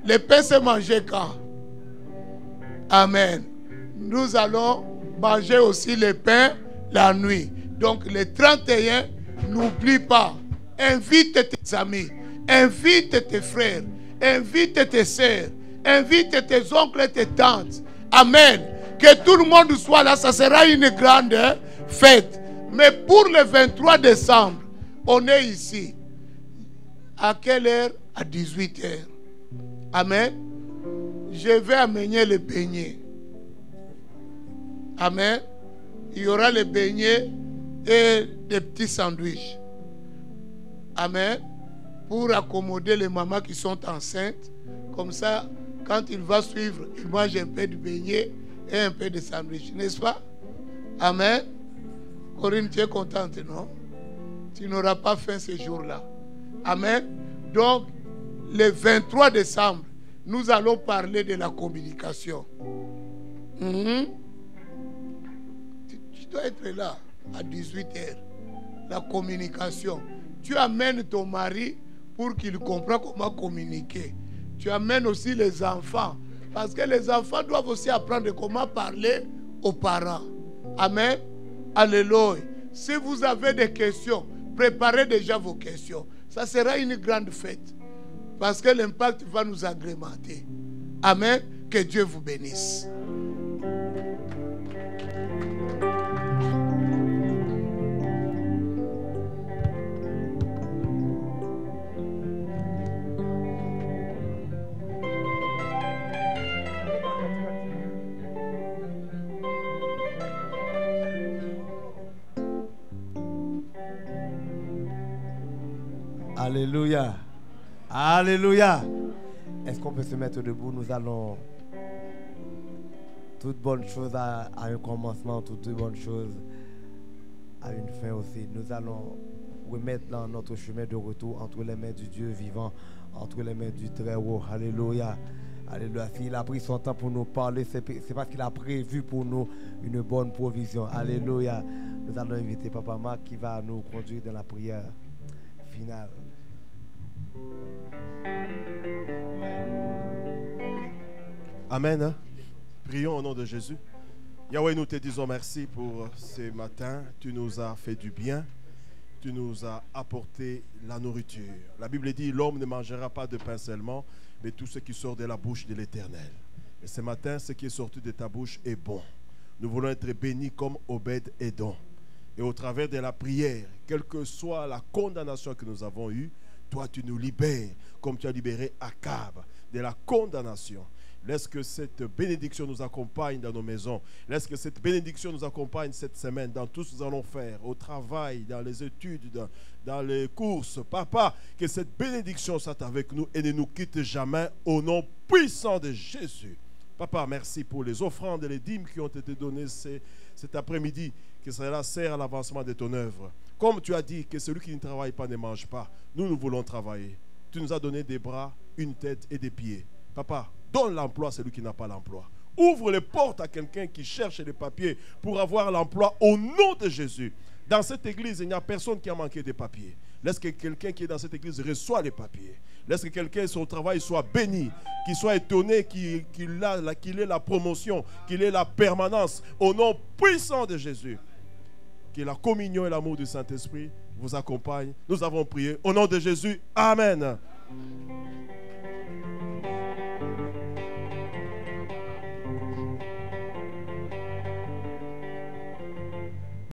S4: Le pain, c'est manger quand? Amen. Nous allons manger aussi le pain la nuit. Donc, le 31, n'oublie pas, invite tes amis, invite tes frères, invite tes sœurs, invite tes oncles et tes tantes. Amen. Que tout le monde soit là, ça sera une grande fête. Mais pour le 23 décembre, on est ici. À quelle heure? À 18h. Amen. Je vais amener les beignets. Amen. Il y aura les beignets et des petits sandwichs. Amen. Pour accommoder les mamans qui sont enceintes. Comme ça, quand il va suivre, il mange un peu de beignets et un peu de sandwich. N'est-ce pas? Amen. Corinne, tu es contente, non? Tu n'auras pas faim ce jour-là. Amen. Donc, le 23 décembre, nous allons parler de la communication. Tu dois être là à 18h. La communication. Tu amènes ton mari pour qu'il comprenne comment communiquer. Tu amènes aussi les enfants. Parce que les enfants doivent aussi apprendre comment parler aux parents. Amen. Alléluia. Si vous avez des questions, préparez déjà vos questions. Ça sera une grande fête. Parce que l'impact va nous agrémenter. Amen. Que Dieu vous bénisse.
S1: Alléluia. Alléluia. Est-ce qu'on peut se mettre debout? Nous allons... Toute bonne chose a un commencement, toute bonne chose a une fin aussi. Nous allons remettre dans notre chemin de retour entre les mains du Dieu vivant, entre les mains du Très-Haut. Alléluia. Alléluia. S'il a pris son temps pour nous parler, c'est parce qu'il a prévu pour nous une bonne provision. Alléluia. Nous allons inviter Papa Marc qui va nous conduire dans la prière finale.
S7: Amen. Prions au nom de Jésus. Yahweh, nous te disons merci pour ce matin. Tu nous as fait du bien. Tu nous as apporté la nourriture. La Bible dit, l'homme ne mangera pas de pain seulement, mais tout ce qui sort de la bouche de l'Éternel. Et ce matin, ce qui est sorti de ta bouche est bon. Nous voulons être bénis comme Obed-Édom. Et au travers de la prière, quelle que soit la condamnation que nous avons eue, toi tu nous libères, comme tu as libéré Akab de la condamnation. Laisse que cette bénédiction nous accompagne dans nos maisons. Laisse que cette bénédiction nous accompagne cette semaine dans tout ce que nous allons faire, au travail, dans les études, dans les courses. Papa, que cette bénédiction soit avec nous et ne nous quitte jamais au nom puissant de Jésus. Papa, merci pour les offrandes et les dîmes qui ont été données cet après-midi, que cela sert à l'avancement de ton œuvre. Comme tu as dit que celui qui ne travaille pas ne mange pas, nous voulons travailler. Tu nous as donné des bras, une tête et des pieds. Papa, donne l'emploi à celui qui n'a pas l'emploi. Ouvre les portes à quelqu'un qui cherche les papiers pour avoir l'emploi au nom de Jésus. Dans cette église, il n'y a personne qui a manqué de papiers. Laisse que quelqu'un qui est dans cette église reçoive les papiers. Laisse que quelqu'un, son travail soit béni, qu'il soit étonné, qu'il ait la promotion, qu'il ait la permanence au nom puissant de Jésus. Que la communion et l'amour du Saint-Esprit vous accompagnent. Nous avons prié au nom de Jésus. Amen.